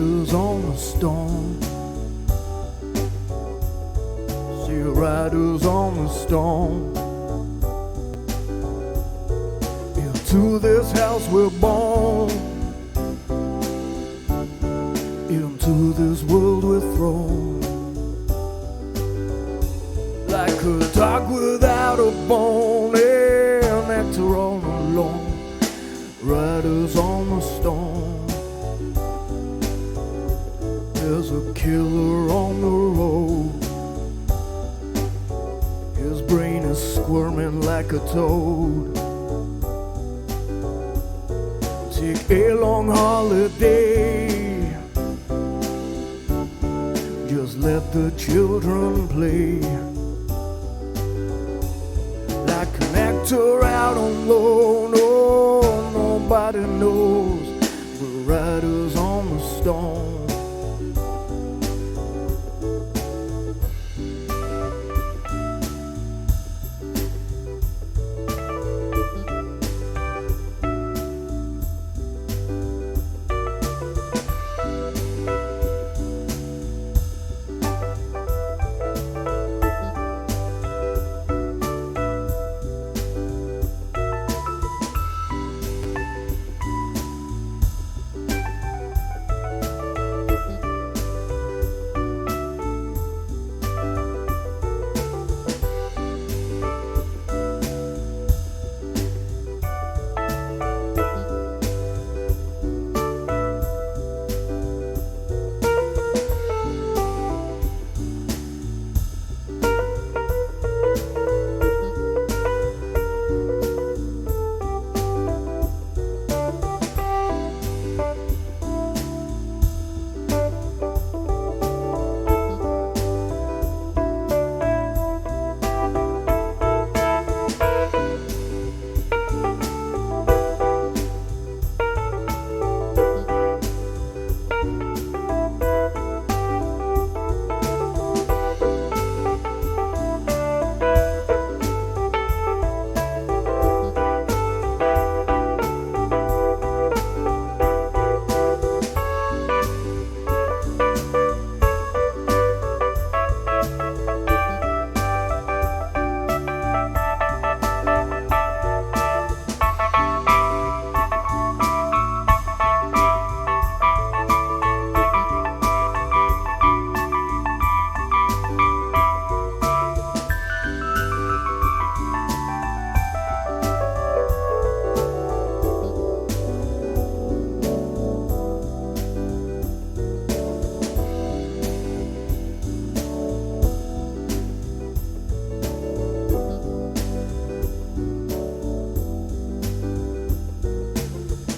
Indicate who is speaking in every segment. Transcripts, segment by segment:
Speaker 1: riders on the storm. See riders on the storm. Into this house we're born. Into this world we're thrown. Like a dog without a bone, and nectar all alone. Riders on the storm. There's a killer on the road. His brain is squirming like a toad. Take a long holiday. Just let the children play. Like an actor out on loan. Oh, nobody knows. We're riders on the storm.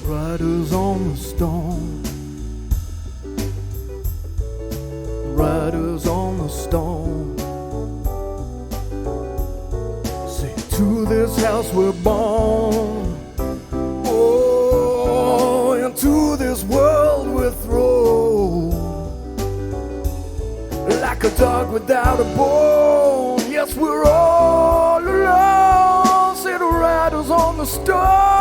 Speaker 1: Riders on the storm. Riders on the storm. Say to this house we're born. Oh, into this world we're thrown. Like a dog without a bone. Yes, we're all alone. Say the riders on the storm.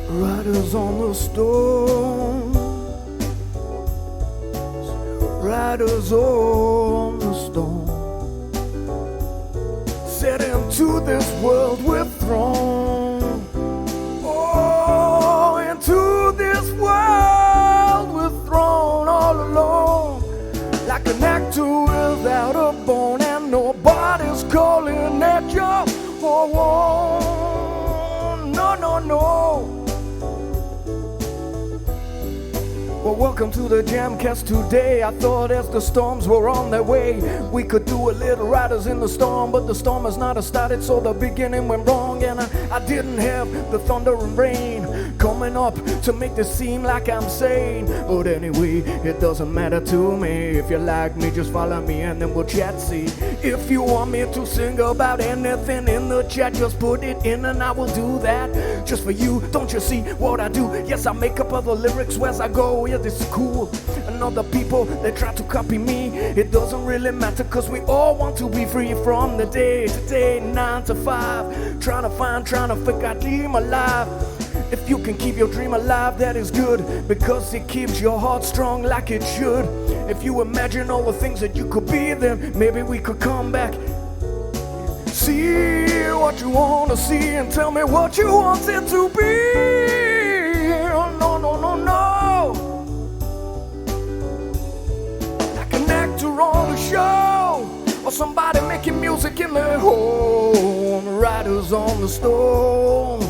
Speaker 1: Riders on the storm. Riders on the storm. Say that into this world we're thrown. Oh, into this world we're thrown all alone, like an actor without a bone, and nobody's calling at your phone. No, no, no. Well, welcome to the JammCast today. I thought as the storms were on their way, we could do a little riders in the storm, but the storm has not started, so the beginning went wrong. And I didn't have the thunder and rain coming up to make this seem like I'm sane. But anyway, it doesn't matter to me. If you like me, just follow me and then we'll chat. See, if you want me to sing about anything in the chat, just put it in and I will do that just for you. Don't you see what I do? Yes, I make up other lyrics as I go. Yeah, this is cool. And other people, they try to copy me. It doesn't really matter, cause we all want to be free from the day to day, 9 to 5. Trying to figure out dream alive. If you can keep your dream alive, that is good, because it keeps your heart strong like it should. If you imagine all the things that you could be, then maybe we could come back. See what you want to see and tell me what you want it to be. Oh, no, no, no, no. Like an actor on a show, or somebody making music in their home, riders on the storm.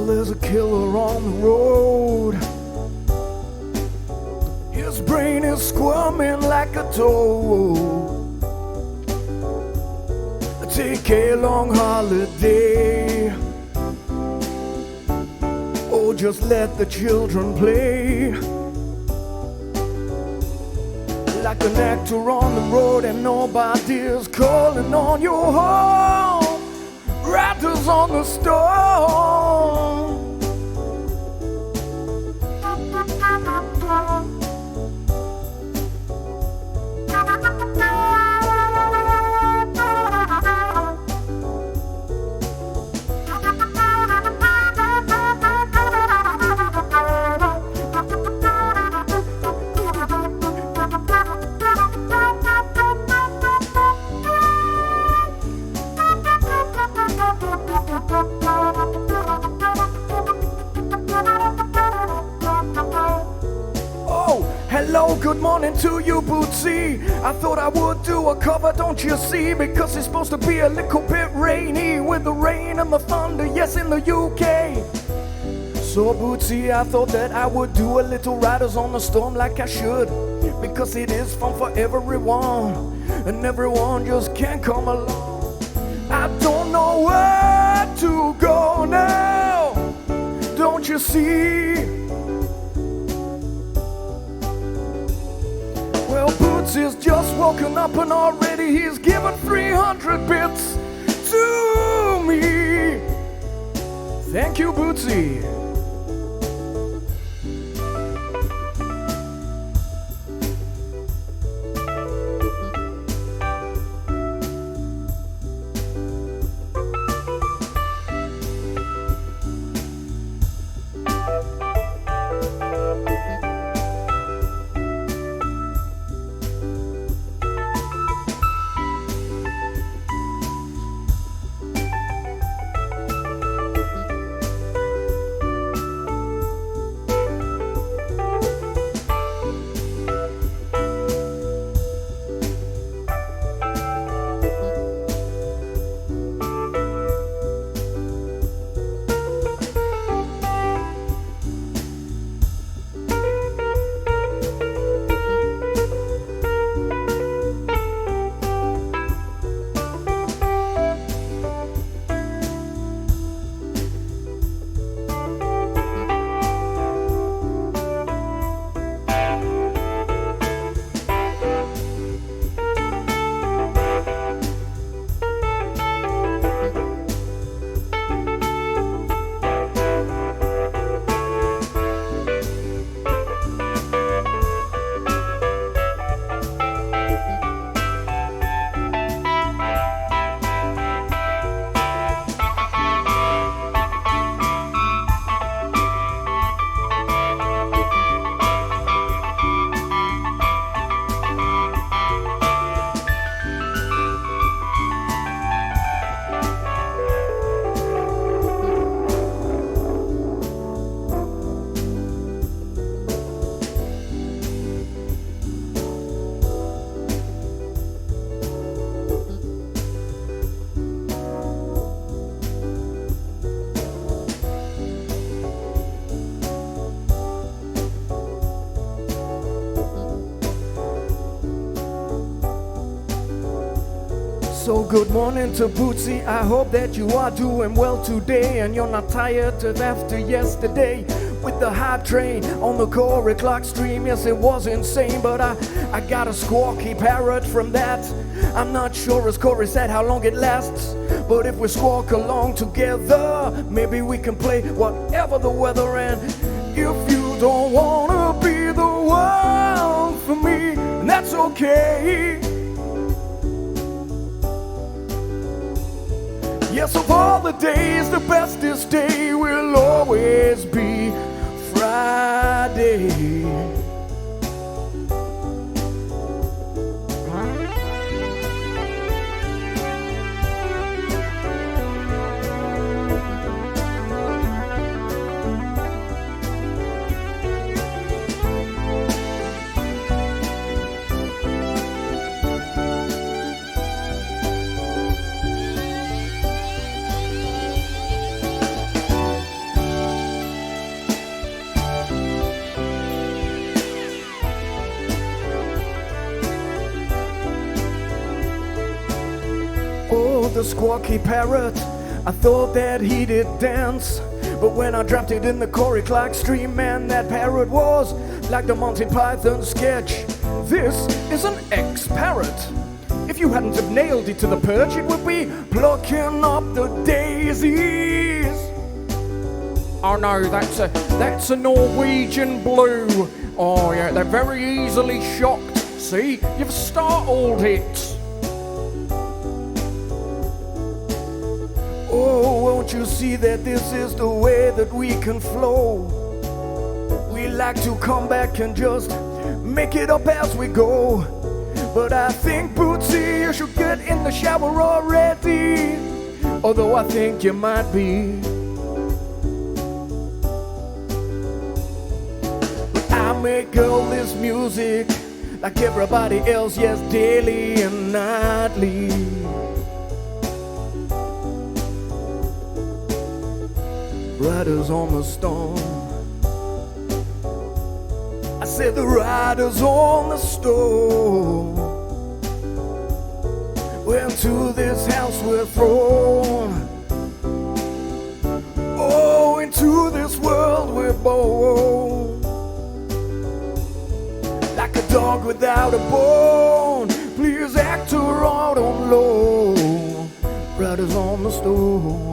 Speaker 1: There's a killer on the road. His brain is squirming like a toad. Take a long holiday. Oh, just let the children play. Like an actor on the road and nobody's calling on your home. Riders on the storm. Hello, good morning to you, Bootsy. I thought I would do a cover, don't you see? Because it's supposed to be a little bit rainy, with the rain and the thunder, yes, in the UK. So, Bootsy, I thought that I would do a little Riders on the Storm like I should, because it is fun for everyone, and everyone just can't come along. I don't know where to go now, don't you see? Well, Boots is just woken up and already he's given 300 bits to me. Thank you, Bootsy. So good morning to Bootsy, I hope that you are doing well today and you're not tired of after yesterday. With the hype train on the Korg clock stream, yes it was insane, but I got a squawky parrot from that. I'm not sure as Corey said how long it lasts, but if we squawk along together, maybe we can play whatever the weather. And if you don't wanna be the one for me, that's okay. Yes, of all the days, the bestest day will always be Friday. The squawky parrot, I thought that he did dance, but when I dropped it in the Korg clock stream, man, that parrot was like the Monty Python sketch. This is an ex-parrot. If you hadn't have nailed it to the perch, it would be plucking up the daisies. Oh no, that's a Norwegian blue. Oh yeah, they're very easily shocked. See, you've startled it. Oh, won't you see that this is the way that we can flow? We like to come back and just make it up as we go. But I think, Bootsy, you should get in the shower already, although I think you might be. But I make all this music like everybody else, yes, daily and nightly. Riders on the storm. I said the riders on the storm. Well, to this house we're thrown. Oh, into this world we're born. Like a dog without a bone. Please act her out on low. Riders on the storm.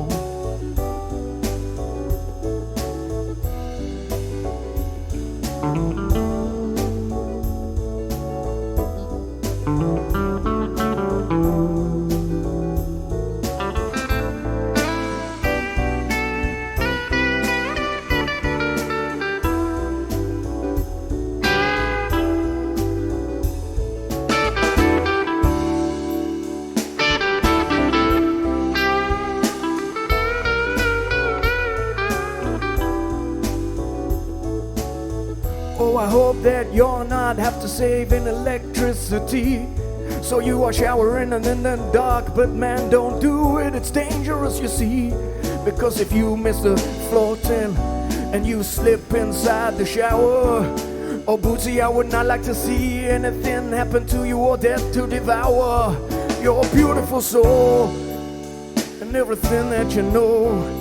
Speaker 1: Oh, I hope that you're not have to save in electricity, so you are showering and in the dark. But man, don't do it, it's dangerous, you see, because if you miss the floating and you slip inside the shower, oh Bootsy, I would not like to see anything happen to you or death to devour your beautiful soul and everything that you know.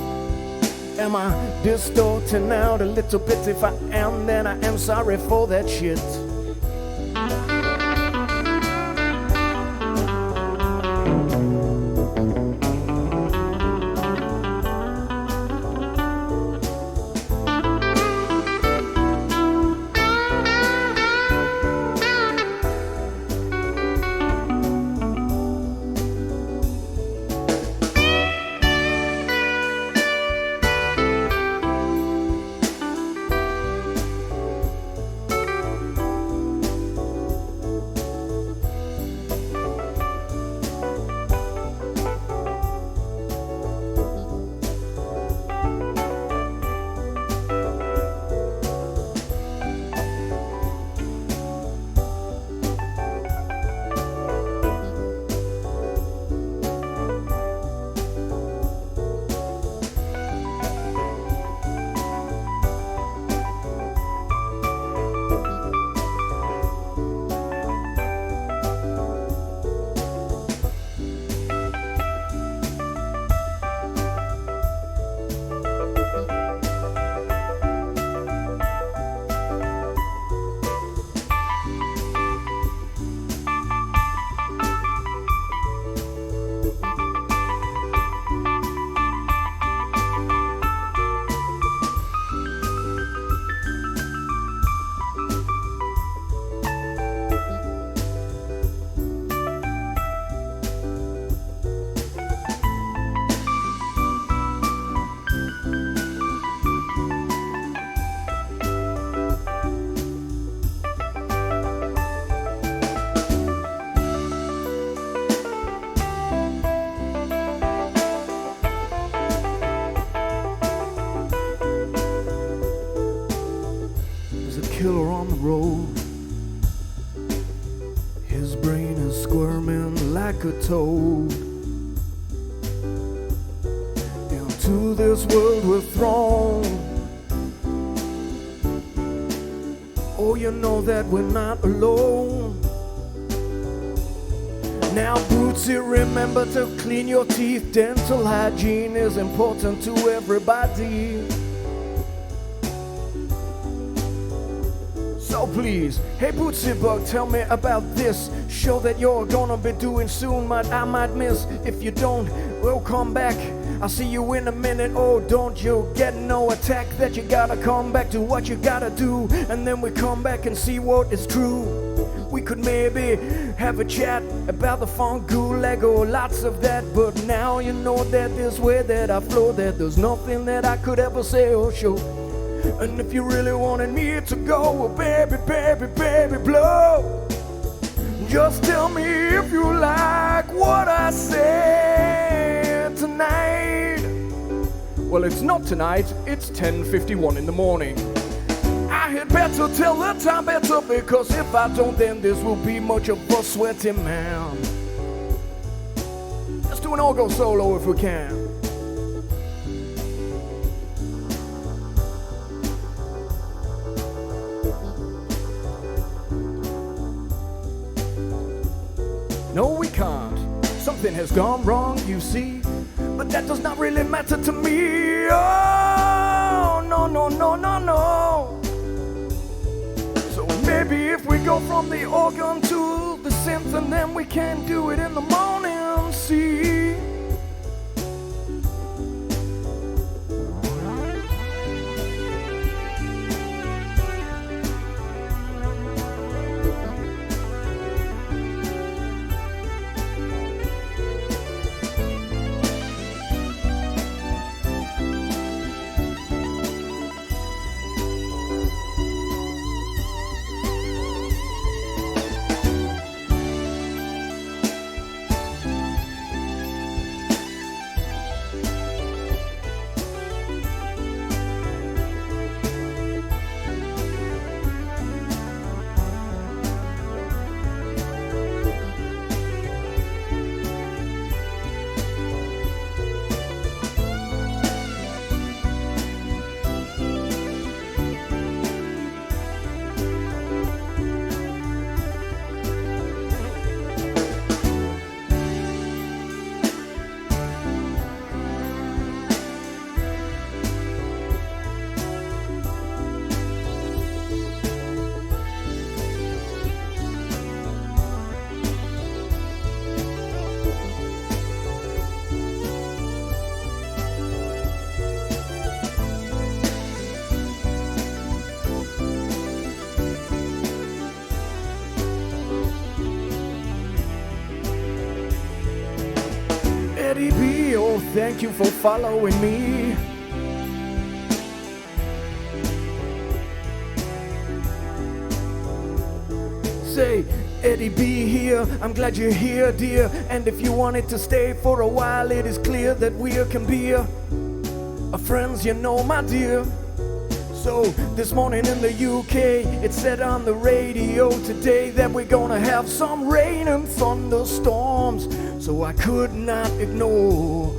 Speaker 1: Am I distorting out a little bit? If I am, then I am sorry for that shit. road. His brain is squirming like a toad. Into this world we're thrown. Oh, you know that we're not alone. Now, Bootsy, remember to clean your teeth. Dental hygiene is important to everybody. So please, hey Bootsy Bug, tell me about this show that you're gonna be doing soon. I might miss. If you don't, we'll come back. I'll see you in a minute. Oh, don't you get no attack that you gotta come back to what you gotta do. And then we come back and see what is true. We could maybe have a chat about the funk gulag or lots of that. But now you know that this way that I flow, that there's nothing that I could ever say or show. And if you really wanted me to go, well, baby, baby, baby, blow. Just tell me if you like what I said tonight. Well, it's not tonight, it's 10:51 in the morning. I had better tell the time better, because if I don't, then this will be much of a sweaty man. Let's do an all-go solo if we can. No, we can't. Something has gone wrong, you see. But that does not really matter to me. Oh, no, no, no, no, no. So maybe if we go from the organ to the synth, and then we can do it in the morning, see. Eddie B, oh, thank you for following me. Say, Eddie B here, I'm glad you're here, dear. And if you wanted to stay for a while, it is clear that we can be a friends, you know, my dear. So, this morning in the UK, it said on the radio today that we're gonna have some rain and thunderstorms. So I could not ignore.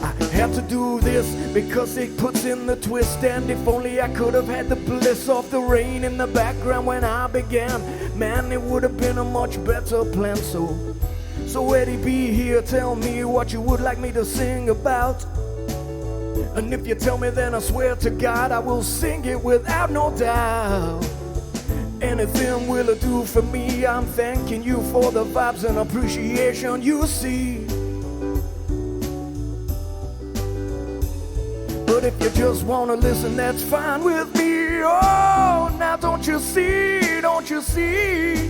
Speaker 1: I had to do this because it puts in the twist. And if only I could have had the bliss of the rain in the background when I began, man, it would have been a much better plan. So Eddie B here, tell me what you would like me to sing about. And if you tell me, then I swear to God I will sing it without no doubt. Anything will do for me. I'm thanking you for the vibes and appreciation you see. But if you just wanna listen, that's fine with me. Oh, now don't you see, don't you see?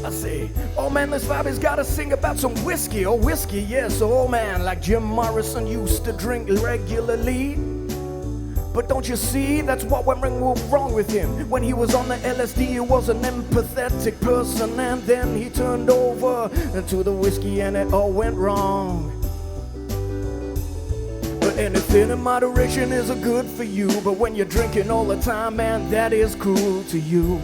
Speaker 1: I say, oh man, this vibe has gotta sing about some whiskey. Oh, whiskey, yes, oh man, like Jim Morrison used to drink regularly. But don't you see, that's what went wrong with him. When he was on the LSD, he was an empathetic person. And then he turned over to the whiskey and it all went wrong. But Anything in moderation is a good for you, but when you're drinking all the time, man, that is cruel to you.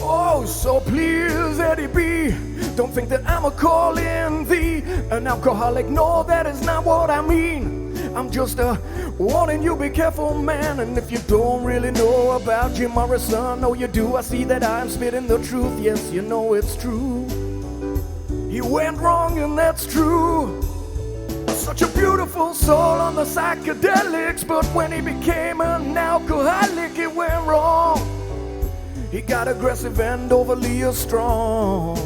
Speaker 1: Oh, so please, Eddie B, don't think that I'm a calling thee an alcoholic. No, that is not what I mean. I'm just warning you, be careful, man. And if you don't really know about Jim Morrison, oh, you do. I see that I'm spitting the truth. Yes, you know it's true. He went wrong, and that's true. Such a beautiful soul on the psychedelics, but when he became an alcoholic, it went wrong. He got aggressive and overly strong.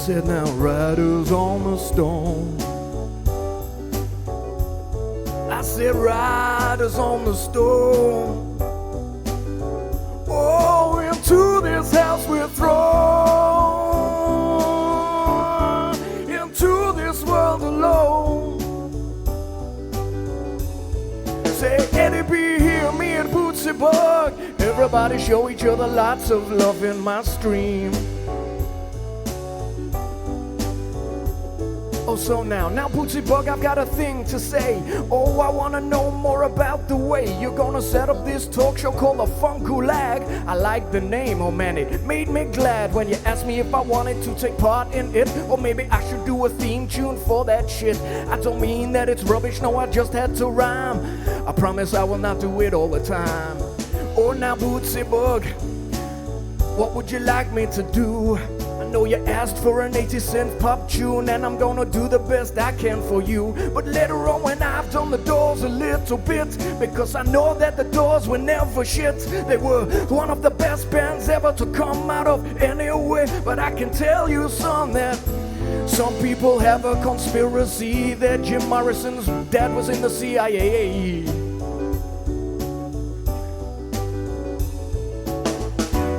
Speaker 1: Said now, riders on the storm. I said, riders on the storm. Oh, into this house we're thrown, into this world alone. Say, Eddie B here, me and Bootsy Bug. Everybody show each other lots of love in my stream. Oh, so now Bootsy Bug, I've got a thing to say. Oh, I wanna know more about the way you're gonna set up this talk show called the Funk Gulag. I like the name, oh man, it made me glad when you asked me if I wanted to take part in it. Or maybe I should do a theme tune for that shit. I don't mean that it's rubbish, no, I just had to rhyme. I promise I will not do it all the time. Oh, now Bootsy Bug, what would you like me to do? I know you asked for an 80-cent pop tune, and I'm gonna do the best I can for you. But later on when I've done the Doors a little bit, because I know that the Doors were never shit. They were one of the best bands ever to come out of anywhere. But I can tell you, son, that some people have a conspiracy that Jim Morrison's dad was in the CIA.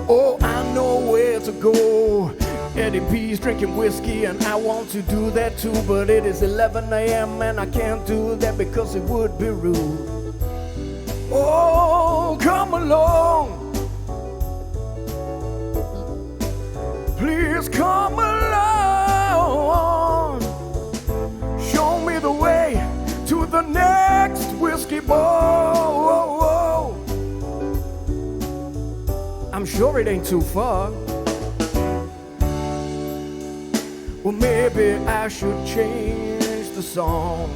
Speaker 1: Oh, I know where to go. Eddie B's drinking whiskey and I want to do that too, but it is 11 a.m. and I can't do that because it would be rude. Oh, come along. Please come along. Show me the way to the next whiskey bowl. I'm sure it ain't too far. Well, maybe I should change the song.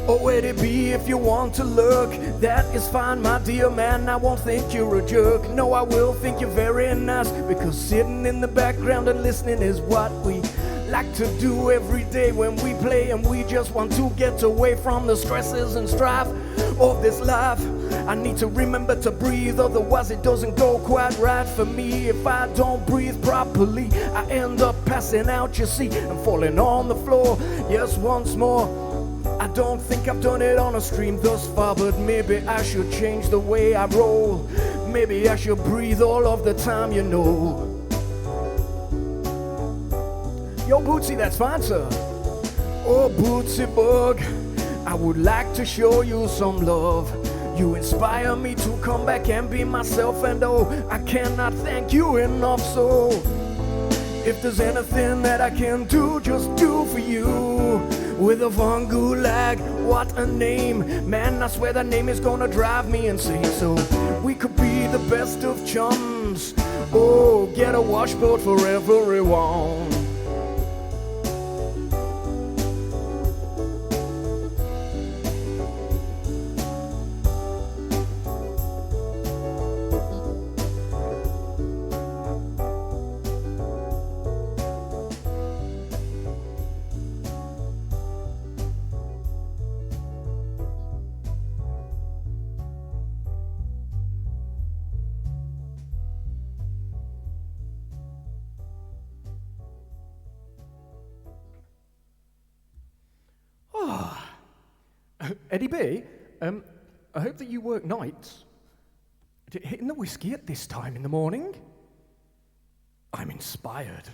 Speaker 1: Oh, Eddie B, if you want to look, that is fine, my dear man. I won't think you're a jerk. No, I will think you're very nice, because sitting in the background and listening is what we like to do every day when we play, and we just want to get away from the stresses and strife. of this life. I need to remember to breathe, otherwise it doesn't go quite right for me. If I don't breathe properly, I end up passing out, you see, and falling on the floor. Yes, once more. I don't think I've done it on a stream thus far, but maybe I should change the way I roll. Maybe I should breathe all of the time, you know. Yo, Bootsy, that's fine, sir. Oh, Bootsy Bug, I would like to show you some love. You inspire me to come back and be myself, and oh, I cannot thank you enough. So, if there's anything that I can do, just do for you. With a Von Gulag, what a name. Man, I swear that name is gonna drive me insane. So, we could be the best of chums. Oh, get a washboard for everyone. Eddie B, I hope that you work nights. Hitting the whiskey at this time in the morning? I'm inspired.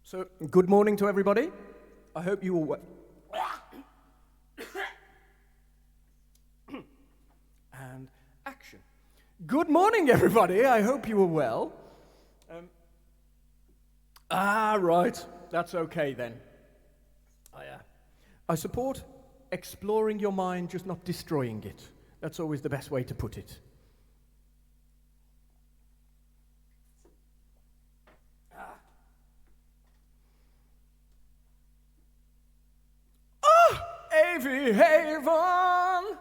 Speaker 1: So, good morning to everybody. I hope you all and action. Good morning, everybody. I hope you are well. Right. That's okay then. I support exploring your mind, just not destroying it. That's always the best way to put it. AV Haven!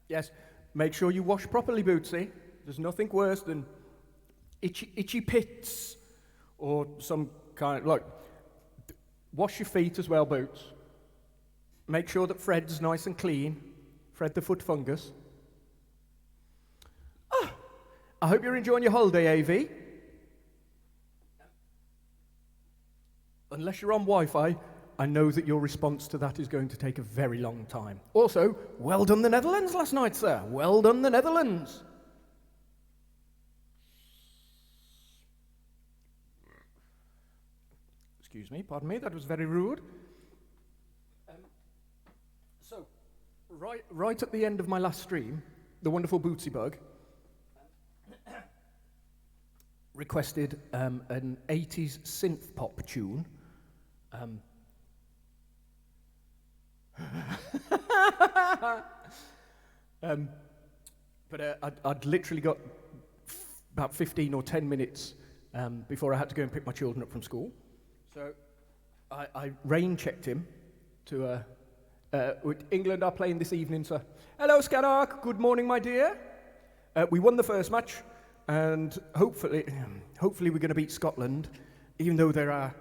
Speaker 1: Yes, make sure you wash properly, Bootsy. There's nothing worse than itchy pits or some kind of, look, wash your feet as well, Boots. Make sure that Fred's nice and clean. Fred the foot fungus. I hope you're enjoying your holiday, AV. Unless you're on Wi-Fi, I know that your response to that is going to take a very long time. Also, well done the Netherlands last night, sir. Well done the Netherlands. Excuse me, pardon me, that was very rude. So, right at the end of my last stream, the wonderful Bootsy Bug requested an 80s synth pop tune. But I'd literally got about 15 or 10 minutes before I had to go and pick my children up from school. So I rain checked him to England are playing this evening, sir. Hello, Scanark. Good morning, my dear. We won the first match, and hopefully we're going to beat Scotland, even though they're a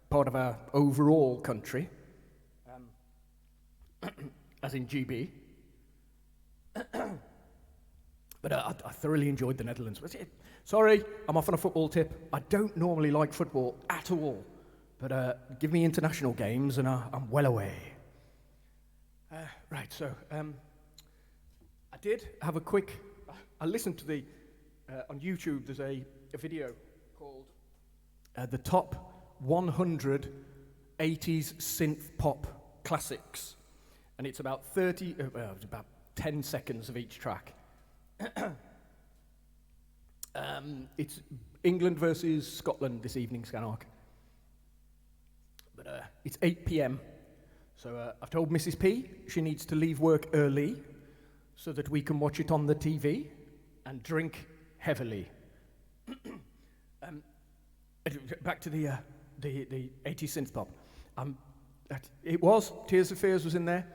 Speaker 1: part of our overall country, as in GB. But I thoroughly enjoyed the Netherlands. Sorry, I'm off on a football tip. I don't normally like football at all, but give me international games and I'm well away. Right, so I did have a quick. I listened to the on YouTube. There's a video called the top 100 80s synth pop classics, and it's about it's about 10 seconds of each track. It's England versus Scotland this evening, Scanark. But it's 8 p.m. So I've told Mrs. P she needs to leave work early so that we can watch it on the TV and drink heavily. Back to the 80s synth pop. It was. Tears of Fears was in there.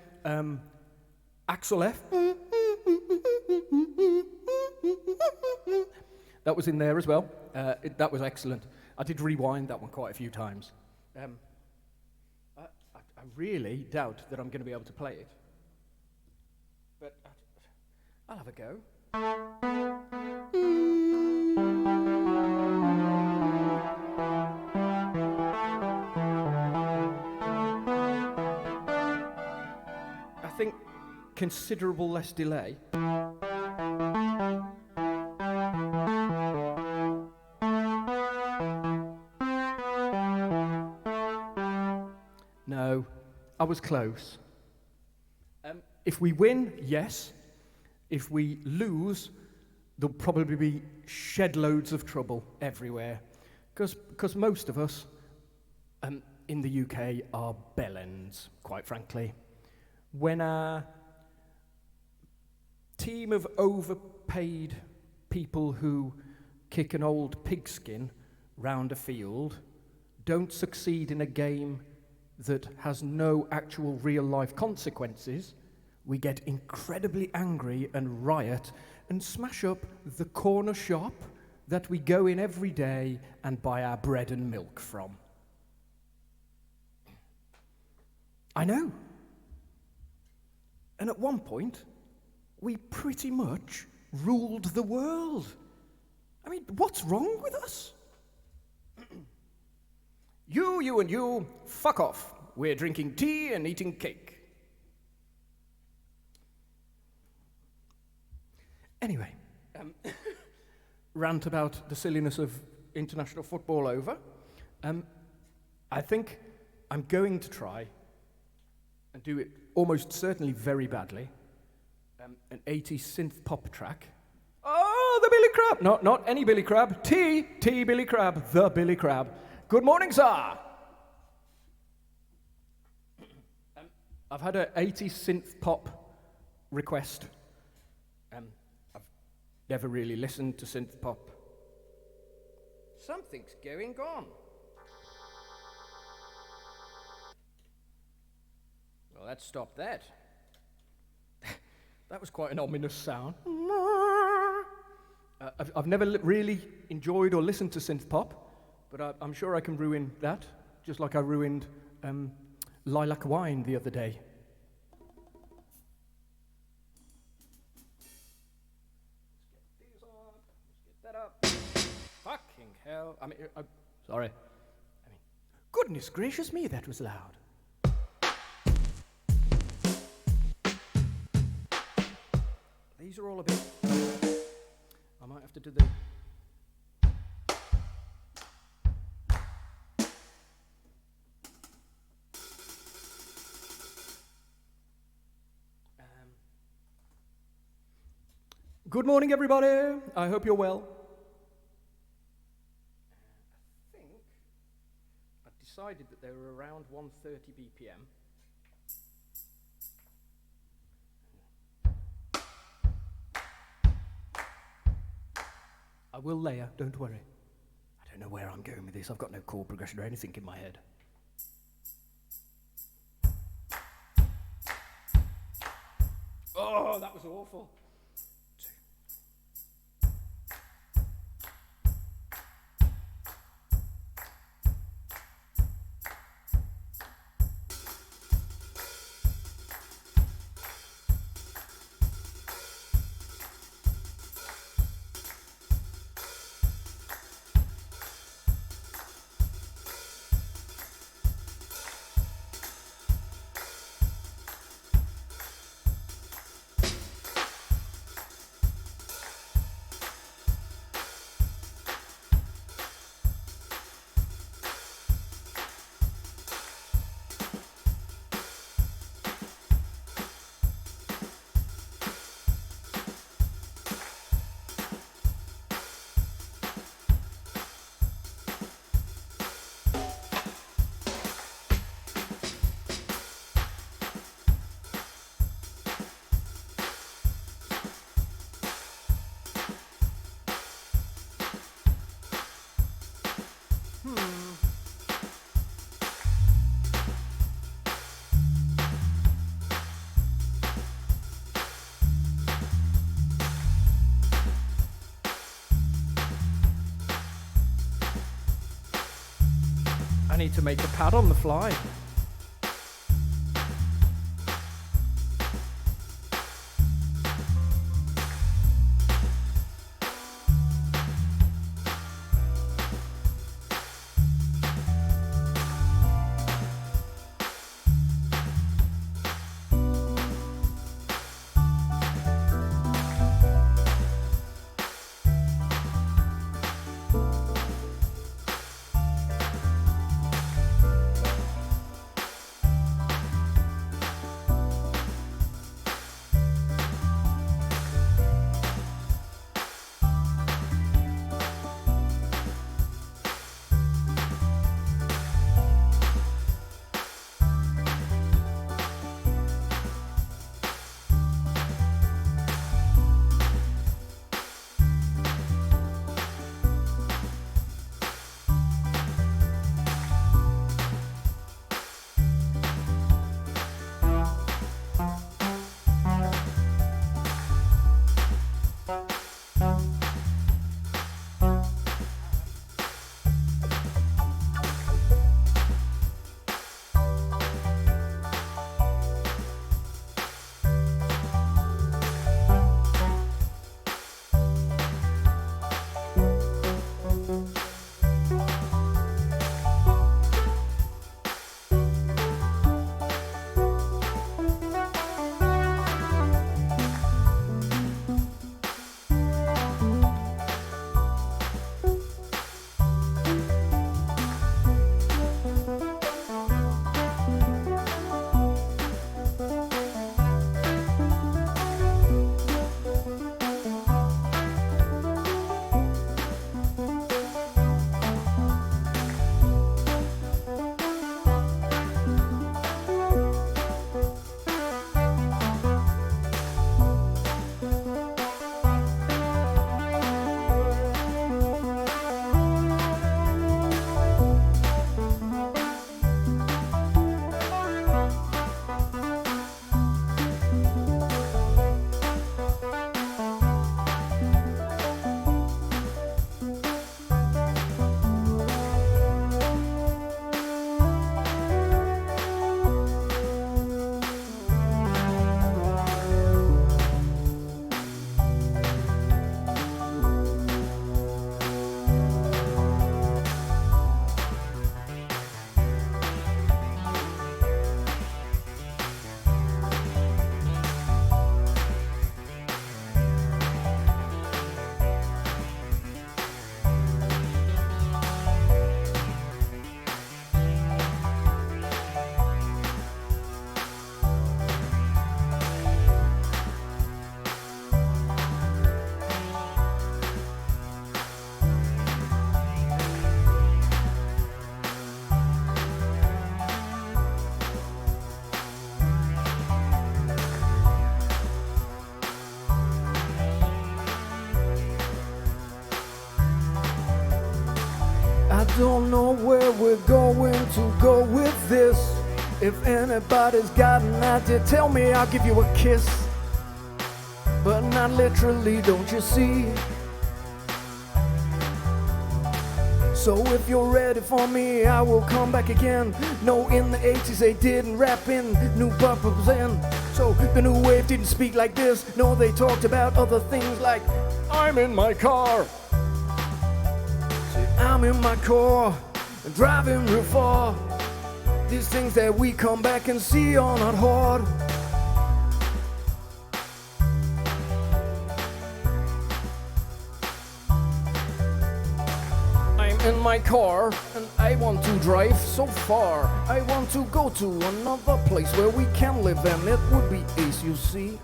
Speaker 1: Axel F. That was in there as well. That was excellent. I did rewind that one quite a few times. I really doubt that I'm going to be able to play it. But I'll have a go. I think considerable less delay. No, I was close. If we win, yes. If we lose, there'll probably be shed loads of trouble everywhere. Because most of us in the UK are bellends, quite frankly. When a team of overpaid people who kick an old pigskin round a field don't succeed in a game that has no actual real-life consequences, we get incredibly angry and riot and smash up the corner shop that we go in every day and buy our bread and milk from. I know. And at one point, we pretty much ruled the world. I mean, what's wrong with us? You and you, fuck off. We're drinking tea and eating cake. Anyway, rant about the silliness of international football over. I think I'm going to try and do it almost certainly very badly. An 80s synth pop track. Oh, the Billy Crab! Not any Billy Crab. T Billy Crab, the Billy Crab. Good morning, sir. I've had an 80s synth pop request. I've never really listened to synth pop. Something's going on. Well, let's stop that. That was quite an ominous sound. I've never really enjoyed or listened to synth pop, but I'm sure I can ruin that, just like I ruined Lilac Wine the other day. Let's get these on. Let's get that up. Fucking hell. Sorry. Goodness gracious me, that was loud. These are all a bit... I might have to do the... Good morning, everybody. I hope you're well. I think I've decided that they were around 130 BPM. I will layer, don't worry. I don't know where I'm going with this. I've got no chord progression or anything in my head. Oh, that was awful. I need to make a pad on the fly. Don't know where we're going to go with this. If anybody's got an idea, tell me, I'll give you a kiss. But not literally, don't you see? So if you're ready for me, I will come back again. No, in the 80s they didn't rap in New Purpose in. So the new wave didn't speak like this. No, they talked about other things like I'm in my car. I'm in my car, driving real far. These things that we come back and see are not hard. I'm in my car and I want to drive so far. I want to go to another place where we can live, and it would be ace, you see.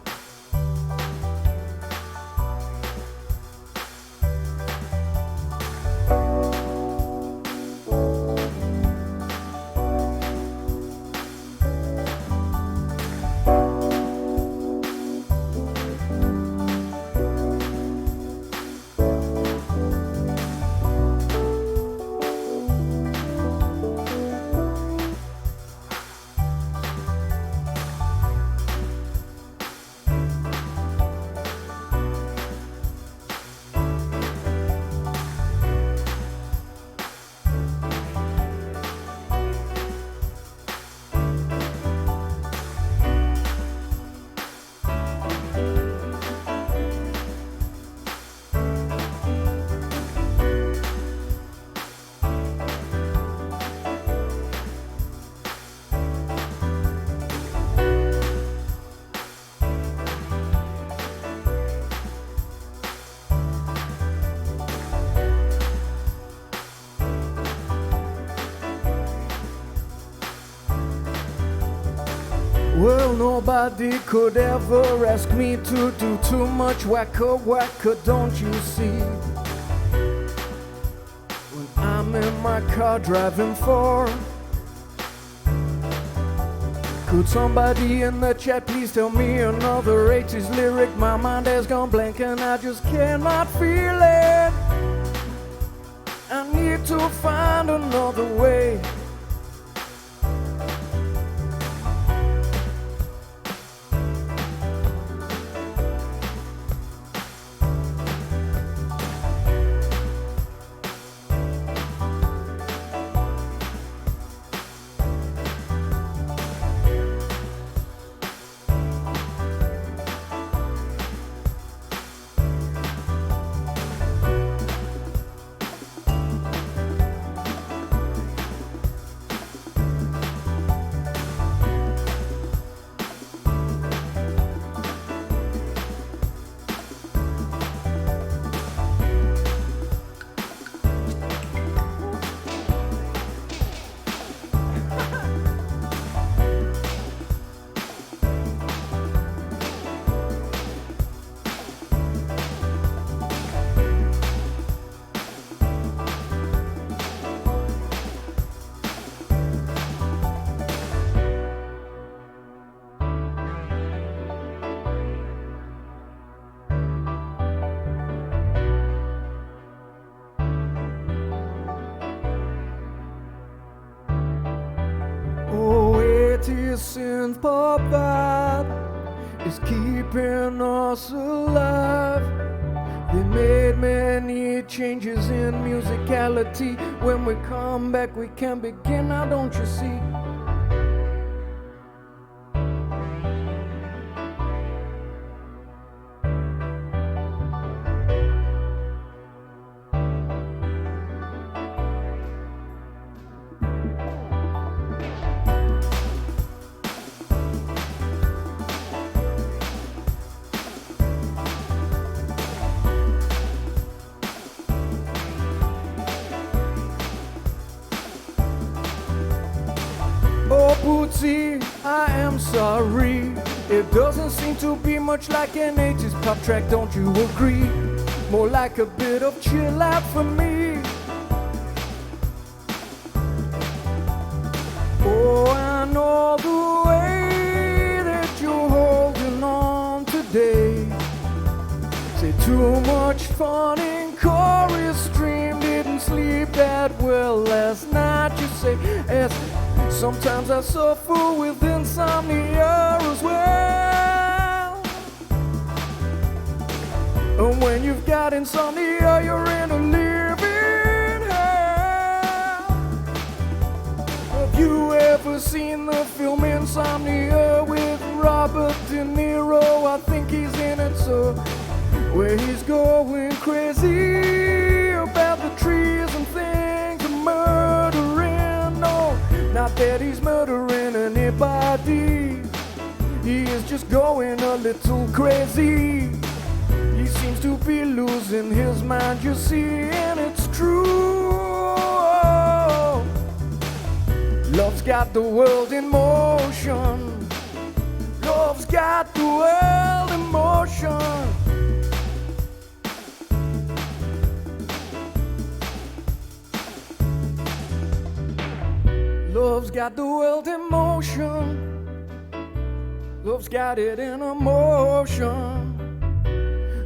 Speaker 1: Well, nobody could ever ask me to do too much. Wacka, don't you see? When I'm in my car driving far, could somebody in the chat please tell me another 80s lyric? My mind has gone blank and I just cannot feel it. I need to find another way. Synth pop vibe is keeping us alive. They made many changes in musicality. When we come back, we can begin. Now, don't you see? Bootsy, I am sorry. It doesn't seem to be much like an 80s pop track, don't you agree? More like a bit of chill out for me. Oh, I know the way that you're holding on today. Say too much fun in chorus stream. Didn't sleep that well last night, you say. As sometimes I suffer with insomnia as well. And when you've got insomnia, you're in a living hell. Have you ever seen the film Insomnia with Robert De Niro? I think he's in it, so where he's going crazy about the trees and things and murdering. No, not that he's murdering anybody. He is just going a little crazy. He seems to be losing his mind, you see, and it's true. Love's got the world in motion. Love's got the world in motion. Love's got the world in motion. Love's got it in a motion.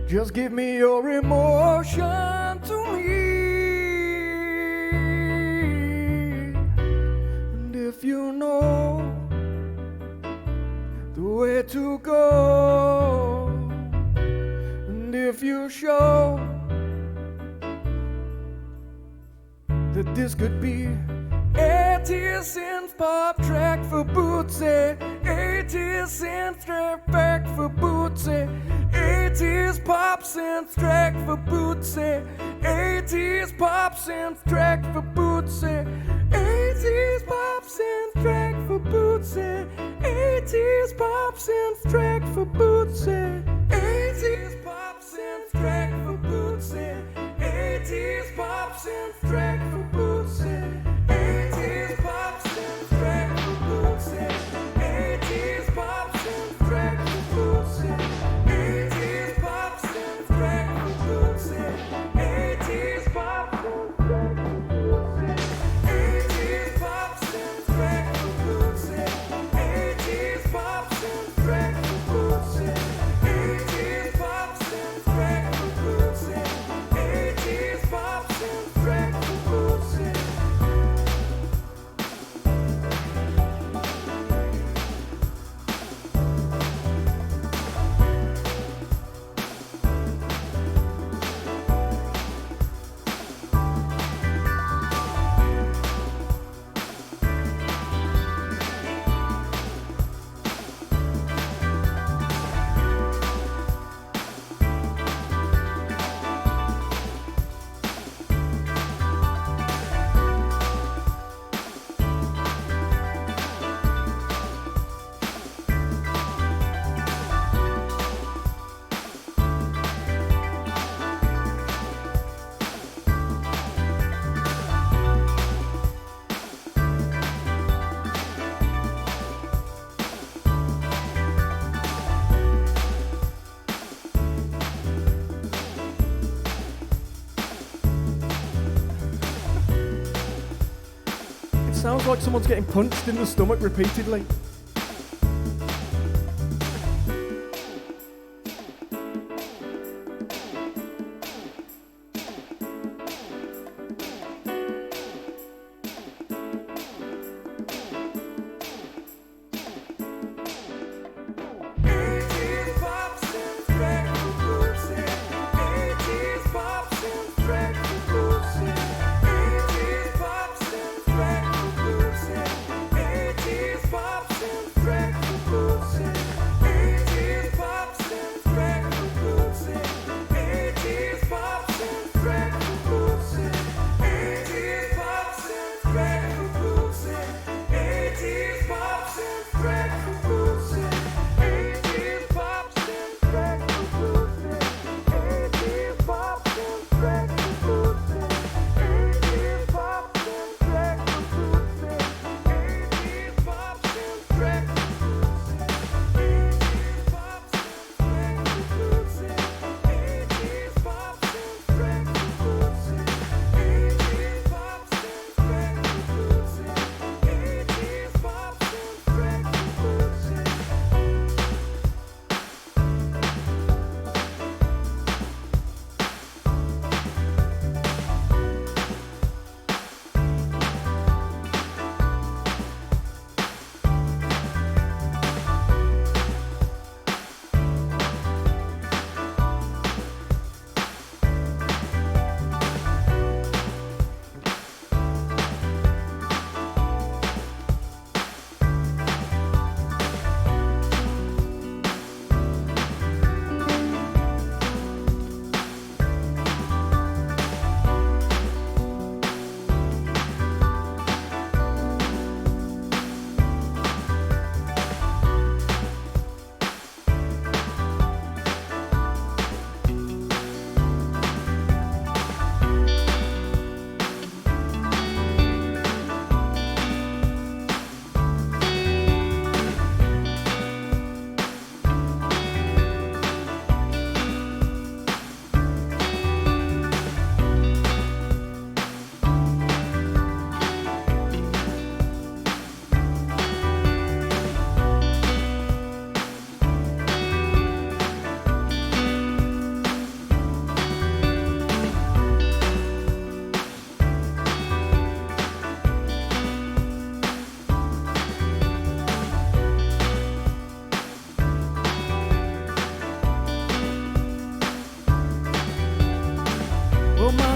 Speaker 1: Just give me your emotion to me. And if you know the way to go, and if you show that this could be 80s synth pop track for Bootsy, 80s synth track for Bootsy, 80s pop synth track for Bootsy, 80s pop synth track for Bootsy, 80s pop synth track for Bootsy, 80s pop synth track for Bootsy, 80s pop synth track for Bootsy, 80s pop synth track for Bootsy, 80s pop synth track for Bootsy, 80s pop sounds like someone's getting punched in the stomach repeatedly.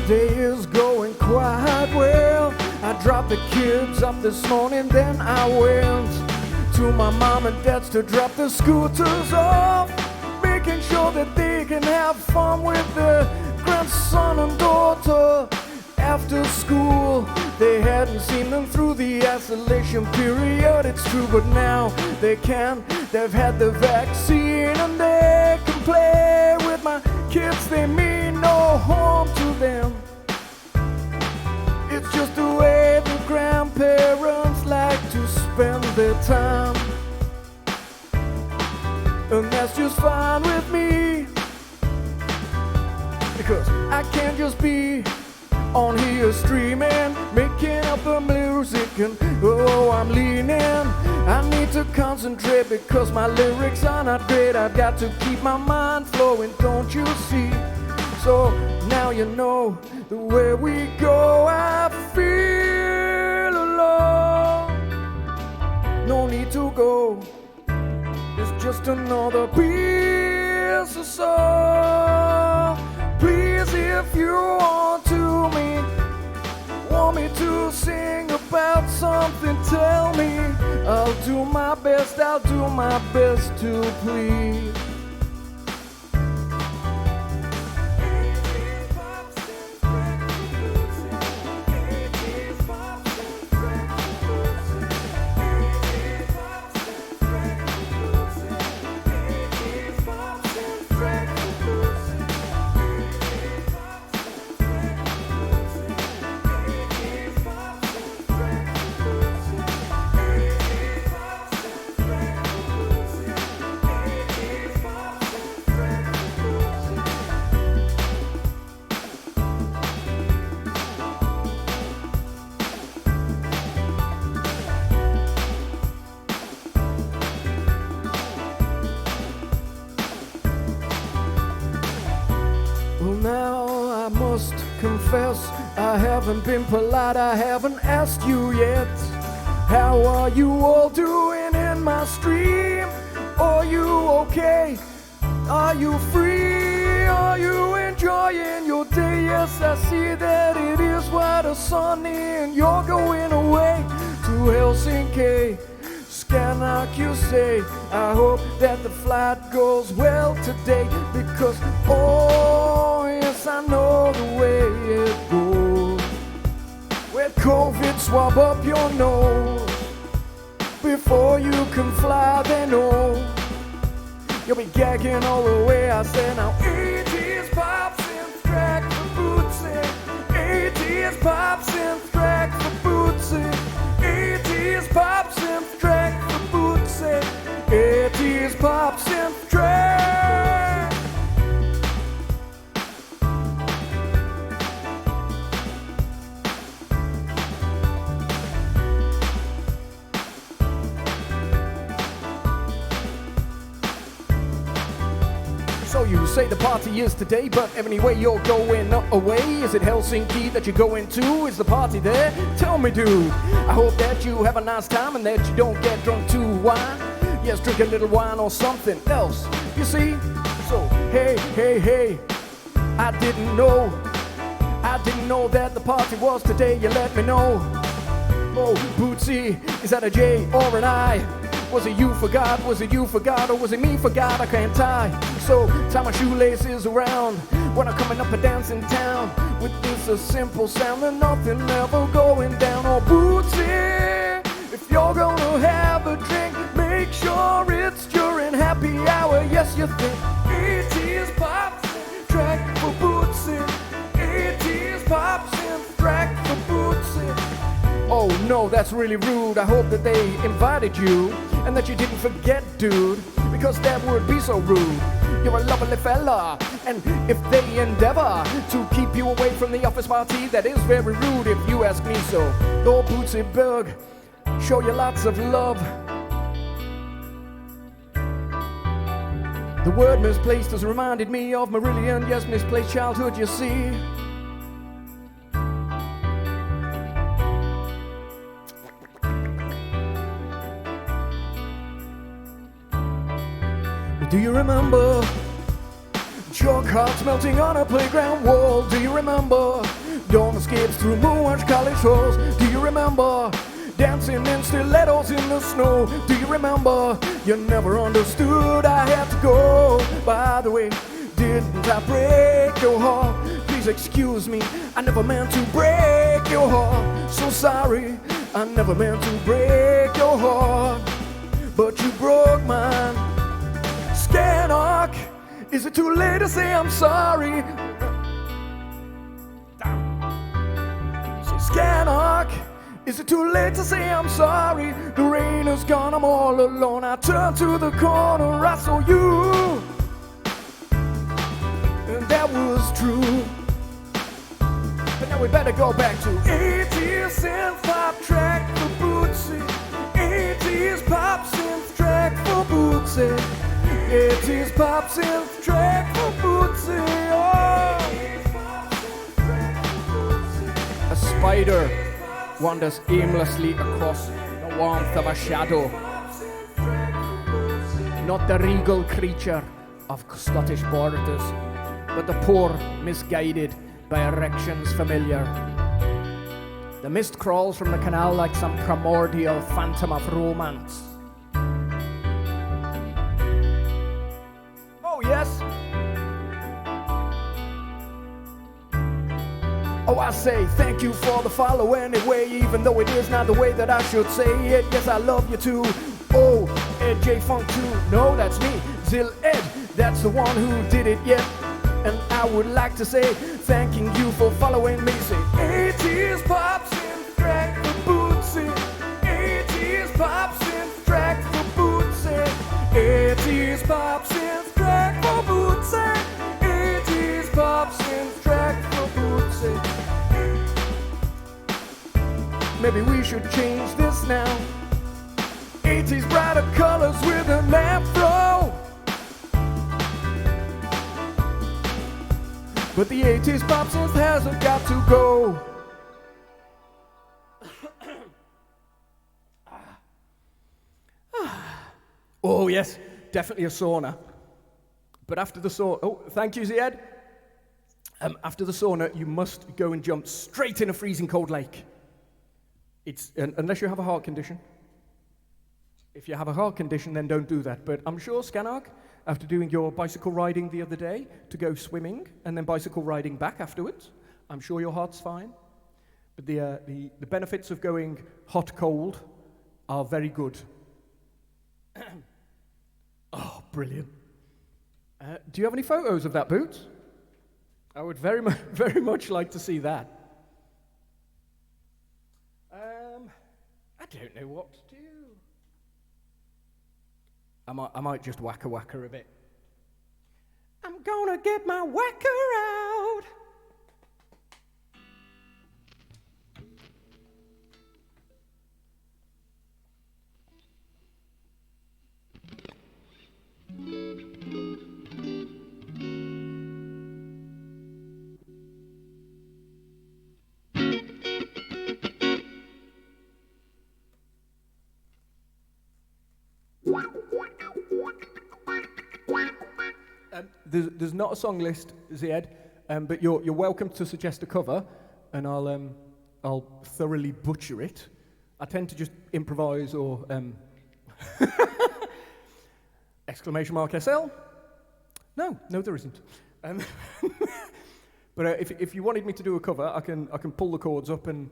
Speaker 1: Day is going quite well. I dropped the kids off this morning, then I went to my mom and dad's to drop the scooters off, making sure that they can have fun with their grandson and daughter after school. They hadn't seen them through the isolation period, it's true, but now they can. They've had the vaccine and they can play with my kids. They mean no harm to them. It's just the way the grandparents like to spend their time, and that's just fine with me, because I can't just be on here streaming, making up the music, and oh, I'm leaning. I need to concentrate because my lyrics are not great. I've got to keep my mind flowing, don't you see? So now you know the way we go. I feel alone, no need to go. It's just another piece of song. Please, if you want me to sing about something, tell me. I'll do my best to please. confess I haven't been polite, I haven't asked you yet. How are you all doing in my stream? Are you okay? Are you free? Are you enjoying your day? Yes, I see that it is white or sunny and you're going away to Helsinki. Scanark, you say, I hope that the flight goes well today, because oh yes, I know the way it goes. With COVID, swab up your nose before you can fly, then oh, you'll be gagging all the way. I said now 80s pops and track for bootsy, 80s pops and track for bootsy, 80s pops and track for bootsy, 80s pops and track. So you say the party is today, but anyway you're going away. Is it Helsinki that you're going to? Is the party there? Tell me, dude. I hope that you have a nice time and that you don't get drunk too. Wine? Yes, drink a little wine or something else. You see? So hey, hey, hey, I didn't know that the party was today. You let me know. Oh, Bootsy, is that a J or an I? Was it you forgot? Was it you forgot? Or was it me forgot? I can't tie. So tie my shoelaces around when I'm coming up and dancing town. With this a simple sound and nothing ever going down. Oh, Bootsy, if you're gonna have a drink, make sure it's during happy hour. Yes, you think 80s pops and track for Bootsy, 80s pops and track for Bootsy. Oh no, that's really rude. I hope that they invited you and that you didn't forget, dude, because that would be so rude. You're a lovely fella, and if they endeavor to keep you away from the office party, that is very rude if you ask me so. Oh, Bootsy Berg, show you lots of love. The word misplaced has reminded me of Marillion, yes, misplaced childhood, you see. Do you remember chalk hearts melting on a playground wall? Do you remember dawn escapes through moonwatch college halls? Do you remember dancing in stilettos in the snow? Do you remember you never understood I had to go? By the way, didn't I break your heart? Please excuse me, I never meant to break your heart. So sorry, I never meant to break your heart, but you broke mine. Scanark, is it too late to say I'm sorry? Say Scanark, is it too late to say I'm sorry? The rain is gone, I'm all alone. I turned to the corner, I saw you, and that was true. But now we better go back to 80s synth pop track for Bootsy, 80s pop synth track for Bootsy, 80s pop synth track for Bootsy. Oh. A spider wanders aimlessly across the warmth of a shadow. Not the regal creature of Scottish borders, but the poor misguided by erections familiar. The mist crawls from the canal like some primordial phantom of romance. Oh yes. Oh, I say thank you for the follow anyway, even though it is not the way that I should say it. Yes, I love you too. Oh, Ed J Funk too. No, that's me. Zil Ed, that's the one who did it, yeah. And I would like to say thanking you for following me. Say 80s pops in track for Bootsy, 80s pops in track for Bootsy, 80s pops in track for Bootsy, 80s pops in track for Bootsy. Maybe we should change this now. 80s brighter colors with an afro. but the 80s pop synth hasn't got to go. Oh yes, definitely a sauna. But after the sauna, oh, thank you, Ziad. After the sauna, you must go and jump straight in a freezing cold lake. It's unless you have a heart condition. If you have a heart condition, then don't do that. But I'm sure, Scanarg, after doing your bicycle riding the other day to go swimming and then bicycle riding back afterwards, I'm sure your heart's fine. But the benefits of going hot-cold are very good. Oh, brilliant. Do you have any photos of that, Boots? I would very much like to see that. I don't know what to do. I might just whacker a bit. I'm gonna get my whacker out. There's not a song list, Ziad, but you're welcome to suggest a cover, and I'll thoroughly butcher it. I tend to just improvise or exclamation mark SL. No, there isn't. But if you wanted me to do a cover, I can pull the chords up and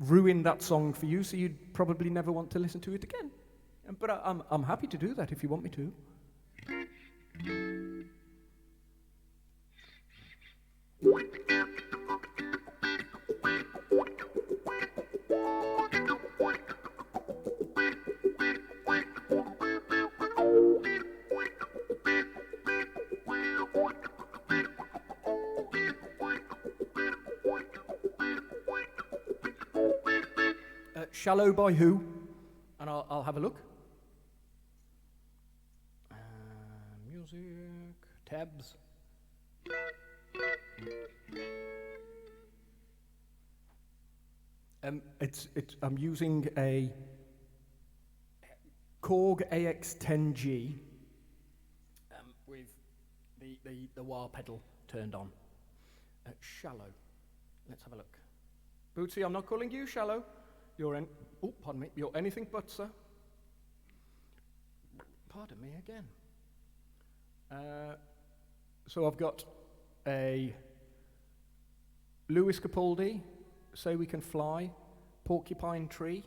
Speaker 1: ruin that song for you, so you'd probably never want to listen to it again. But I'm happy to do that if you want me to. Shallow by who? And I'll have a look. Music, tabs. I'm using a Korg AX10G with the wah pedal turned on. Shallow. Let's have a look. Bootsy, I'm not calling you shallow. Pardon me. You're anything but, sir. Pardon me again. So I've got a Lewis Capaldi, So We Can Fly, Porcupine Tree.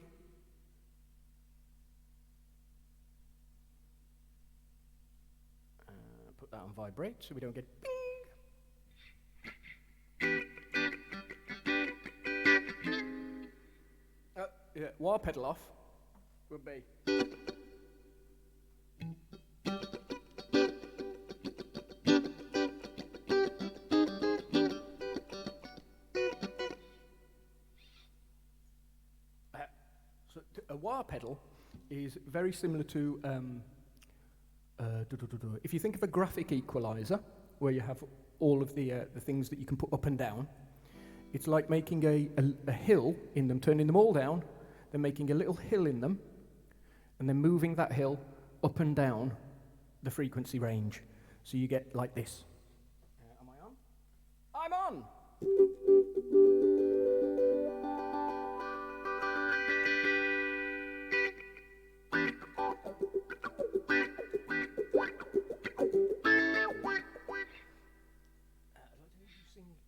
Speaker 1: Put that on vibrate so we don't get bing. Yeah, wah pedal off would be. So a wah pedal is very similar to, if you think of a graphic equalizer, where you have all of the things that you can put up and down, it's like making a hill in them, turning them all down, then making a little hill in them, and then moving that hill up and down the frequency range. So you get like this. Am I on? I'm on!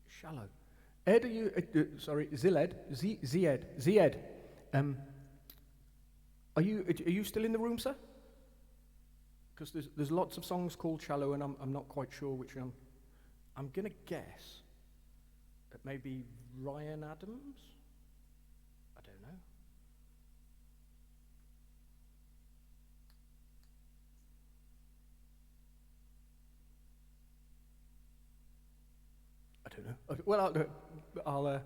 Speaker 1: Shallow. Ed, are you, Ziled, Zied, are you still in the room, sir? Because there's lots of songs called Shallow, and I'm not quite sure which one. I'm gonna guess that maybe Ryan Adams. I don't know. I don't know. Well, I'll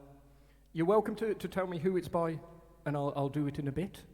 Speaker 1: you're welcome to tell me who it's by, and I'll do it in a bit.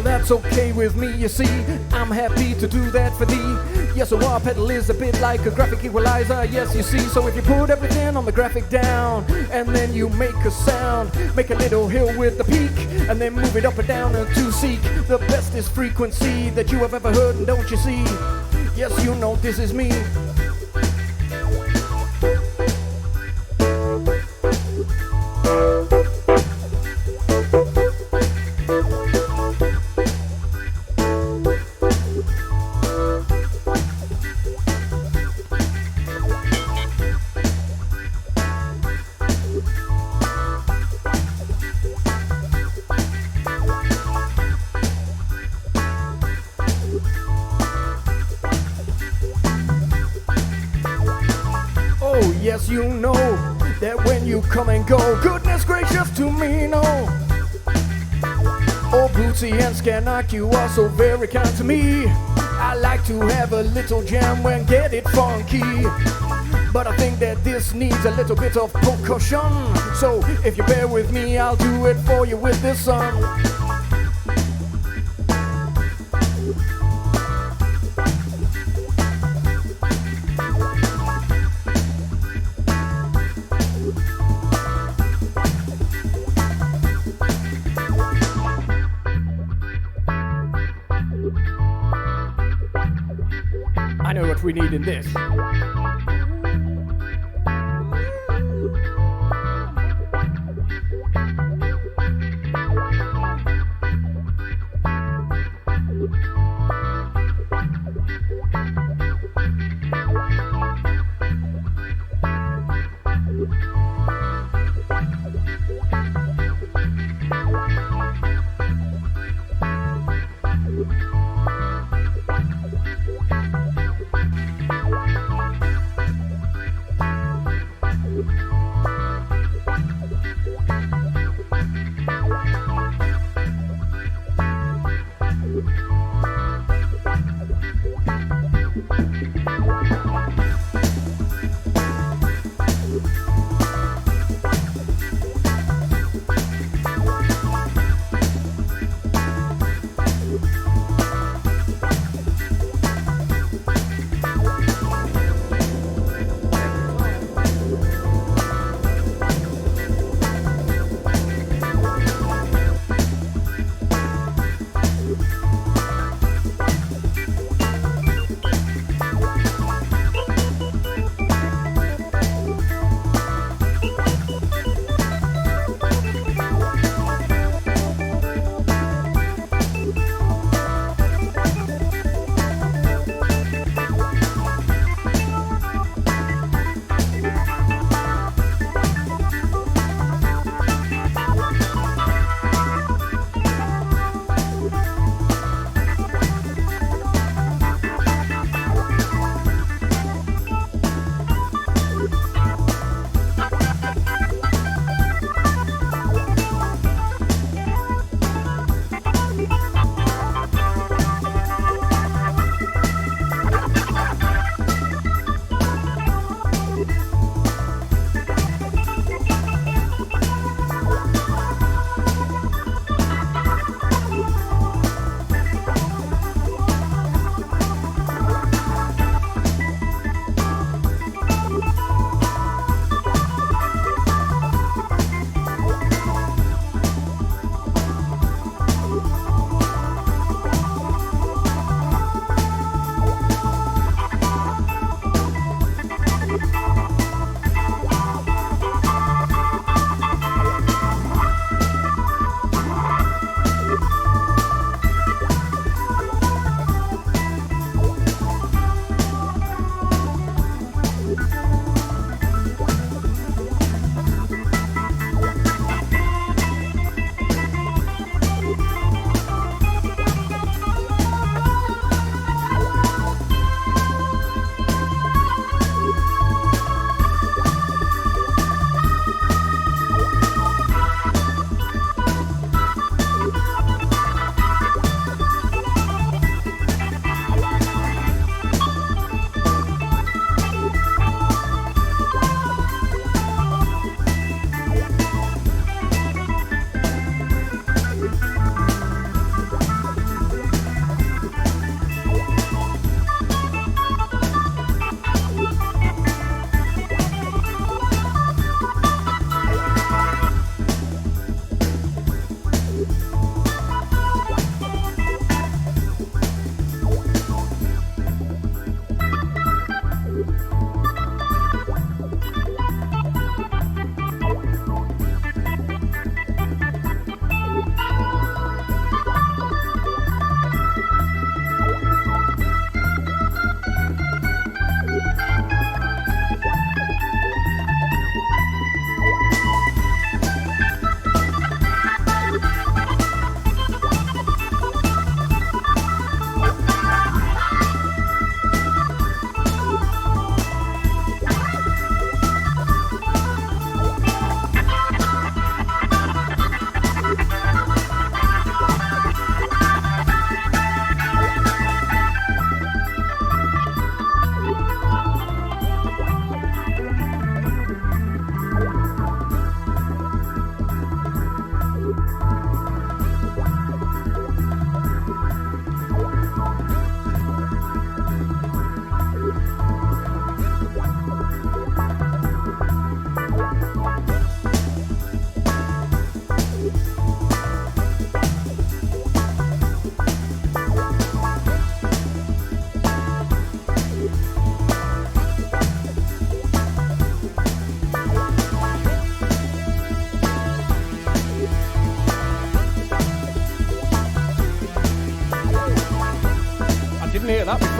Speaker 1: That's okay with me, you see, I'm happy to do that for thee. Yes, a wah pedal is a bit like a graphic equalizer, yes, you see. So if you put everything on the graphic down, and then you make a sound, make a little hill with the peak, and then move it up and down and to seek the bestest frequency that you have ever heard, and don't you see? Yes, you know this is me. Yes, you know that when you come and go, goodness gracious to me, no. Oh, Bootsy and Scanak, you are so very kind to me. I like to have a little jam and get it funky, but I think that this needs a little bit of percussion. So if you bear with me, I'll do it for you with this song. I know what we need in this.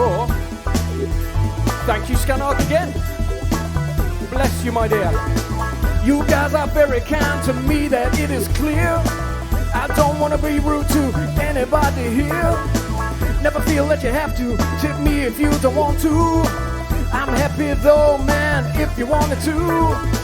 Speaker 1: before. Thank you, Scanark, again. Bless you, my dear. You guys are very kind to me, that it is clear. I don't want to be rude to anybody here. Never feel that you have to tip me if you don't want to. I'm happy though, man, if you wanted to.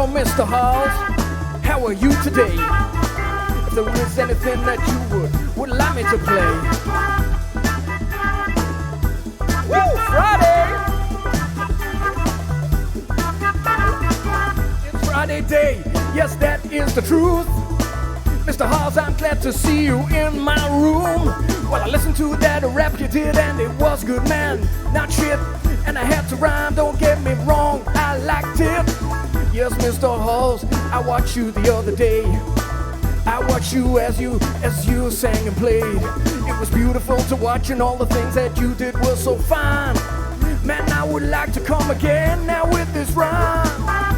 Speaker 1: Mr. Halls, how are you today? If there was anything that you would like me to play. Woo, Friday! It's Friday day, yes that is the truth. Mr. Halls, I'm glad to see you in my room. Well, I listened to that rap you did and it was good, man. Not shit, and I had to rhyme, don't get me wrong, I liked it. Yes, Mr. Halls, I watched you the other day. I watched you as you sang and played. It was beautiful to watch, and all the things that you did were so fine. Man, I would like to come again now with this rhyme.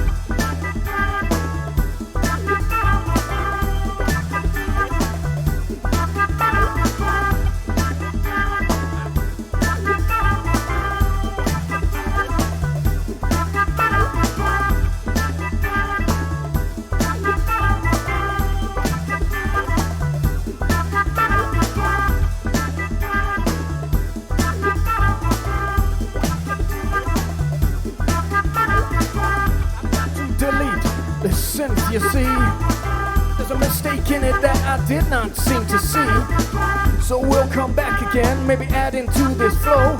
Speaker 1: You see, the There's a mistake in it that I did not seem to see. So we'll come back again, maybe add into this flow.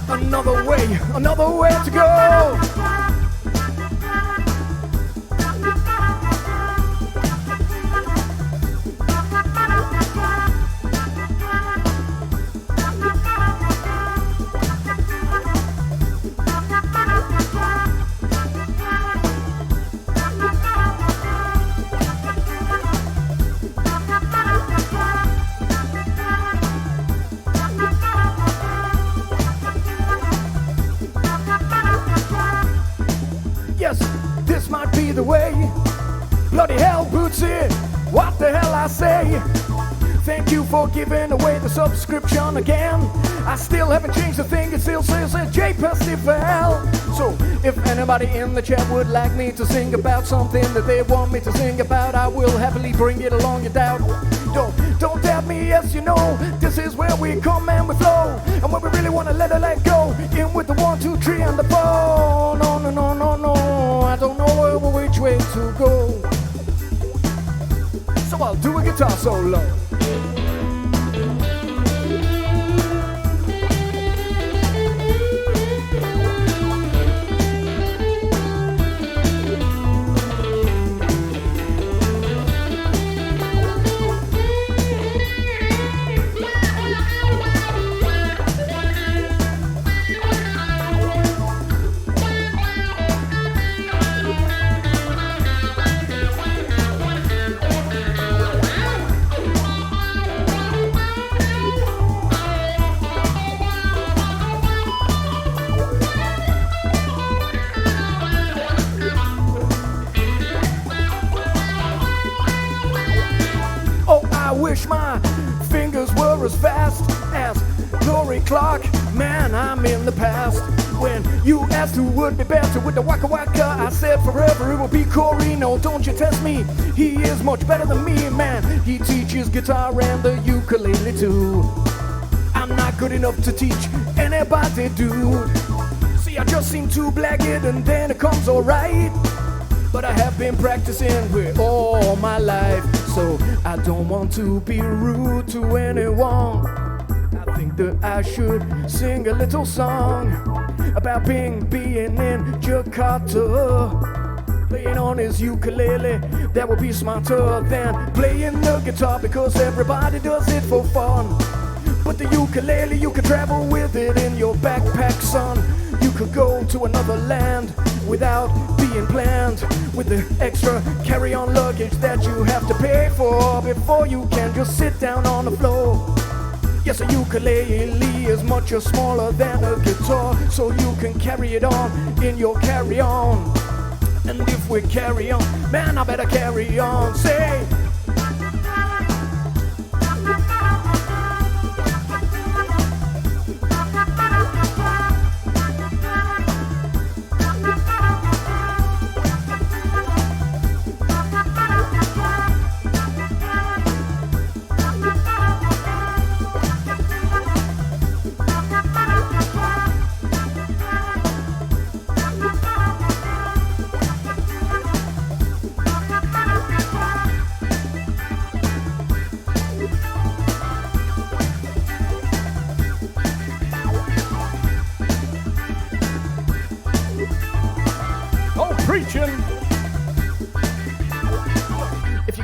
Speaker 1: Another way to go. Bloody hell, Bootsy, what the hell I say? Thank you for giving away the subscription again. I still haven't changed a thing, it still says J Pacifica. So if anybody in the chat would like me to sing about something that they want me to sing about, I will happily bring it along, you doubt. Don't doubt me, yes you know, this is where we come and we flow. And when we really want to let go, in with the 1, 2, 3 and the 4. No, I don't know which way to go. So I'll do a guitar solo. My fingers were as fast as Lori Clark. Man, I'm in the past. When you asked who would be better with the waka waka, I said forever it will be Corey. No, don't you test me. He is much better than me, man. He teaches guitar and the ukulele too. I'm not good enough to teach anybody, dude. See, I just seem to blag it and then it comes alright. But I have been practicing with all my life, so I don't want to be rude to anyone. I think that I should sing a little song about being in Jakarta, playing on his ukulele. That would be smarter than playing the guitar, because everybody does it for fun. But the ukulele, you can travel with it in your backpack, son. You could go to another land without being planned, with the extra carry-on luggage that you have to pay for before you can just sit down on the floor. Yes, a ukulele is much smaller than a guitar, so you can carry it on in your carry-on. And if we carry on, man, I better carry on. Say,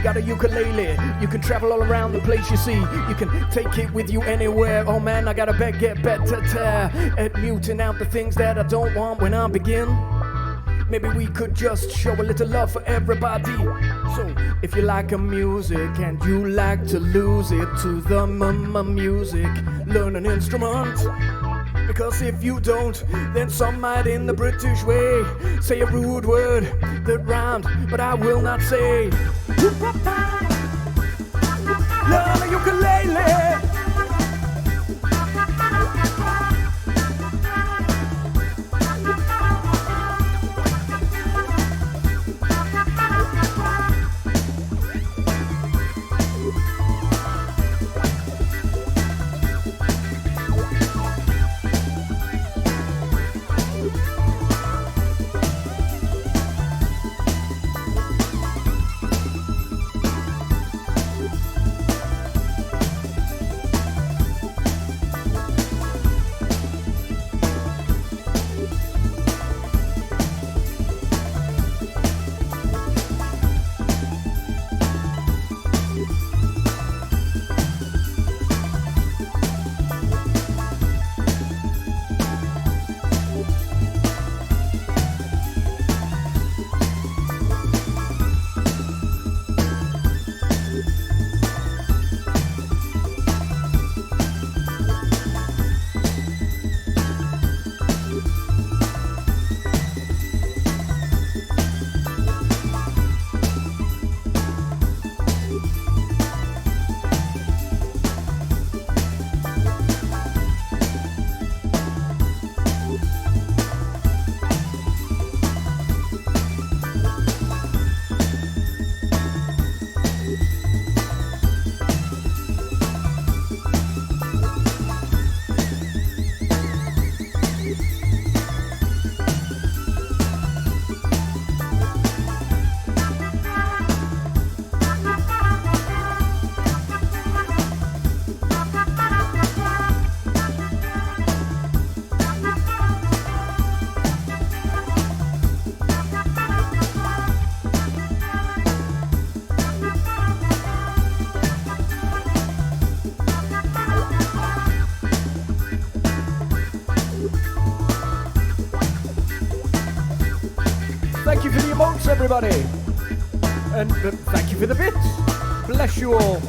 Speaker 1: got a ukulele, you can travel all around the place you see. You can take it with you anywhere. Oh man, I gotta get better at muting out the things that I don't want when I begin. Maybe we could just show a little love for everybody. So if you like a music and you like to lose it to the music, learn an instrument. Because if you don't, then some might in the British way say a rude word that rhymed, but I will not say. Learn a ukulele. you for the emotes, everybody. And thank you for the bits. Bless you all.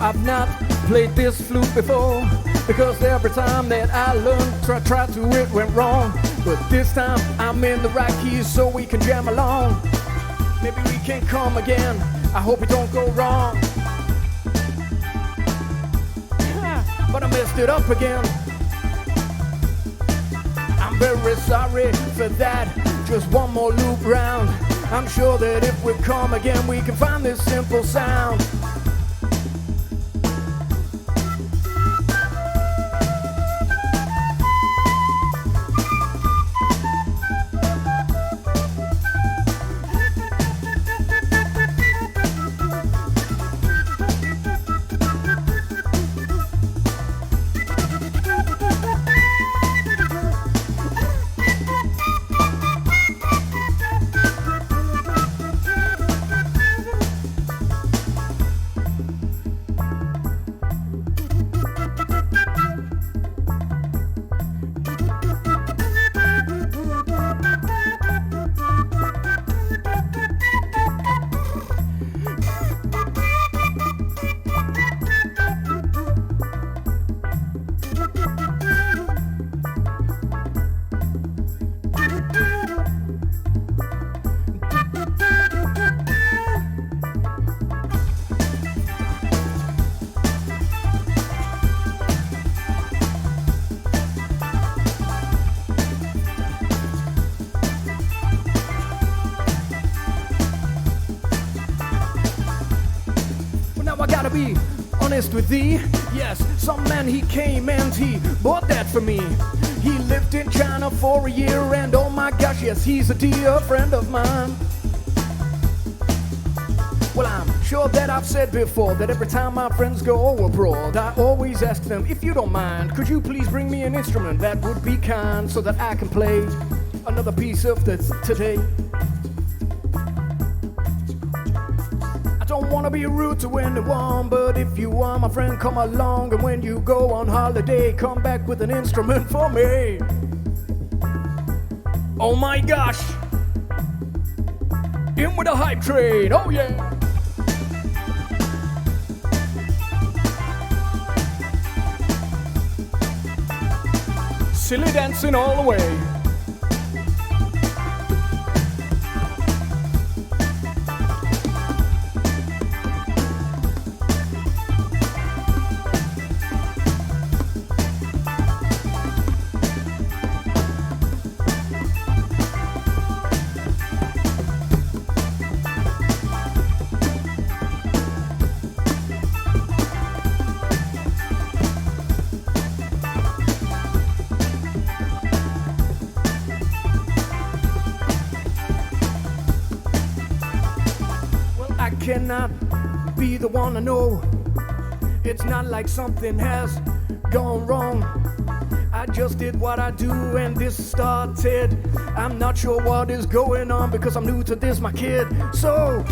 Speaker 1: I've not played this flute before, because every time that I learned, try to, it went wrong. But this time I'm in the right keys so we can jam along. Maybe we can come again, I hope it don't go wrong. But I messed it up again. I'm very sorry for that. Just one more loop round. I'm sure that if we come again, we can find this simple sound. Be honest with thee, yes, some man he came and he bought that for me. He lived in China for a year and oh my gosh, yes, he's a dear friend of mine. Well, I'm sure that I've said before that every time my friends go abroad, I always ask them, if you don't mind, could you please bring me an instrument that would be kind so that I can play another piece of this today. Don't wanna be rude to anyone, but if you are my friend, come along, and when you go on holiday, come back with an instrument for me. Oh my gosh, in with the hype train, oh yeah. Silly dancing all the way. Cannot be the one I know. It's not like something has gone wrong. I just did what I do and this started. I'm not sure what is going on because I'm new to this, my kid. So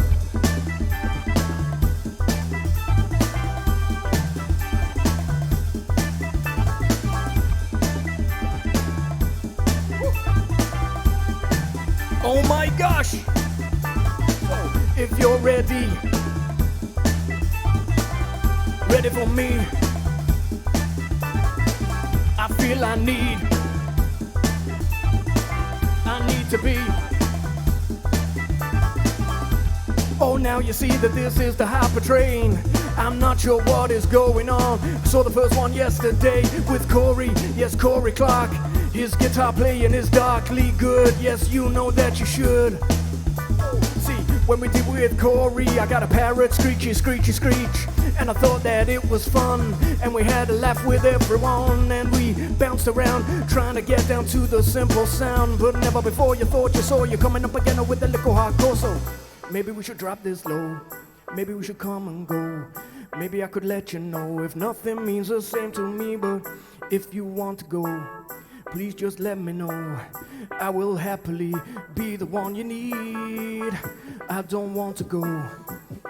Speaker 1: oh my gosh. If you're ready for me, I feel I need to be. Oh, now you see that this is the hyper train. I'm not sure what is going on. Saw the first one yesterday with Corey, yes, Corey Clark. His guitar playing is darkly good, yes, you know that you should. When we did with Corey, I got a parrot, screechy, screechy, screech. And I thought that it was fun, and we had a laugh with everyone. And we bounced around, trying to get down to the simple sound. But never before you thought you saw you coming up again with a little hardcore. So maybe we should drop this low, maybe we should come and go. Maybe I could let you know if nothing means the same to me. But if you want to go, please just let me know. I will happily be the one you need. I don't want to go,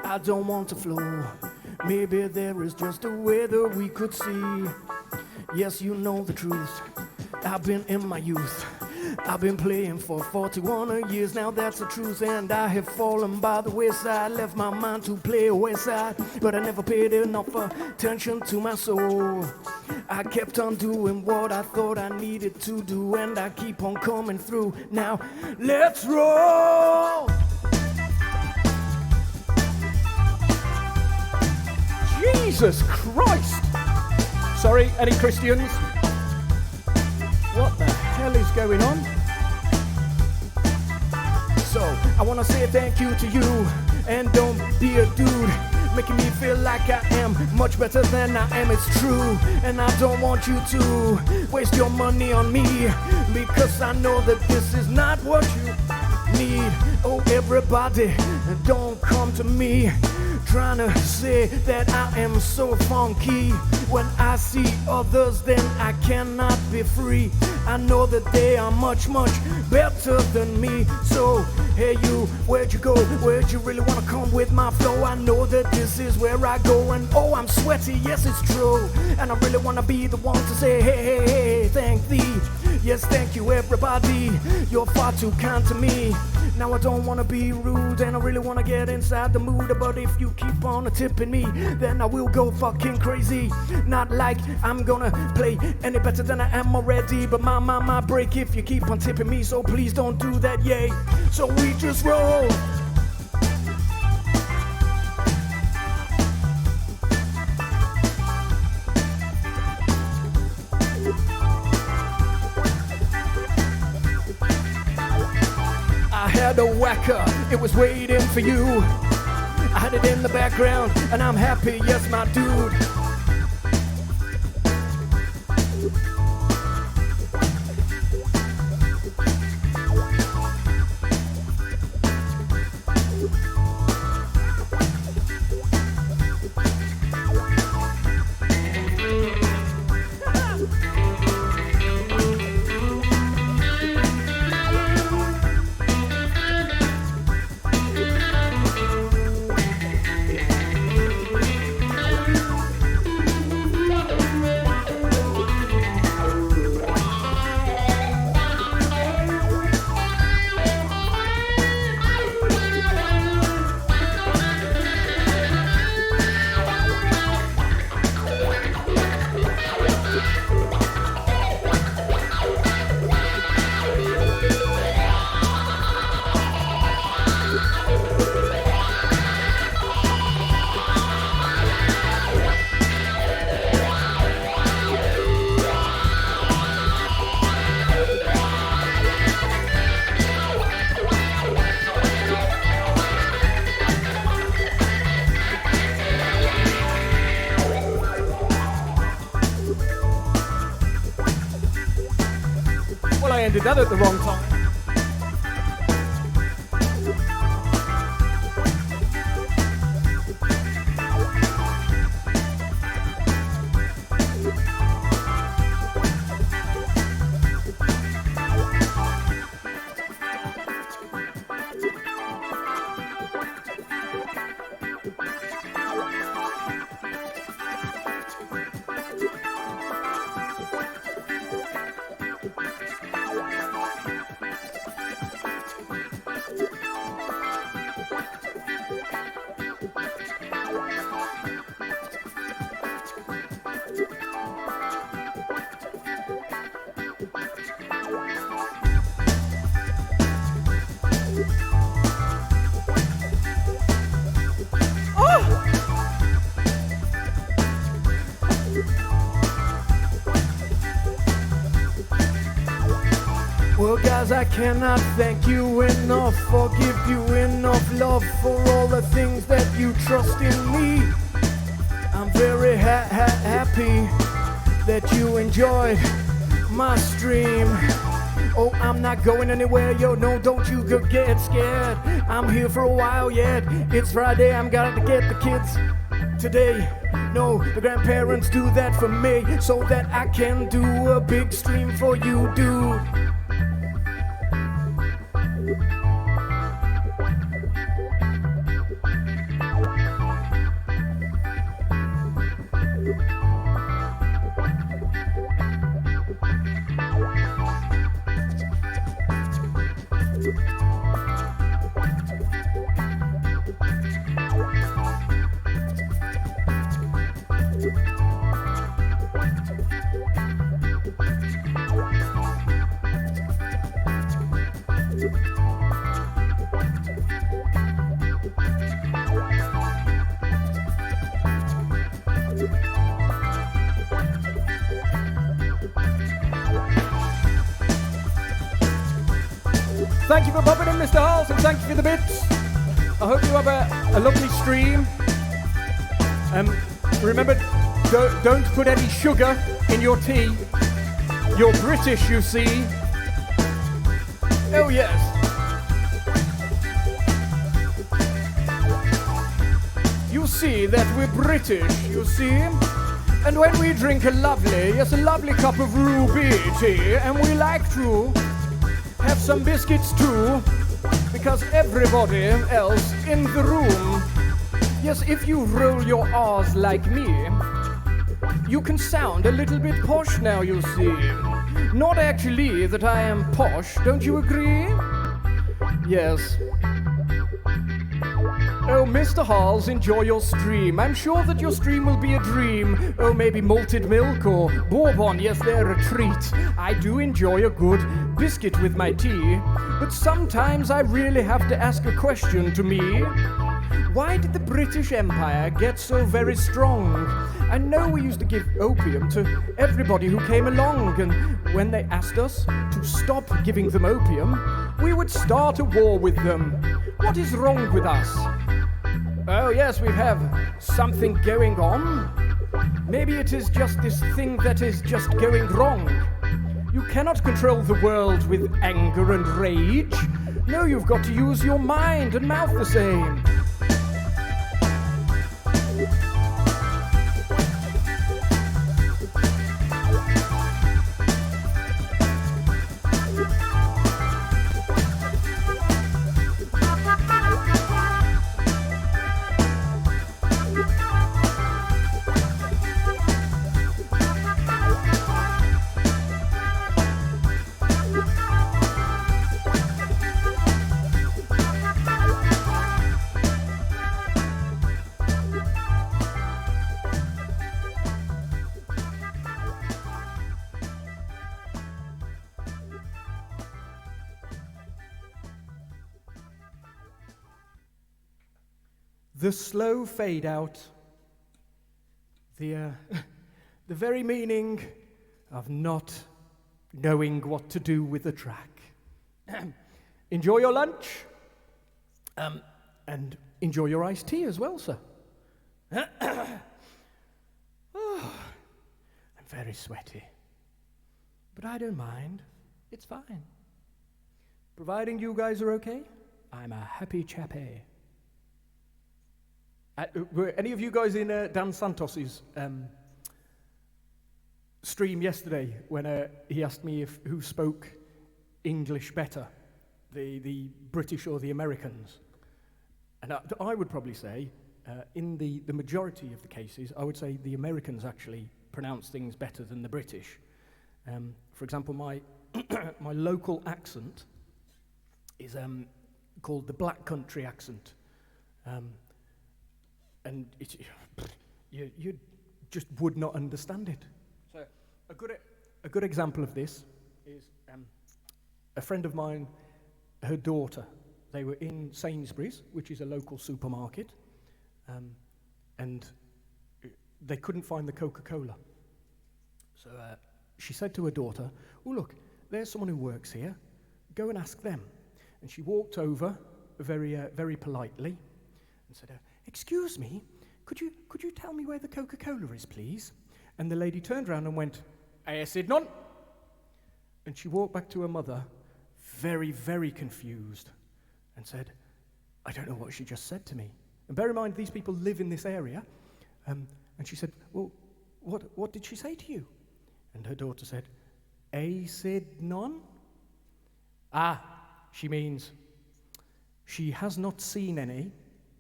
Speaker 1: I don't want to flow. Maybe there is just a way that we could see. Yes, you know the truth. I've been in my youth I've been playing for 41 years now, that's the truth, and I have fallen by the wayside. Left my mind to play west side, but I never paid enough attention to my soul. I kept on doing what I thought I needed to do, and I keep on coming through. Now, let's roll! Jesus Christ! Sorry, any Christians? What the hell is going on? So, I wanna say thank you to you, and don't be a dude making me feel like I am much better than I am, it's true. And I don't want you to waste your money on me, because I know that this is not what you need. Oh, everybody, don't come to me trying to say that I am so funky. When I see others, then I cannot be free. I know that they are much, much better than me. So, hey you, where'd you go? Where'd you really wanna come with my flow? I know that this is where I go, and oh, I'm sweaty, yes it's true. And I really wanna be the one to say, hey, hey, hey, thank thee. Yes, thank you everybody, you're far too kind to me. Now I don't wanna be rude, and I really wanna get inside the mood, but if you keep on tipping me, then I will go fucking crazy. Not like I'm gonna play any better than I am already, but my break if you keep on tipping me, so please don't do that, yay. So we just roll. I had a whacker, it was waiting for you. I had it in the background, and I'm happy, yes my dude. I ended that at the wrong time. Well guys, I cannot thank you enough, or give you enough love for all the things that you trust in me. I'm very happy that you enjoyed my stream. Oh, I'm not going anywhere, yo, no, don't you get scared. I'm here for a while yet, it's Friday, I'm gonna get the kids today. No, the grandparents do that for me, so that I can do a big stream for you, dude. Thank you for popping in, Mr. Halls, and thank you for the bits. I hope you have a lovely stream. Remember, don't put any sugar in your tea. You're British, you see. Oh, yes. You see that we're British, you see? And when we drink a lovely cup of ruby tea, and we like to have some biscuits too, because everybody else in the room, yes, if you roll your R's like me, you can sound a little bit posh now, you see. Not actually that I am posh, don't you agree? Yes. Oh, Mr. Halls, enjoy your stream. I'm sure that your stream will be a dream. Oh, maybe malted milk or bourbon, yes, they're a treat. I do enjoy a good biscuit with my tea, but sometimes I really have to ask a question to me. Why did the British Empire get so very strong? I know we used to give opium to everybody who came along, and when they asked us to stop giving them opium, we would start a war with them. What is wrong with us? Oh yes, we have something going on. Maybe it is just this thing that is just going wrong. You cannot control the world with anger and rage. No, you've got to use your mind and mouth the same. The slow fade out, the very meaning of not knowing what to do with the track. Enjoy your lunch, and enjoy your iced tea as well, sir. Oh, I'm very sweaty, but I don't mind. It's fine. Providing you guys are okay, I'm a happy chappy. Were any of you guys in Dan Santos's stream yesterday when he asked me who spoke English better, the British or the Americans? And I would probably say, in the majority of the cases, I would say the Americans actually pronounce things better than the British. For example, my my local accent is called the Black Country accent. And you just would not understand it. So a good example of this is a friend of mine, her daughter. They were in Sainsbury's, which is a local supermarket, and they couldn't find the Coca-Cola. So she said to her daughter, "Oh look, there's someone who works here. Go and ask them." And she walked over very politely and said, "Excuse me, could you tell me where the Coca-Cola is, please?" And the lady turned around and went, "I said none." And she walked back to her mother, very confused, and said, "I don't know what she just said to me." And bear in mind, these people live in this area. And she said, "Well, what did she say to you?" And her daughter said, "I said none." Ah, she means she has not seen any,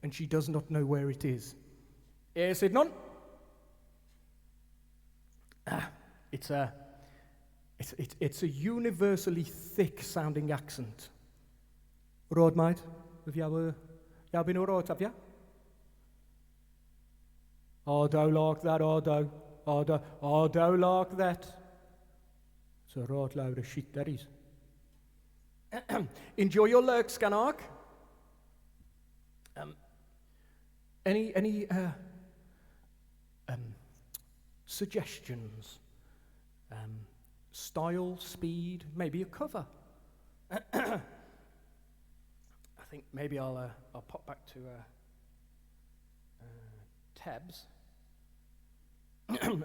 Speaker 1: and she does not know where it is. I said none. It's a universally thick-sounding accent. Right, mate? Have you been all right, have you? I don't like that, I don't like that. It's a right load of shit, that is. Enjoy your lurk, Scanark. Any suggestions? Style, speed, maybe a cover. think maybe I'll pop back to tabs.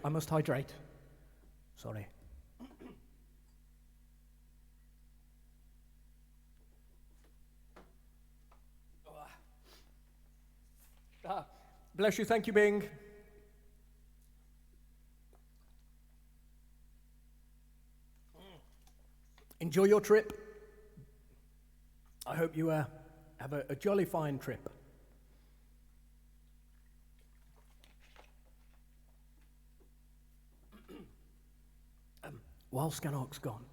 Speaker 1: I must hydrate. Sorry. Bless you, thank you, Bing. Enjoy your trip. I hope you have a jolly fine trip. While Scanark's gone,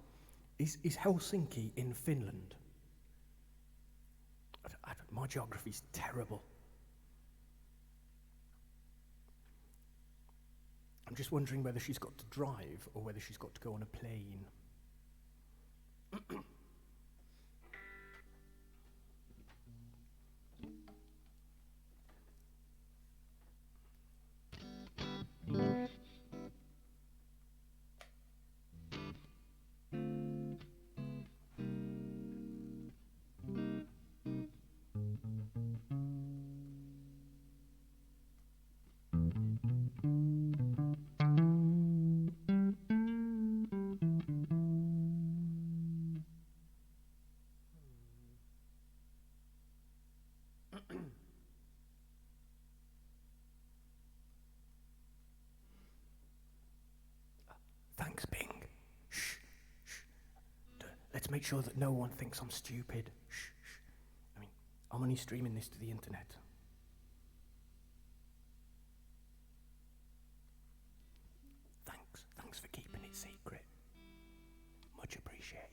Speaker 1: is Helsinki in Finland? My geography's terrible. I'm just wondering whether she's got to drive or whether she's got to go on a plane. Thanks, Bing. Shh, shh. Let's make sure that no one thinks I'm stupid. Shh, shh. I mean, I'm only streaming this to the internet. Thanks for keeping it secret. Much appreciated.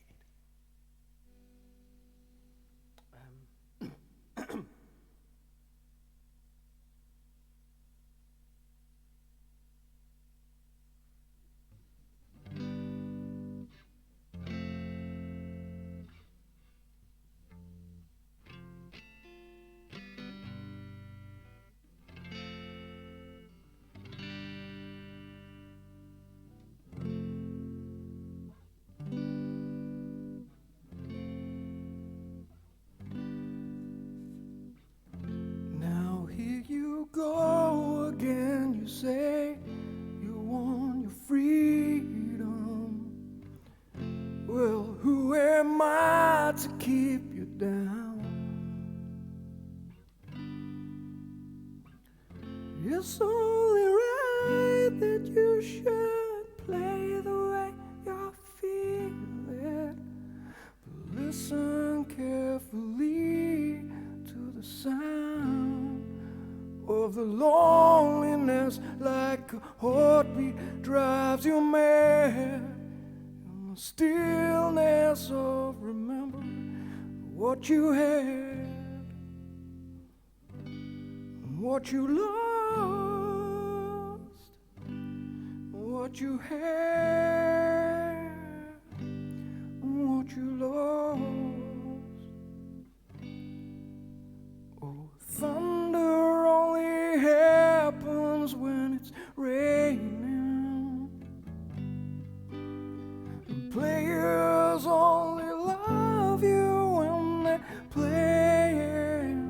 Speaker 1: Go again, you say you want your freedom. Well, who am I to keep you down? It's only right that you should play the way you're feeling. But listen carefully to the sound of the loneliness, like a heartbeat drives you mad. In the stillness of remembering what you had, and what you lost, what you had, and what you lost. Oh, thunder only happens when it's raining. And players only love you when they're playing.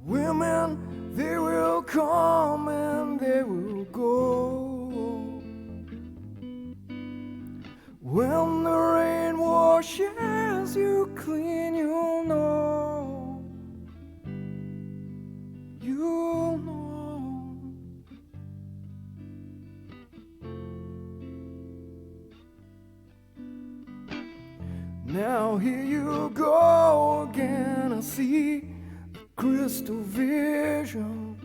Speaker 1: Women, they will come and they will go. When the rain washes you clean, you'll know. You'll know. Now here you go again. I see the crystal visions.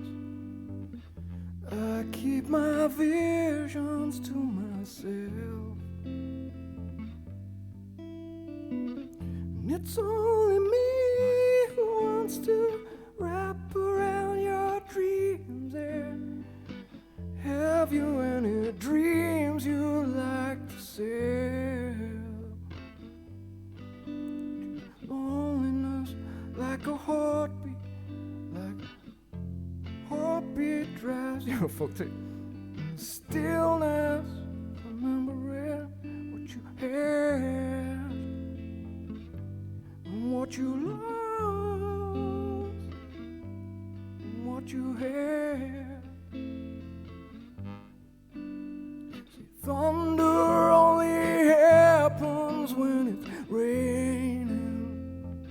Speaker 1: I keep my visions to myself. And it's only me who wants to wrap around your dreams and have you any dreams you like to sell. Loneliness like a heartbeat, drives you fucked it. Stillness, remembering what you had and what what you lost, what you had. See, thunder only happens when it's raining.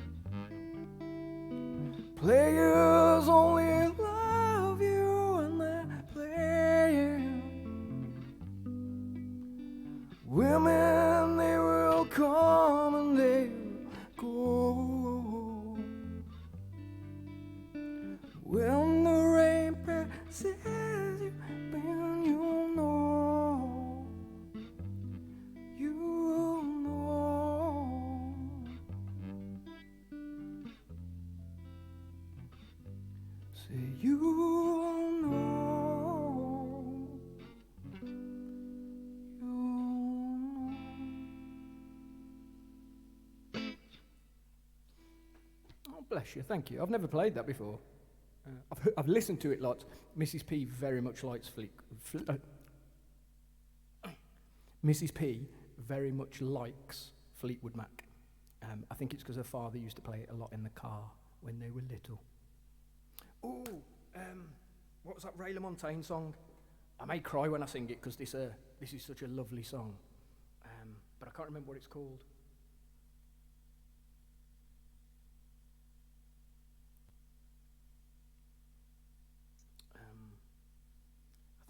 Speaker 1: Players only love you when they're playing. Women, they will come and they will go. When the rain passes you, then you'll know. You'll know. Say you'll know. Oh, bless you, thank you. I've never played that before. I've listened to it lots. Mrs. P very much likes Mrs. P very much likes Fleetwood Mac. I think it's because her father used to play it a lot in the car when they were little. Ooh, what was that Ray LaMontagne song? I may cry when I sing it because this is such a lovely song, but I can't remember what it's called.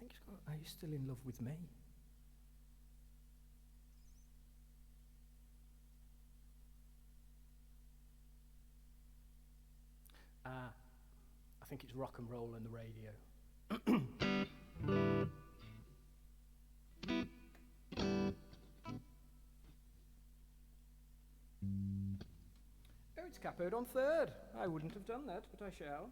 Speaker 1: I think it's called Are You Still in Love With Me? I think it's Rock and Roll and the Radio. Oh, it's capoed on third. I wouldn't have done that, but I shall.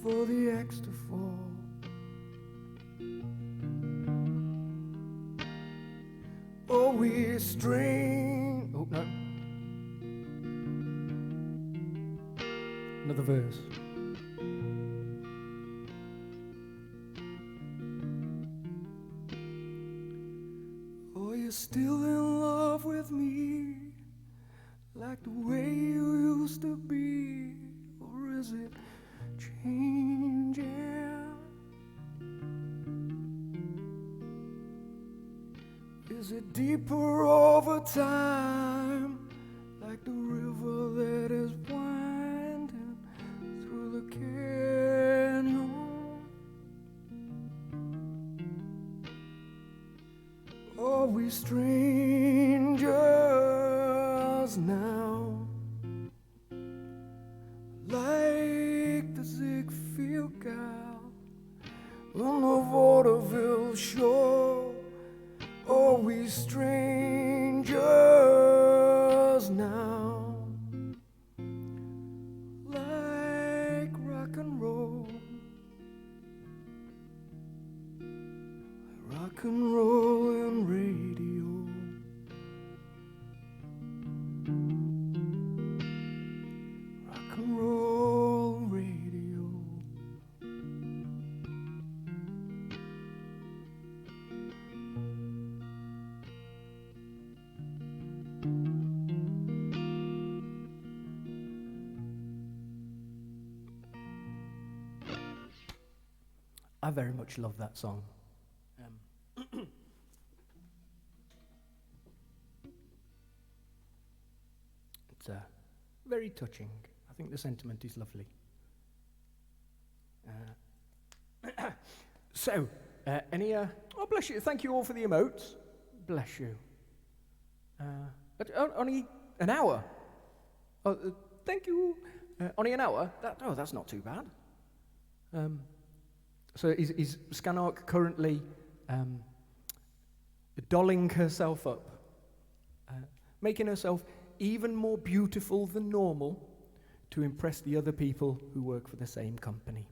Speaker 1: for the axe to fall. Oh, we strain. Oh, no. Another verse. Oh, you're still in love with me, like the way you used to be, or is it changing? Is it deeper over time, like the river that is winding through the canyon? Are we strangers now, like the Ziegfeld gal on the vaudeville show? Are we strangers now, like rock and roll, rock and roll and radio? Rock and roll and radio. I very much love that song. It's very touching. I think the sentiment is lovely. So, any, oh bless you, thank you all for the emotes. Bless you. Only an hour. Oh, thank you. Only an hour? That's not too bad. So is Scanark currently dolling herself up, making herself even more beautiful than normal to impress the other people who work for the same company?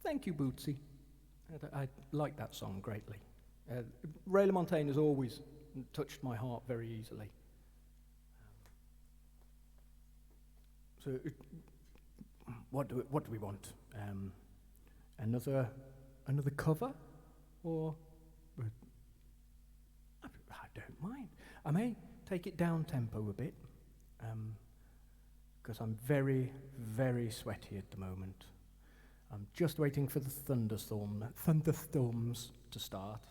Speaker 1: Thank you, Bootsy. I like that song greatly. Ray LaMontagne has always touched my heart very easily. So, what do we want? Another cover, or I don't mind. I may take it down tempo a bit, because I'm very, very sweaty at the moment. I'm just waiting for the thunderstorms to start.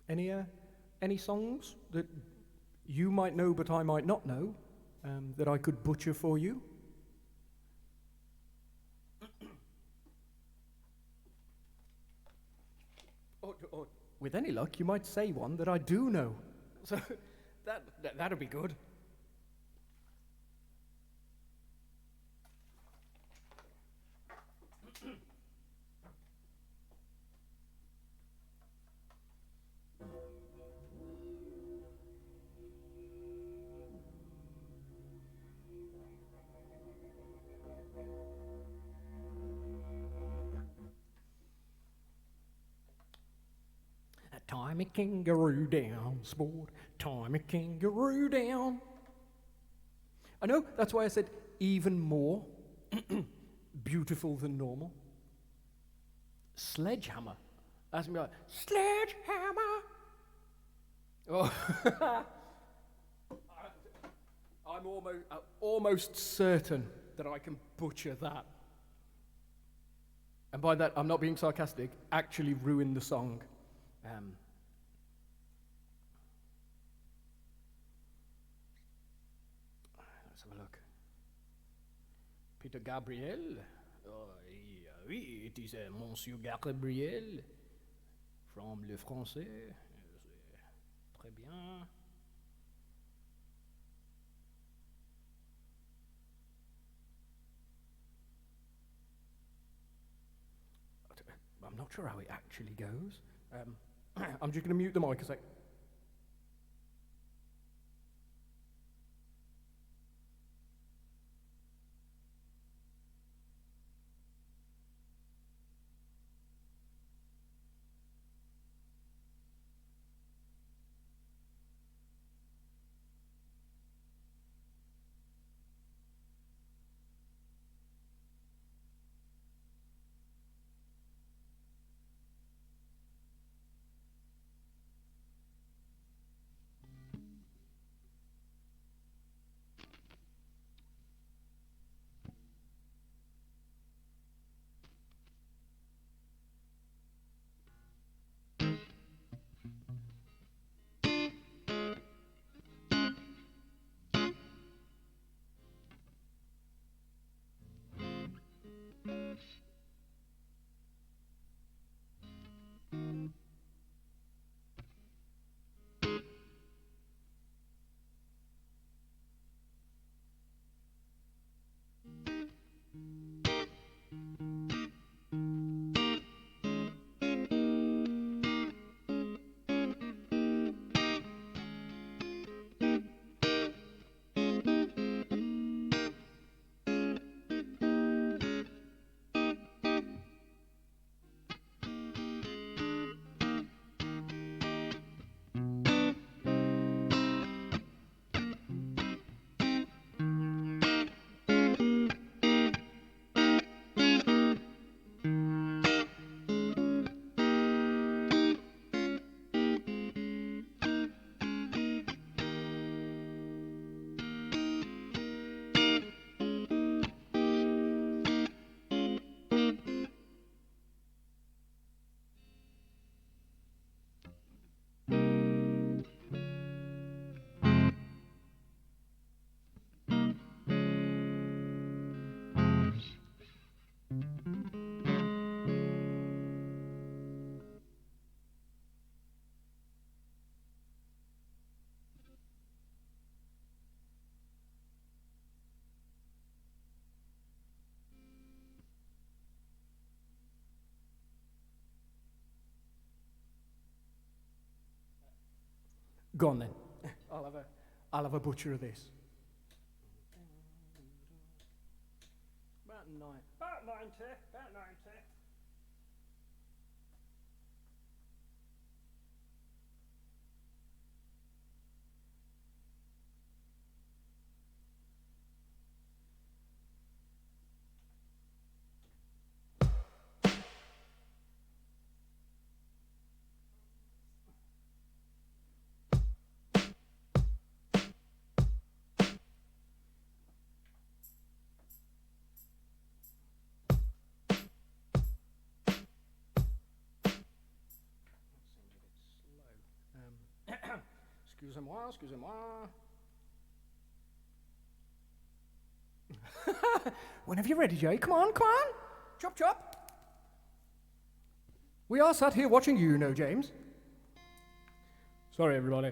Speaker 1: Any songs that you might know but I might not know, that I could butcher for you? or with any luck, you might say one that I do know. So that'll be good. Tie me kangaroo down, sport. Tie me kangaroo down. I know, that's why I said even more beautiful than normal. Sledgehammer. That's me like, sledgehammer. Oh, I'm almost certain that I can butcher that. And by that, I'm not being sarcastic, actually ruin the song. Let's have a look. Peter Gabriel. Oui, it is Monsieur Gabriel from Le Français. Très bien. not sure how it actually goes. I'm just going to mute the mic a sec. Go on then. I'll have a butcher of this. About 90. About 90. Excusez-moi, excusez-moi. Whenever you're ready, Jay. Come on, come on. Chop, chop. We are sat here watching you, know, James. Sorry, everybody.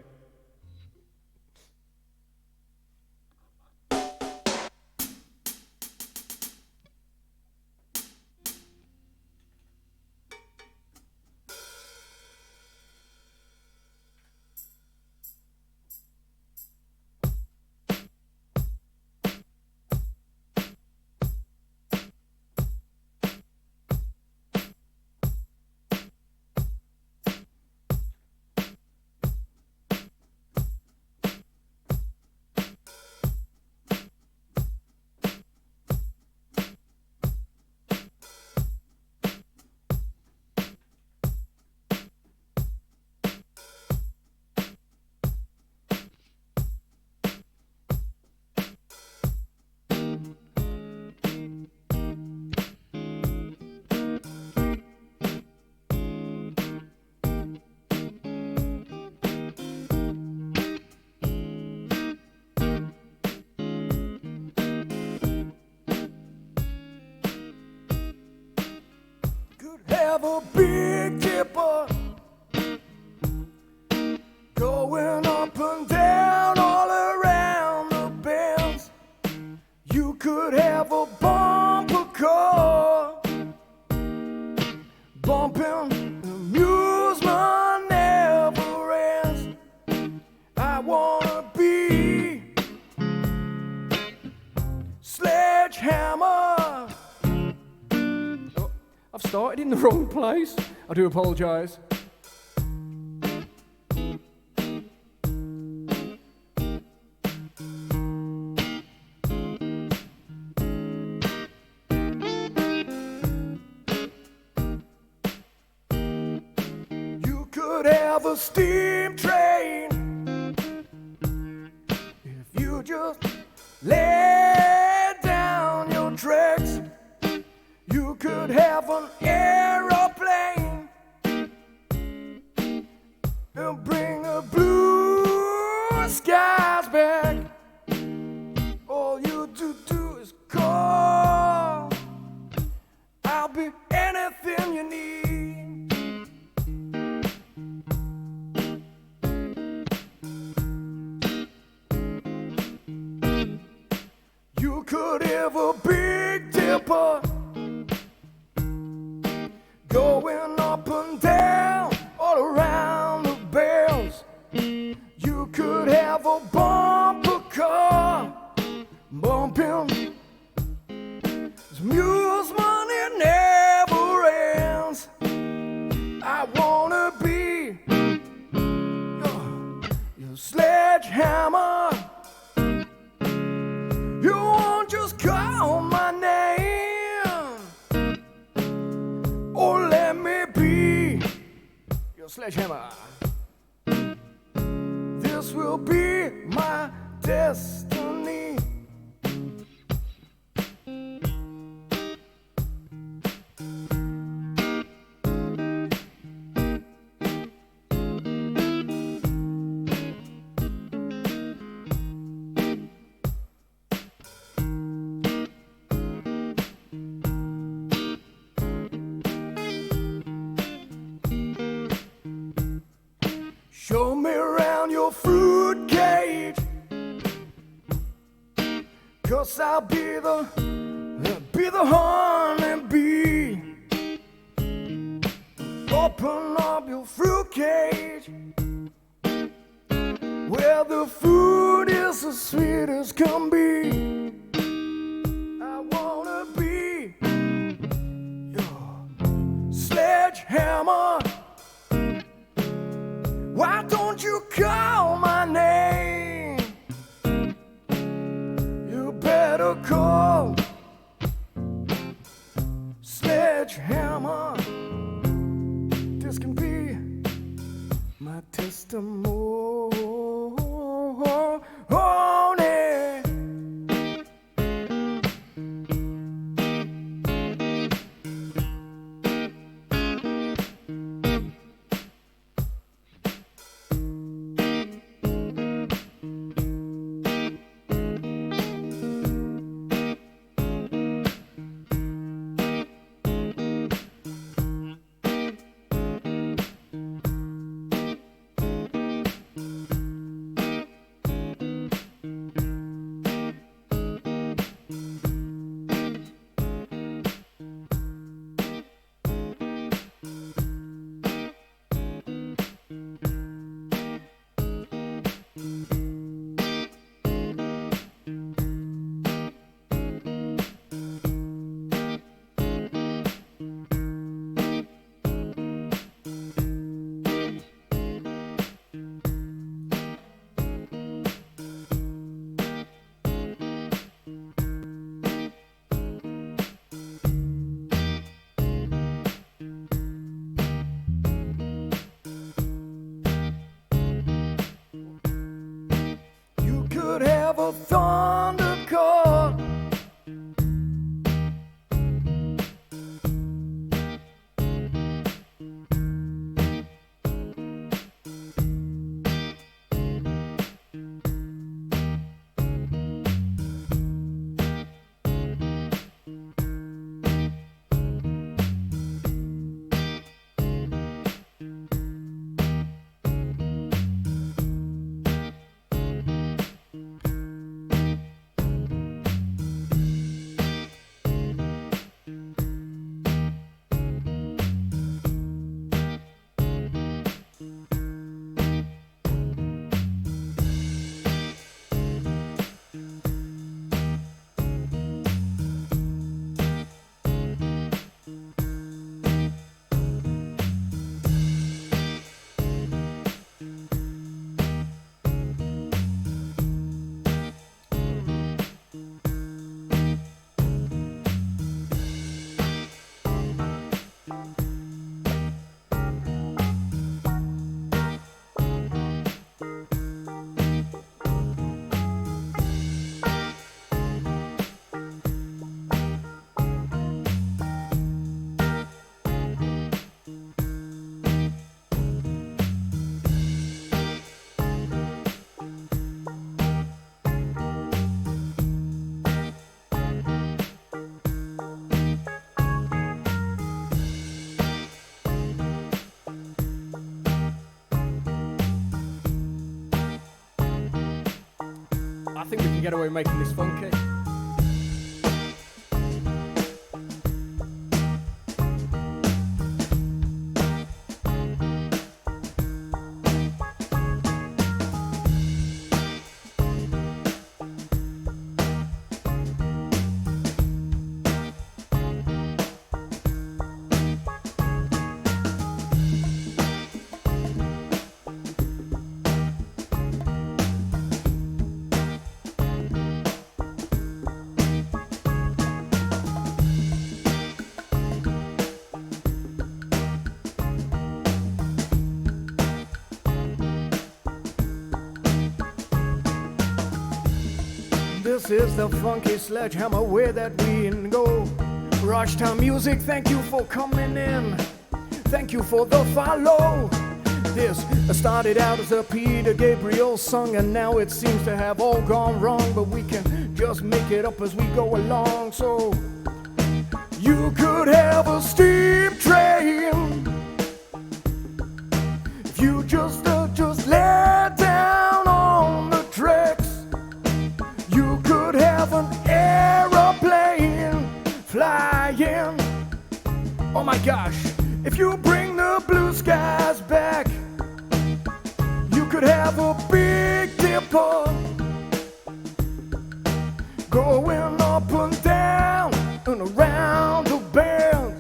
Speaker 1: Have a big dipper going up and down all around the bends. You could have a bumper car bumping started in the wrong place. I do apologise. You could have a steam train if you just lay down your tracks. You could have an aeroplane and bring the blue skies back. All you do is call. I'll be anything you need. You could have a Big Dipper going up and down all around the bells. You could have a bumper car bumping. This amusement, it never ends. I wanna be your sledgehammer. You won't just call my name, or let me be your sledgehammer. This will be my destiny. Show me around your fruit cage, 'cause I'll be the honeybee. Open up your fruit cage, where the food is as sweet as can be. I wanna be your sledgehammer. Why don't you call my name? You better call Sledgehammer. This can be my testimony. Have a thunder chord. think we can get away making this funky. This is the funky sledgehammer way that we go. Rush time music, thank you for coming in. Thank you for the follow. This started out as a Peter Gabriel song, and now it seems to have all gone wrong, but we can just make it up as we go along. So you could have a steam train if you just lay down on the tracks. You could have an aeroplane flying. Oh my gosh, if you bring the blue skies back, you could have a Big Dipper going up and down and around the bend.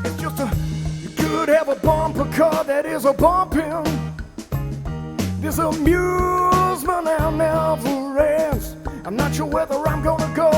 Speaker 1: It's just you could have a bumper car that is a bumping. This amusement that never ends. I'm not sure whether I'm gonna go.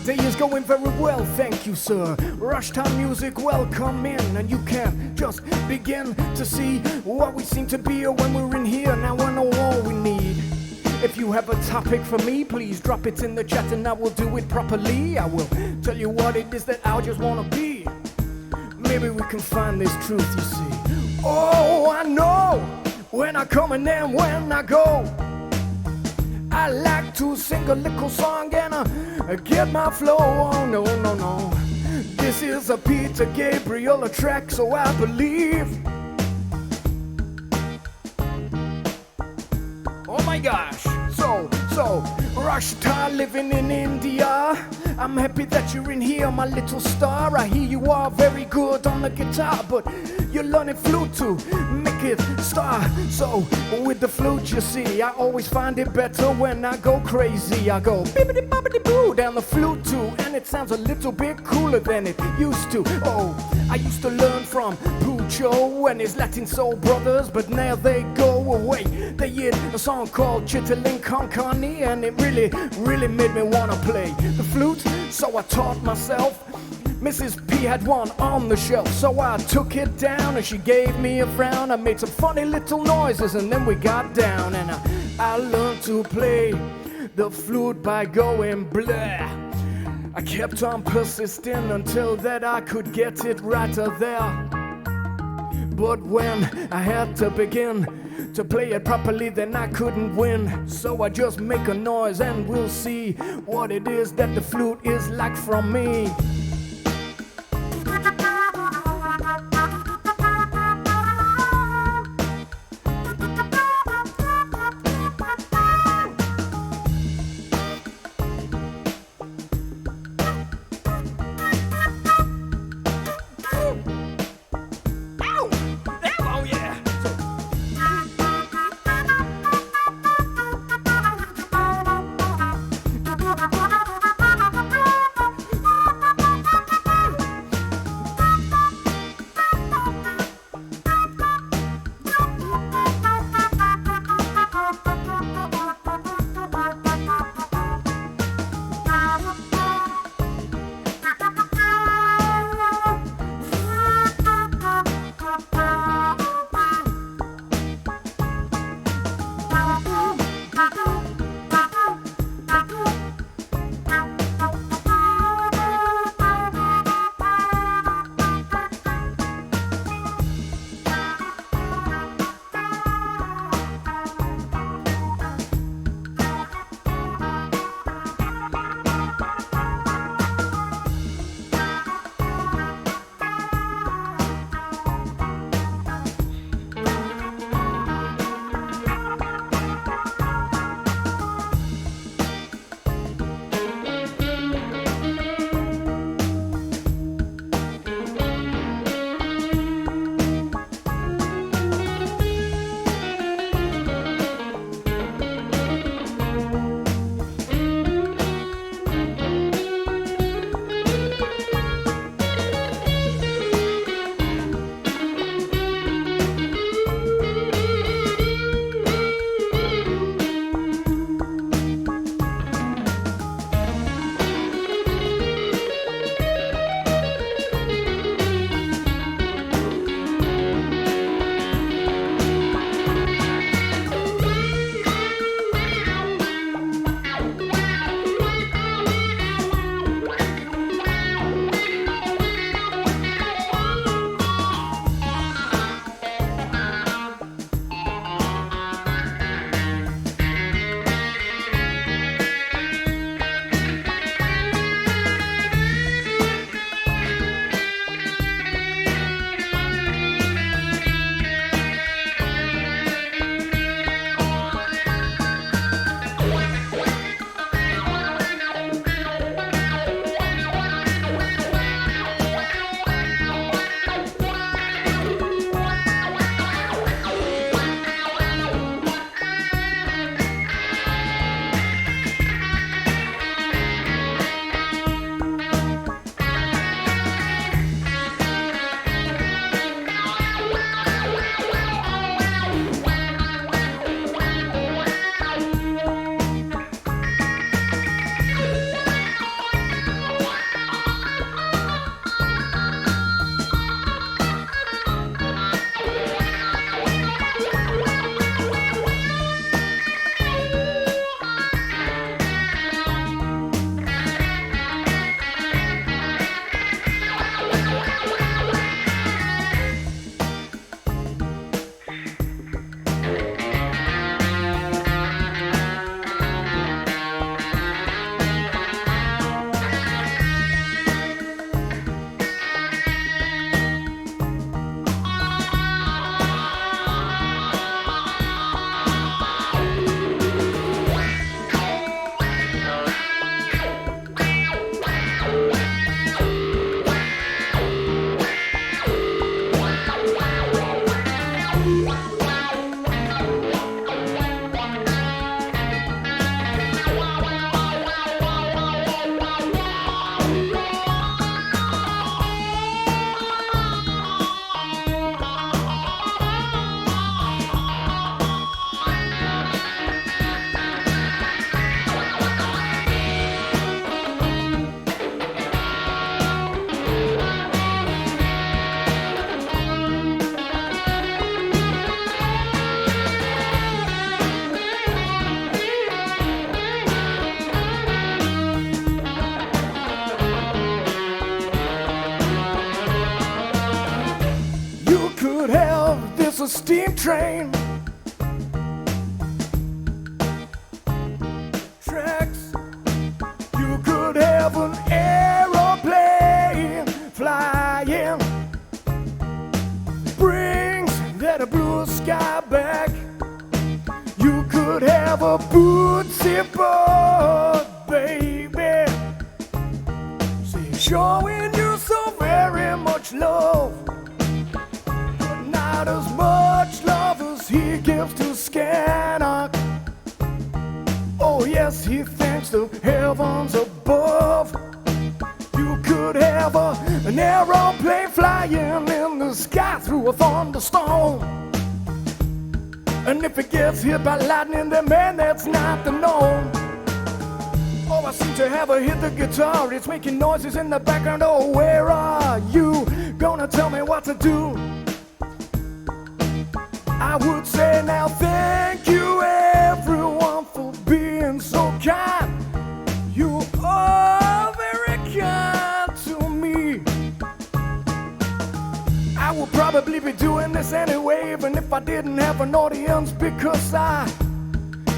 Speaker 1: Day is going very well, thank you, sir. Rush time music, welcome in, and you can just begin to see what we seem to be when we're in here. Now I know all we need. If you have a topic for me, please drop it in the chat and I will do it properly. I will tell you what it is that I just wanna be. Maybe we can find this truth, you see. Oh, I know when I come and then when I go. I like to sing a little song and get my flow on. No, no, no. This is a Peter Gabriel track, so I believe. Oh my gosh. So, Rashtar living in India. I'm happy that you're in here, my little star. I hear you are very good on the guitar, but you're learning flute to make it star. So, with the flute, you see, I always find it better when I go crazy. I go bibbidi bobbidi boo down the flute too, and it sounds a little bit cooler than it used to. Oh, I used to learn from Pucho and his Latin soul brothers, but now they go away. They hit a song called Chitlin Con Carne, and it really made me wanna play the flute. So I taught myself. Mrs. P had one on the shelf, so I took it down and she gave me a frown. I made some funny little noises and then we got down, and I learned to play the flute by going blah. I kept on persisting until that I could get it right there. But when I had to begin to play it properly, then I couldn't win. So I just make a noise and we'll see what it is that the flute is like from me. just a steam train. Tracks, you could have an aeroplane flying, brings that blue sky back. You could have a bootsy boat, baby, see, showing you so very much love, but not as much love as he gives to Scannock. Oh yes, he thanks the heavens above. You could have an aeroplane flying in the sky through a thunderstorm. And if it gets hit by lightning, then man, that's not the norm. Oh, I seem to have hit the guitar. It's making noises in the background. Oh, where are you gonna tell me what to do? I would say now thank you everyone for being so kind. You are very kind to me. I would probably be doing this anyway, even if I didn't have an audience, because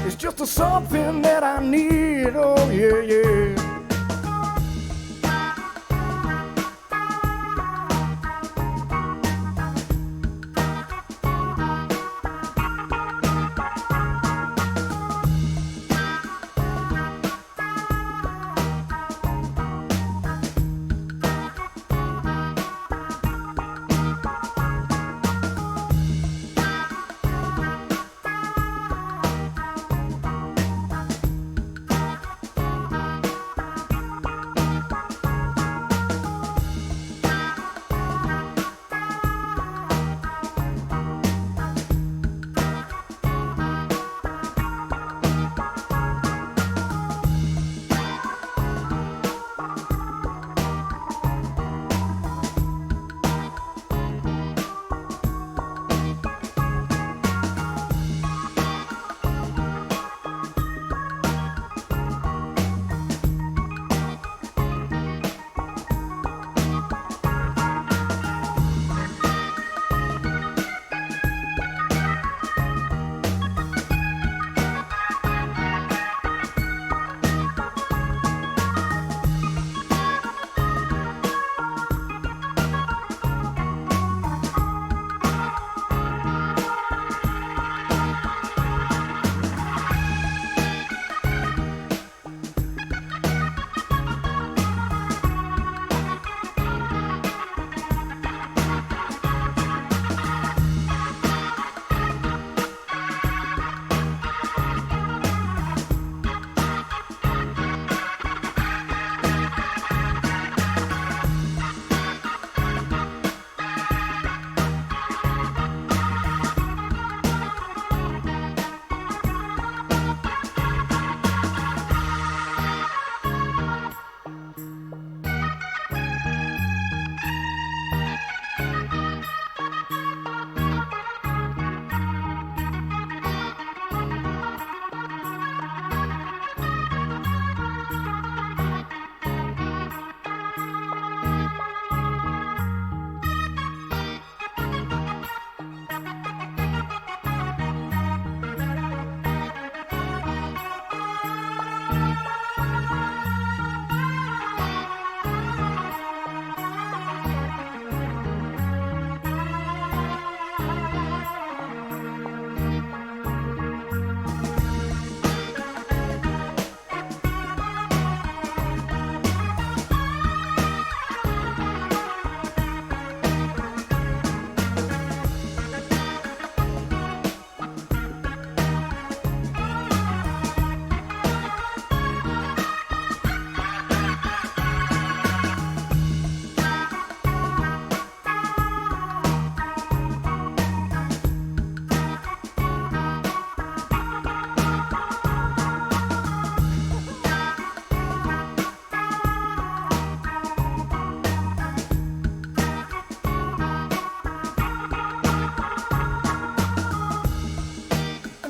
Speaker 1: it's just something that I need. Oh yeah, yeah.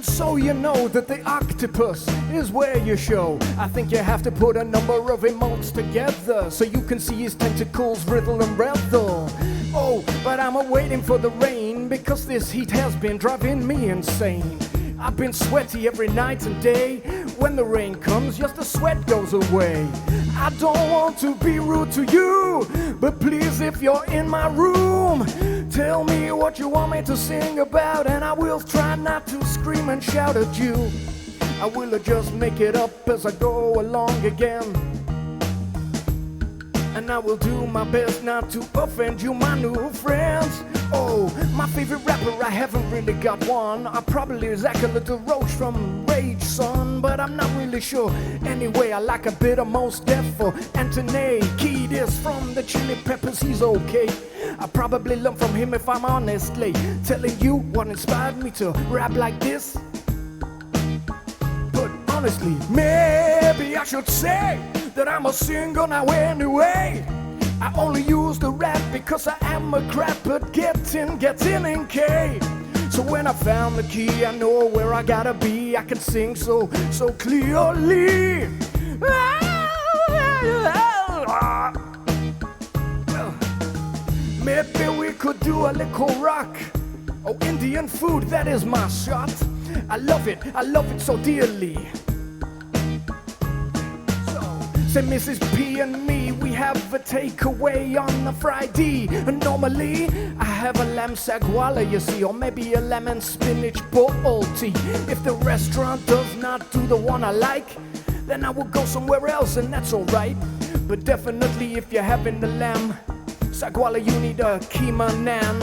Speaker 1: So you know that the octopus is where you show. I think you have to put a number of emotes together so you can see his tentacles wriggle and wrestle. Oh, but I'm waiting for the rain because this heat has been driving me insane. I've been sweaty every night and day. When the rain comes, just the sweat goes away. I don't want to be rude to you, but please, if you're in my room, tell me what you want me to sing about, and I will try not to scream and shout at you. I will just make it up as I go along again, and I will do my best not to offend you, my new friends. Oh, my favorite rapper, I haven't really got one. I probably Zach a Little Roach from Rage Son, but I'm not really sure. Anyway, I like a bit of Mos Def for Anthony Kiedis from the Chili Peppers, he's okay. I probably learned from him if I'm honestly telling you what inspired me to rap like this. But honestly, maybe I should say that I'm a singer now anyway. I only use the rap because I am a crap at getting in K. So when I found the key, I know where I gotta be. I can sing so clearly. Maybe we could do a little rock. Oh, Indian food, that is my shot. I love it so dearly. Say Mrs. P and me, we have a takeaway on a Friday. And normally, I have a lamb saguala, you see, or maybe a lemon spinach balti. If the restaurant does not do the one I like, then I will go somewhere else, and that's alright. But definitely, if you're having the lamb saguala, you need a keema naan,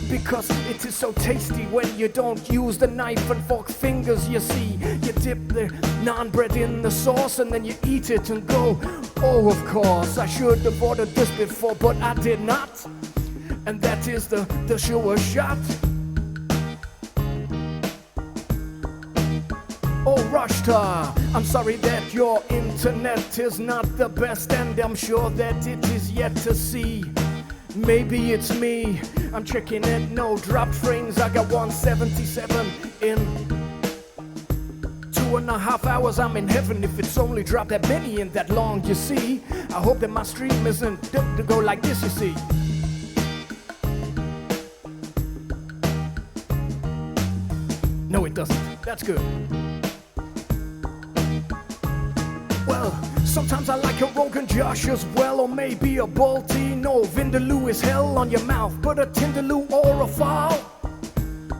Speaker 1: because it is so tasty when you don't use the knife and fork fingers, you see. You dip the naan bread in the sauce and then you eat it and go, oh, of course, I should have ordered this before, but I did not. And that is the sure shot. Oh, Rashta, I'm sorry that your internet is not the best, and I'm sure that it is yet to see. Maybe it's me, I'm checking it, no dropped frames. I got 177 in 2.5 hours. I'm in heaven if it's only dropped that many in that long, you see. I hope that my stream isn't to go like this, you see. No, it doesn't. That's good. Well, sometimes I like a Rogan Josh as well, or maybe a Balti. No, Vindaloo is hell on your mouth, but a Tindaloo or a foul,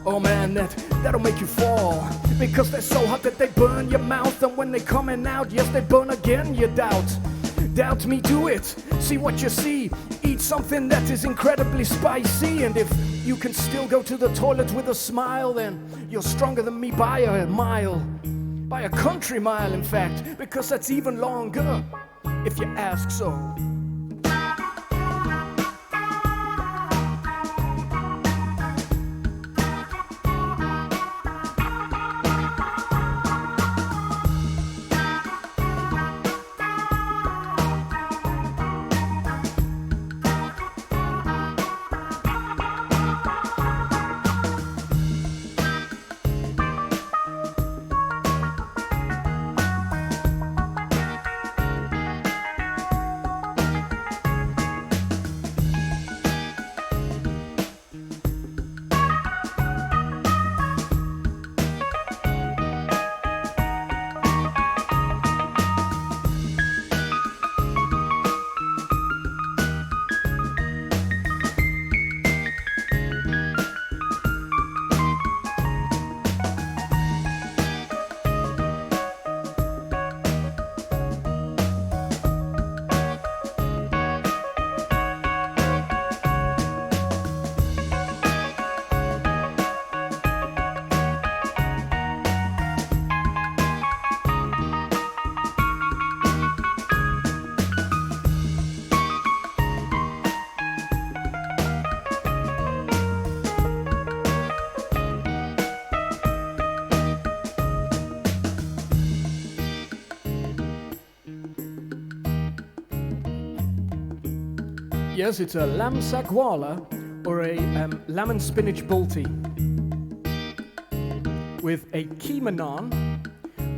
Speaker 1: oh man, that'll make you fall. Because they're so hot that they burn your mouth, and when they're coming out, yes, they burn again, you doubt me, do it, see what you see. Eat something that is incredibly spicy, and if you can still go to the toilet with a smile, then you're stronger than me by a mile. By a country mile, in fact, because that's even longer, if you ask so. Yes, it's a lamb saguala or a lemon spinach balti with a keema naan.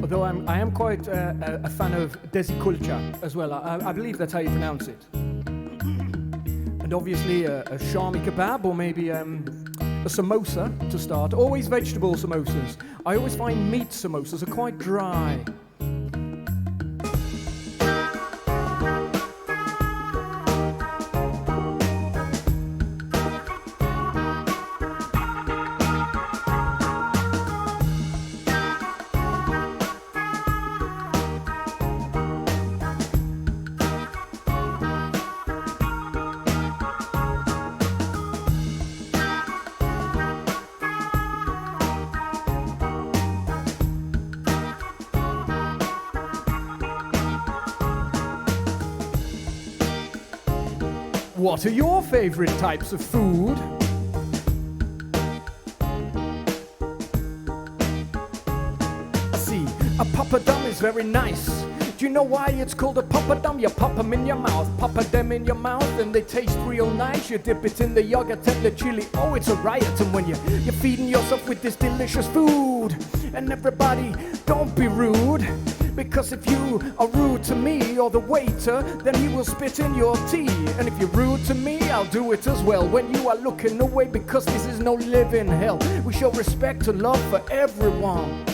Speaker 1: Although I am quite a fan of desi kulcha as well. I believe that's how you pronounce it. And obviously a shami kebab or maybe a samosa to start. Always vegetable samosas. I always find meat samosas are quite dry. What are your favorite types of food? See, a papadum is very nice. Do you know why it's called a papadum? You pop them in your mouth, pop them in your mouth, and they taste real nice. You dip it in the yogurt and the chili. Oh, it's a riot. And when you're feeding yourself with this delicious food, and everybody, don't be rude. Because if you are rude to me or the waiter, then he will spit in your tea. And if you're rude to me, I'll do it as well. When you are looking away, because this is no living hell. We show respect and love for everyone.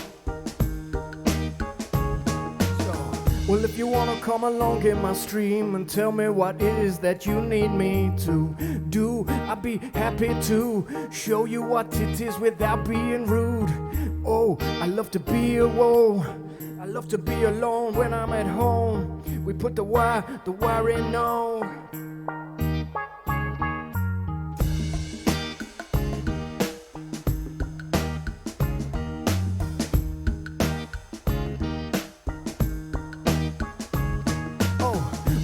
Speaker 1: Well, if you wanna come along in my stream and tell me what it is that you need me to do, I'll be happy to show you what it is without being rude. Oh, I love to be I love to be alone when I'm at home. We put the wire in on.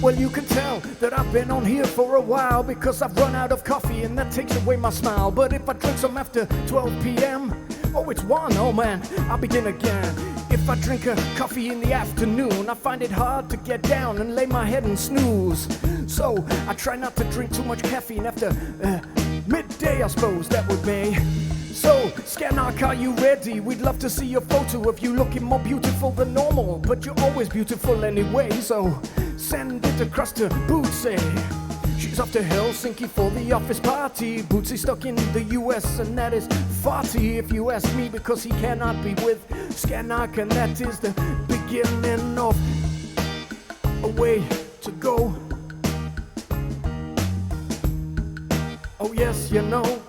Speaker 1: Well, you can tell that I've been on here for a while because I've run out of coffee and that takes away my smile. But if I drink some after 12 p.m., oh, it's 1, oh man, I'll begin again. If I drink a coffee in the afternoon, I find it hard to get down and lay my head and snooze. So I try not to drink too much caffeine after midday, I suppose that would be. So, Scanark, are you ready? We'd love to see your photo of you looking more beautiful than normal. But you're always beautiful anyway, so send it across to Bootsy. She's off to Helsinki for the office party. Bootsy's stuck in the US and that is farty if you ask me, because he cannot be with Scanark, and that is the beginning of a way to go. Oh yes, you know,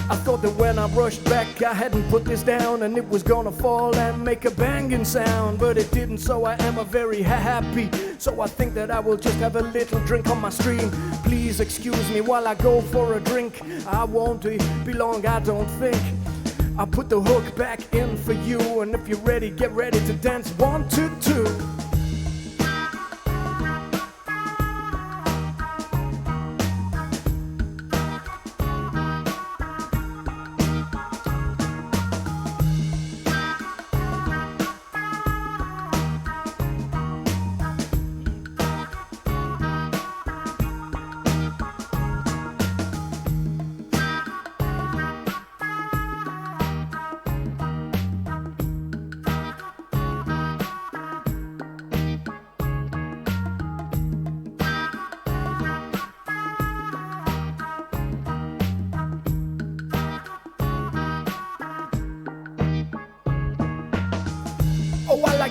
Speaker 1: I thought that when I rushed back I hadn't put this down and it was gonna fall and make a banging sound, but it didn't, so I am very happy. So I think that I will just have a little drink on my stream. Please excuse me while I go for a drink. I won't be long, I don't think. I'll put the hook back in for you, and if you're ready, get ready to dance 1, 2, 2.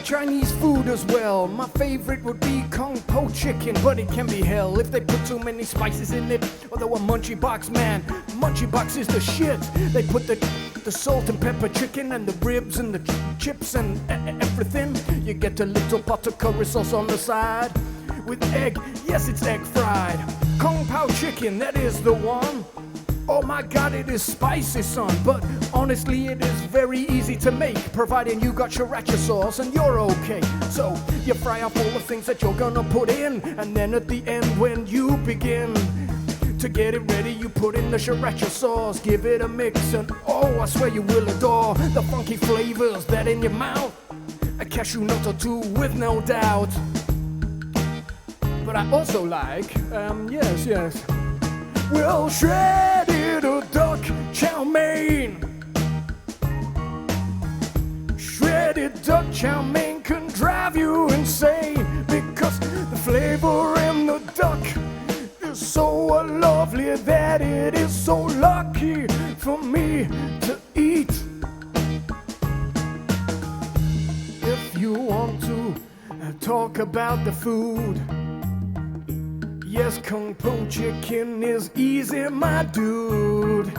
Speaker 1: Chinese food as well. My favorite would be Kung Po chicken, but it can be hell if they put too many spices in it. Although a Munchie Box, man, Munchie Box is the shit. They put the salt and pepper chicken and the ribs and the chips and everything. You get a little pot of curry sauce on the side with egg. Yes, it's egg fried. Kung Pao chicken, that is the one. Oh my god, it is spicy, son, but honestly it is very easy to make, providing you got sriracha sauce and you're okay. So you fry up all the things that you're gonna put in, and then at the end when you begin to get it ready, you put in the sriracha sauce, give it a mix, and oh, I swear you will adore the funky flavors that in your mouth. A cashew nut or two with no doubt. But I also like, yes. Well, shredded duck chow mein. Shredded duck chow mein can drive you insane, because the flavor in the duck so lovely that it is so lucky for me to eat. If you want to talk about the food, yes, Kung Po chicken is easy, my dude.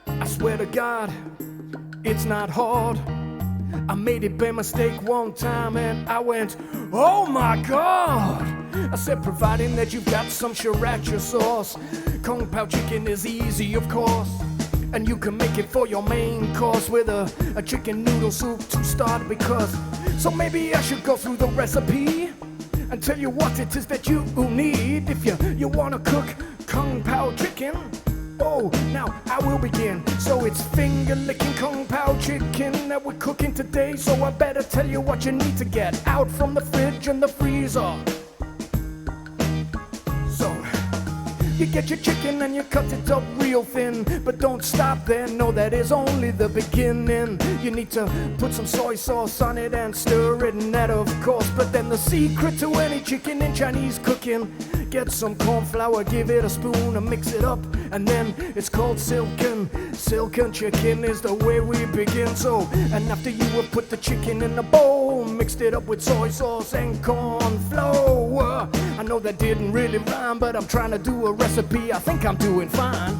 Speaker 1: I swear to God, it's not hard. I made it by mistake one time and I went, oh my God. I said, providing that you've got some sriracha sauce, Kung Pao chicken is easy, of course. And you can make it for your main course with a chicken noodle soup to start because. So maybe I should go through the recipe and tell you what it is that you need if you want to cook Kung Pao chicken. Oh, now I will begin. So it's finger-licking Kung Pao chicken that we're cooking today. So I better tell you what you need to get out from the fridge and the freezer. So you get your chicken and you cut it up real thin. But don't stop there, no, that is only the beginning. You need to put some soy sauce on it and stir it, and that of course. But then the secret to any chicken in Chinese cooking, get some corn flour, give it a spoon and mix it up, and then it's called silken. Silken chicken is the way we begin. So, and after you have put the chicken in a bowl, mixed it up with soy sauce and corn flour. I know that didn't really rhyme, but I'm trying to do a recipe. I think I'm doing fine.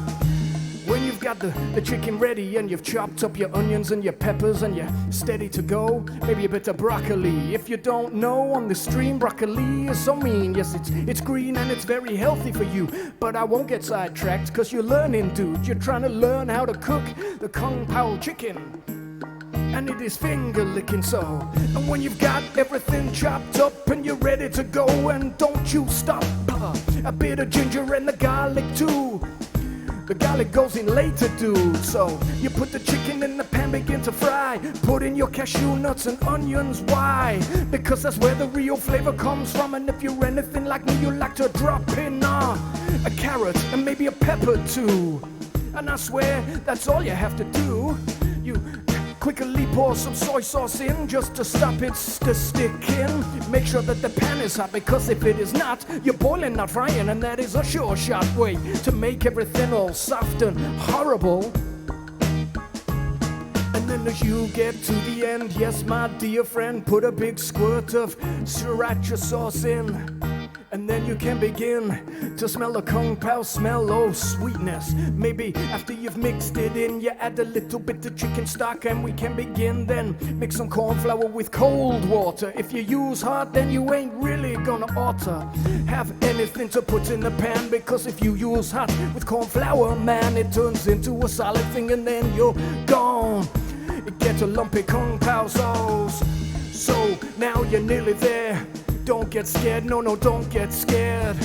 Speaker 1: When you've got the chicken ready and you've chopped up your onions and your peppers and you're steady to go, maybe a bit of broccoli. If you don't know, on the stream, broccoli is so mean. Yes, it's green and it's very healthy for you. But I won't get sidetracked, cause you're learning, dude. You're trying to learn how to cook the Kung Pao chicken. And it is finger licking so. And when you've got everything chopped up and you're ready to go, and don't you stop, a bit of ginger and the garlic too. The garlic goes in later, dude. So you put the chicken in the pan, begin to fry. Put in your cashew nuts and onions. Why? Because that's where the real flavor comes from. And if you're anything like me, you like to drop in a carrot and maybe a pepper too. And I swear that's all you have to do. You quickly pour some soy sauce in just to stop it to stick in. Make sure that the pan is hot, because if it is not, you're boiling, not frying, and that is a sure shot way to make everything all soft and horrible. And then as you get to the end, yes, my dear friend, put a big squirt of sriracha sauce in. And then you can begin to smell the Kung Pao smell, oh sweetness. Maybe after you've mixed it in, you add a little bit of chicken stock and we can begin. Then mix some corn flour with cold water. If you use hot, then you ain't really gonna oughta have anything to put in the pan, because if you use hot with corn flour, man, it turns into a solid thing and then you're gone. It gets a lumpy Kung Pao sauce. So now you're nearly there. Don't get scared, no, don't get scared.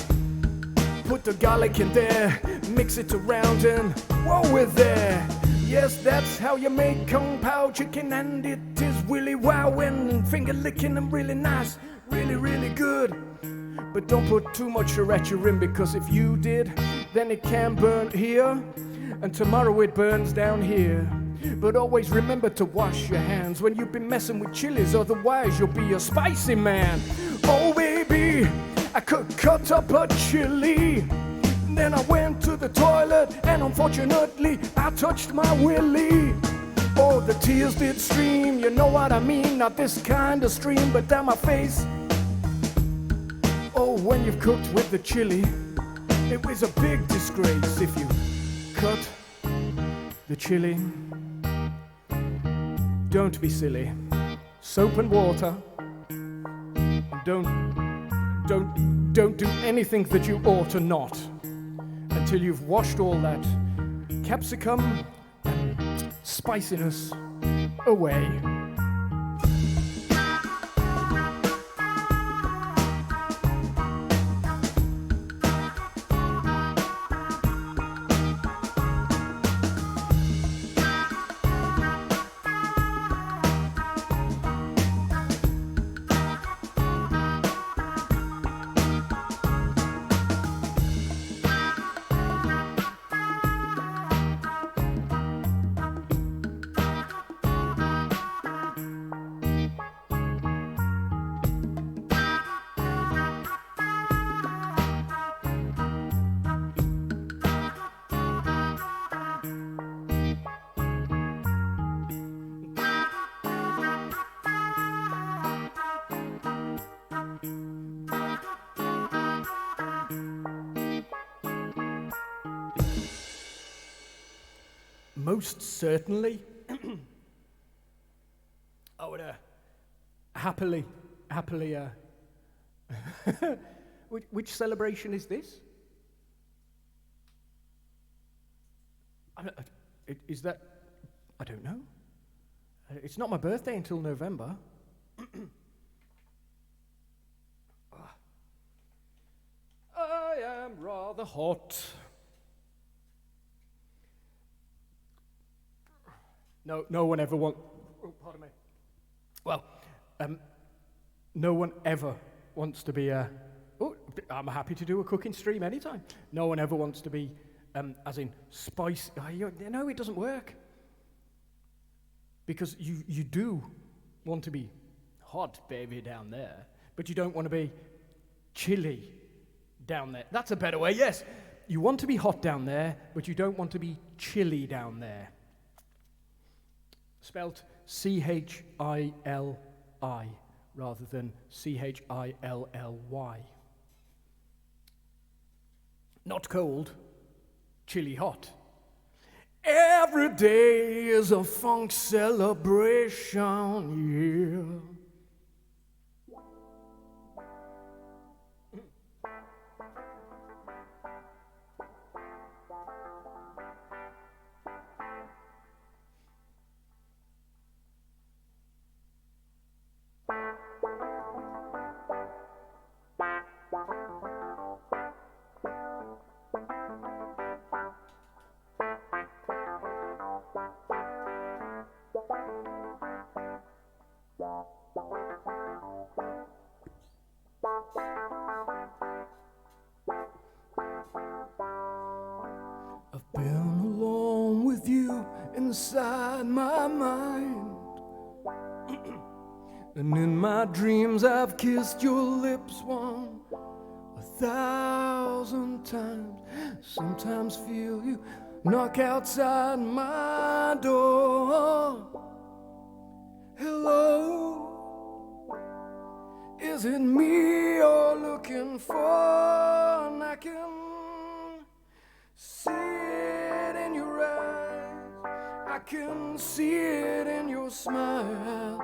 Speaker 1: Put the garlic in there, mix it around and whoa, we're there. Yes, that's how you make Kung Pao chicken, and it is really wow and finger licking and really nice, really, really good. But don't put too much sriracha in, because if you did, then it can burn here, and tomorrow it burns down here. But always remember to wash your hands when you've been messing with chilies, otherwise you'll be a spicy man. Oh baby, I could cut up a chili. Then I went to the toilet and unfortunately I touched my willy. Oh, the tears did stream, you know what I mean. Not this kind of stream, but down my face. Oh, when you've cooked with the chili, it was a big disgrace if you cut the chili. Don't be silly. Soap and water. Don't do anything that you ought to not until you've washed all that capsicum and spiciness away. most certainly. I would happily. Which celebration is this? Is that? I don't know. It's not my birthday until November. I am rather hot. No one ever wants. Oh, pardon me. Well, no one ever wants to be a. Oh, I'm happy to do a cooking stream anytime. No one ever wants to be, as in spicy. No, it doesn't work. Because you do want to be hot, baby, down there, but you don't want to be chilly down there. That's a better way, yes. You want to be hot down there, but you don't want to be chilly down there. Spelt C-H-I-L-I rather than C-H-I-L-L-Y. Not cold, chilly hot. Every day is a funk celebration, yeah. I've been alone with you inside my mind, and in my dreams I've kissed your lips 1,000 times. Sometimes feel you knock outside my door. Hello, is it me you're looking for? And I can see it in your eyes, I can see it in your smile.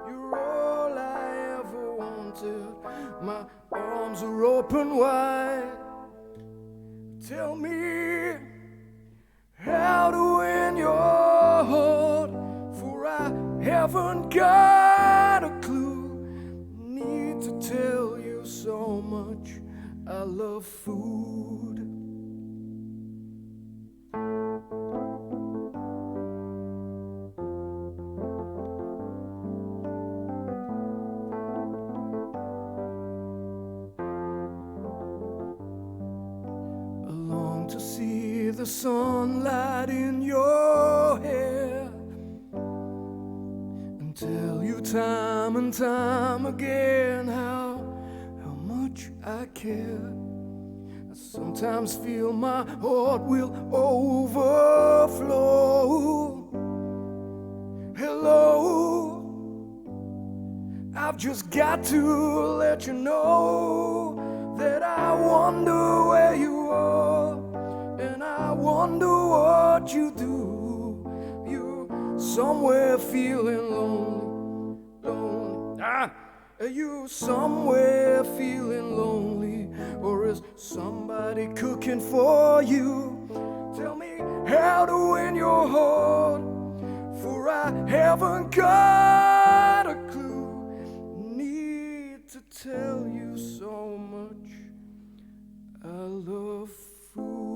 Speaker 1: You're all I ever wanted, my arms are open wide. Tell me how to win your heart, for I haven't got a clue. Need to tell you so much, I love food. To see the sunlight in your hair, and tell you time and time again how much I care. I sometimes feel my heart will overflow. Hello, I've just got to let you know that I wonder where you are. And I wonder what you do. You somewhere feeling lonely, lonely. You somewhere feeling lonely, or is somebody cooking for you? Tell me how to win your heart, for I haven't got a clue. Need to tell you so much, I love food.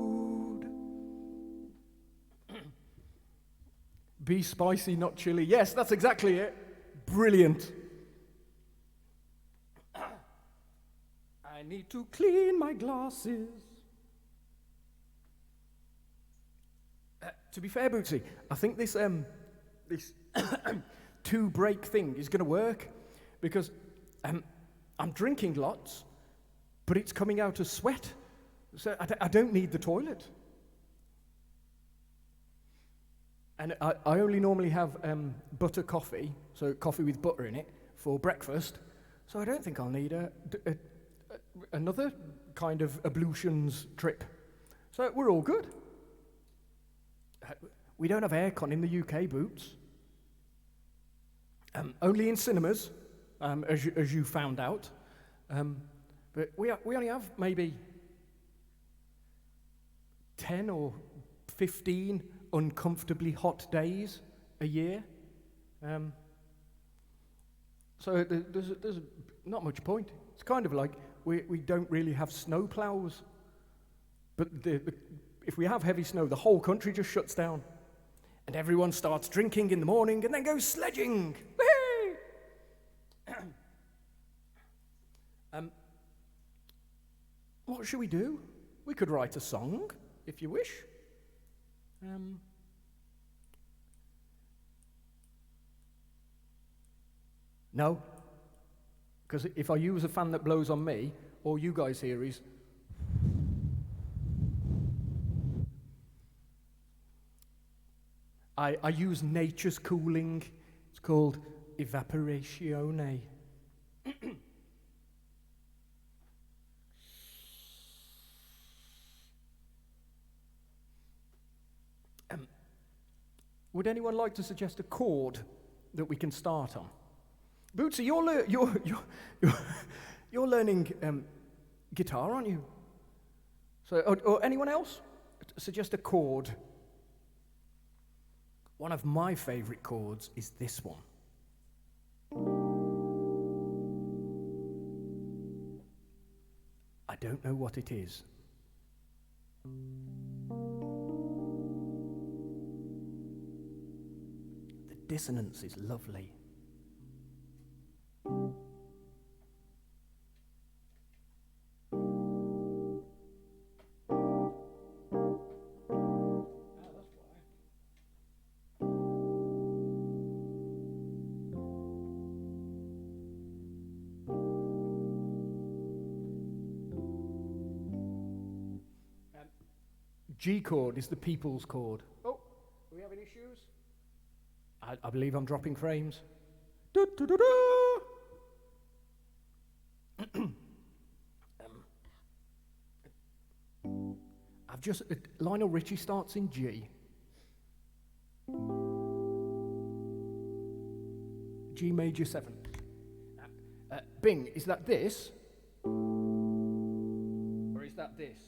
Speaker 1: Be spicy, not chilly. Yes, that's exactly it. Brilliant. I need to clean my glasses. To be fair, Bootsy, I think this this two break thing is going to work, because I'm drinking lots, but it's coming out as sweat. So I don't need the toilet. And I only normally have butter coffee, so coffee with butter in it, for breakfast. So I don't think I'll need another kind of ablutions trip. So we're all good. We don't have aircon in the UK, Boots. Only in cinemas, as you found out. But we only have maybe 10 or 15 uncomfortably hot days a year. So there's not much point. It's kind of like we don't really have snow plows. But if we have heavy snow, the whole country just shuts down. And everyone starts drinking in the morning and then goes sledging. What should we do? We could write a song, if you wish. No, because if I use a fan that blows on me, all you guys hear is... I use nature's cooling. It's called evaporatione. Would anyone like to suggest a chord that we can start on? Bootsy, you're learning guitar, aren't you? So, or anyone else? Suggest a chord. One of my favorite chords is this one. I don't know what it is. The dissonance is lovely. G chord is the people's chord. Oh, are we having issues? I believe I'm dropping frames. I've just... Lionel Richie starts in G. G major 7. Bing, is that this? Or is that this?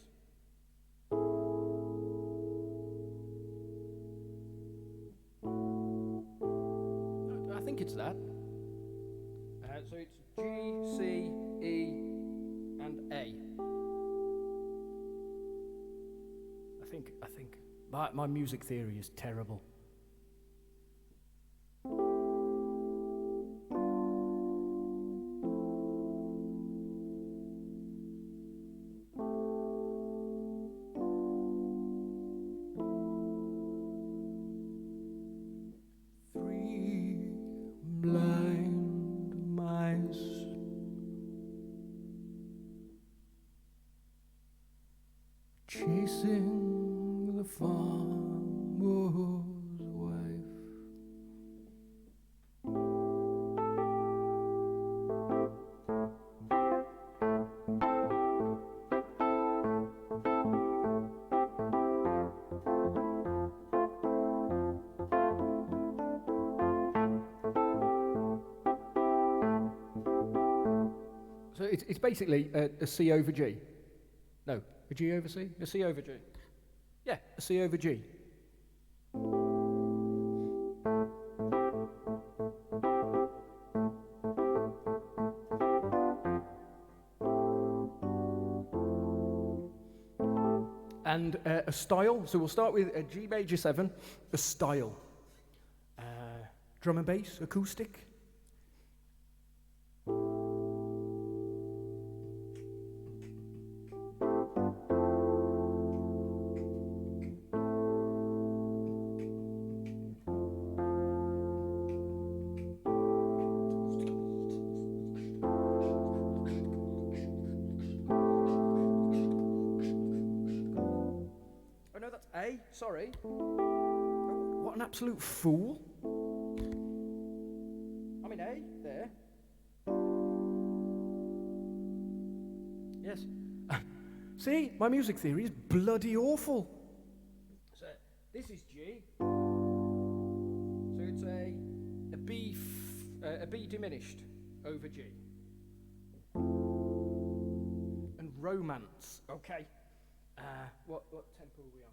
Speaker 1: I think it's that. So it's G, C, E, and A. I think. My music theory is terrible. Chasing the farmer's wife. So it's basically a C over G. No, a G over C? A C over G. Yeah, a C over G. And a style, so we'll start with a G major 7, a style. Drum and bass, acoustic. A, sorry. Oh, what an absolute fool. I'm in A, there. Yes. See, my music theory is bloody awful. So, This is G. So it's a B diminished over G. And romance. Okay. What tempo are we on?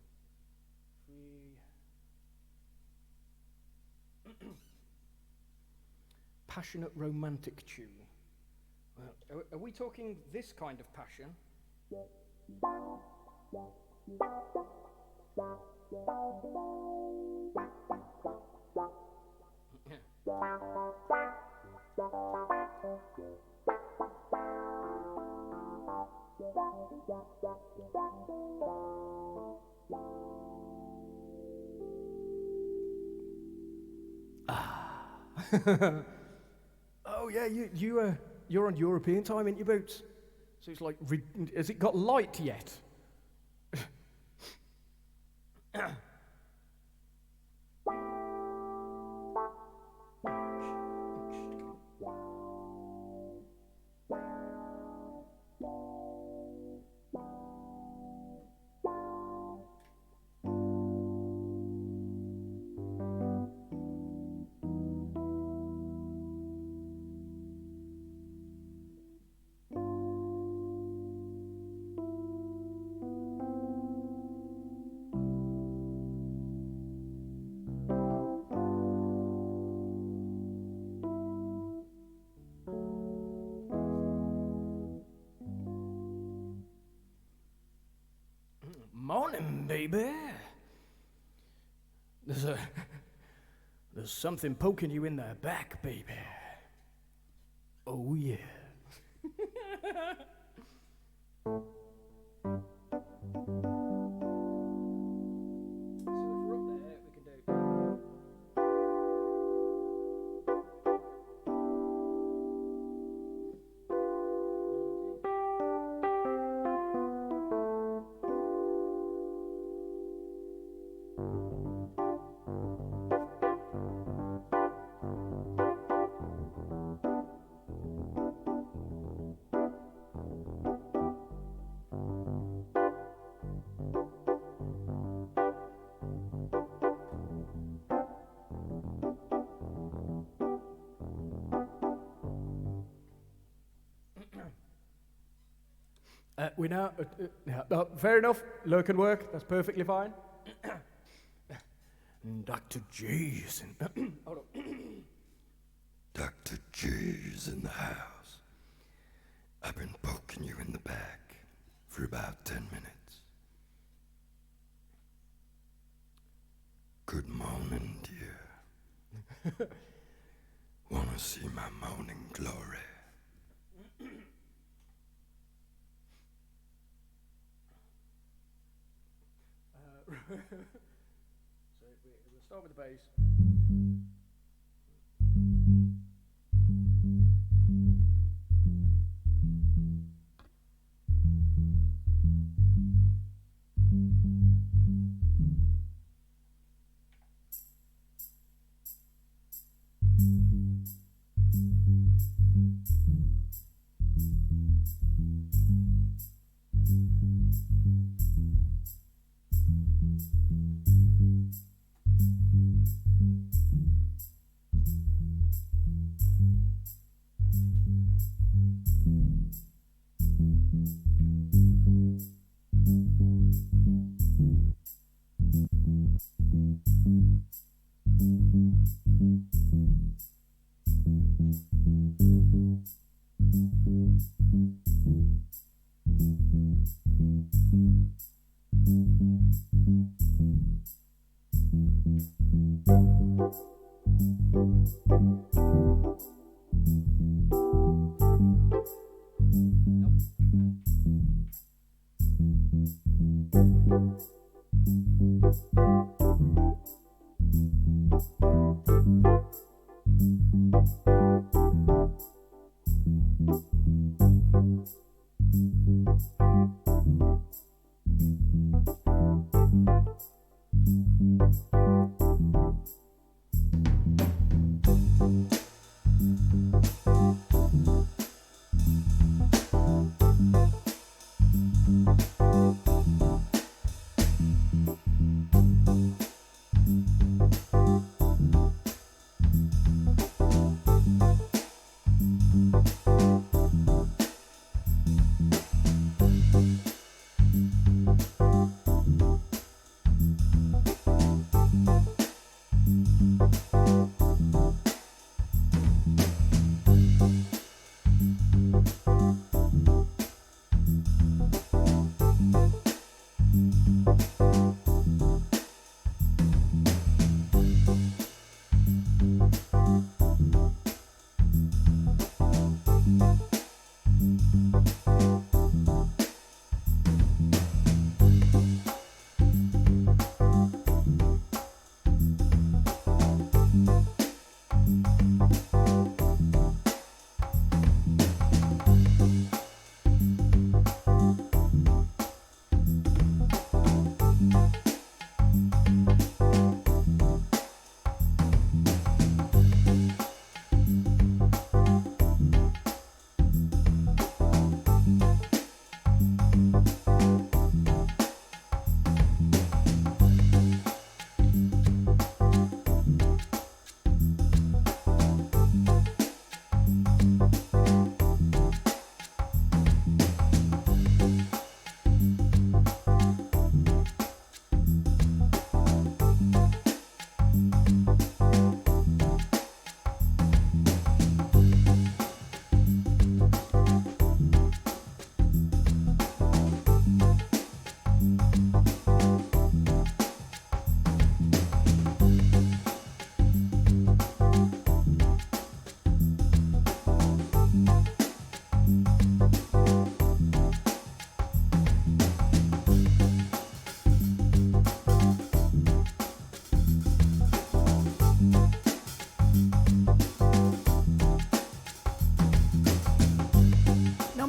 Speaker 1: Passionate romantic tune. Well, are we talking this kind of passion? Oh yeah, you're on European time, ain't you, Boots? So it's like, has it got light yet? Morning, baby. There's something poking you in the back, baby. Oh yeah. We now, fair enough, low can work, that's perfectly fine. Dr. G's in, hold on. Dr. G's in the house. I've been poking you in the back for about 10 minutes. Good morning, dear. Wanna see my morning glory? So we'll start with the bass.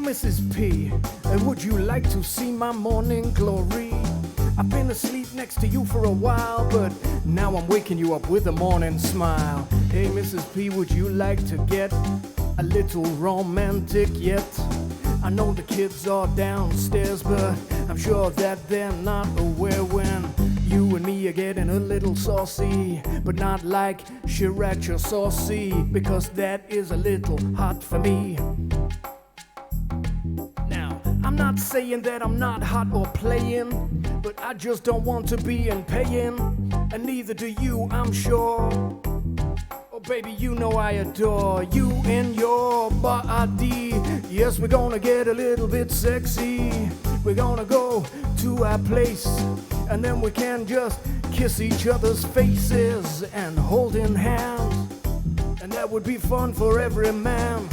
Speaker 1: Mrs. P, would you like to see my morning glory? I've been asleep next to you for a while, but now I'm waking you up with a morning smile. Hey Mrs. P, would you like to get a little romantic yet? I know the kids are downstairs, but I'm sure that they're not aware when you and me are getting a little saucy, but not like sriracha saucy, because that is a little hot for me. Now, I'm not saying that I'm not hot or playing, but I just don't want to be in pain, and neither do you, I'm sure. Oh baby, you know I adore you and your body. Yes, we're gonna get a little bit sexy. We're gonna go to our place, and then we can just kiss each other's faces and hold in hands, and that would be fun for every man.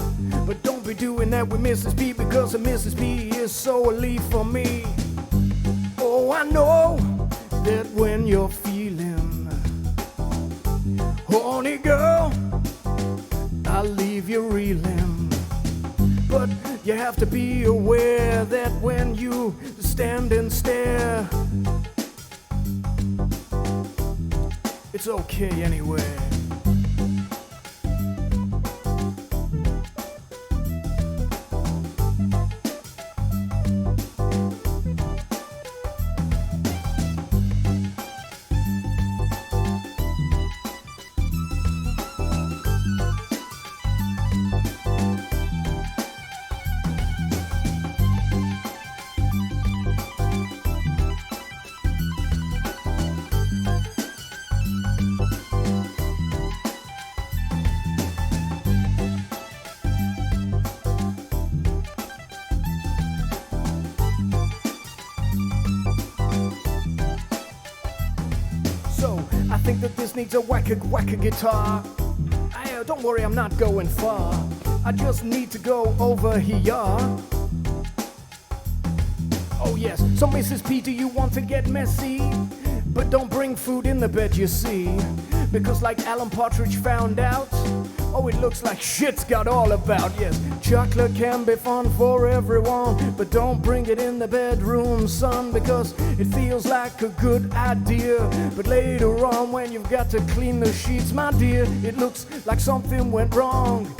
Speaker 1: But don't be doing that with Mrs. P, because Mrs. P is so elite for me. Oh, I know that when you're feeling horny, girl, I'll leave you reeling. But you have to be aware that when you stand and stare, it's okay anyway. I think that this needs a whacker guitar. Don't worry, I'm not going far. I just need to go over here. Oh yes, so Mrs. P, do you want to get messy? But don't bring food in the bed, you see, because like Alan Partridge found out, oh, it looks like shit's got all about. Yes, chocolate can be fun for everyone, but don't bring it in the bedroom, son, because it feels like a good idea. But later on, when you've got to clean the sheets, my dear, it looks like something went wrong.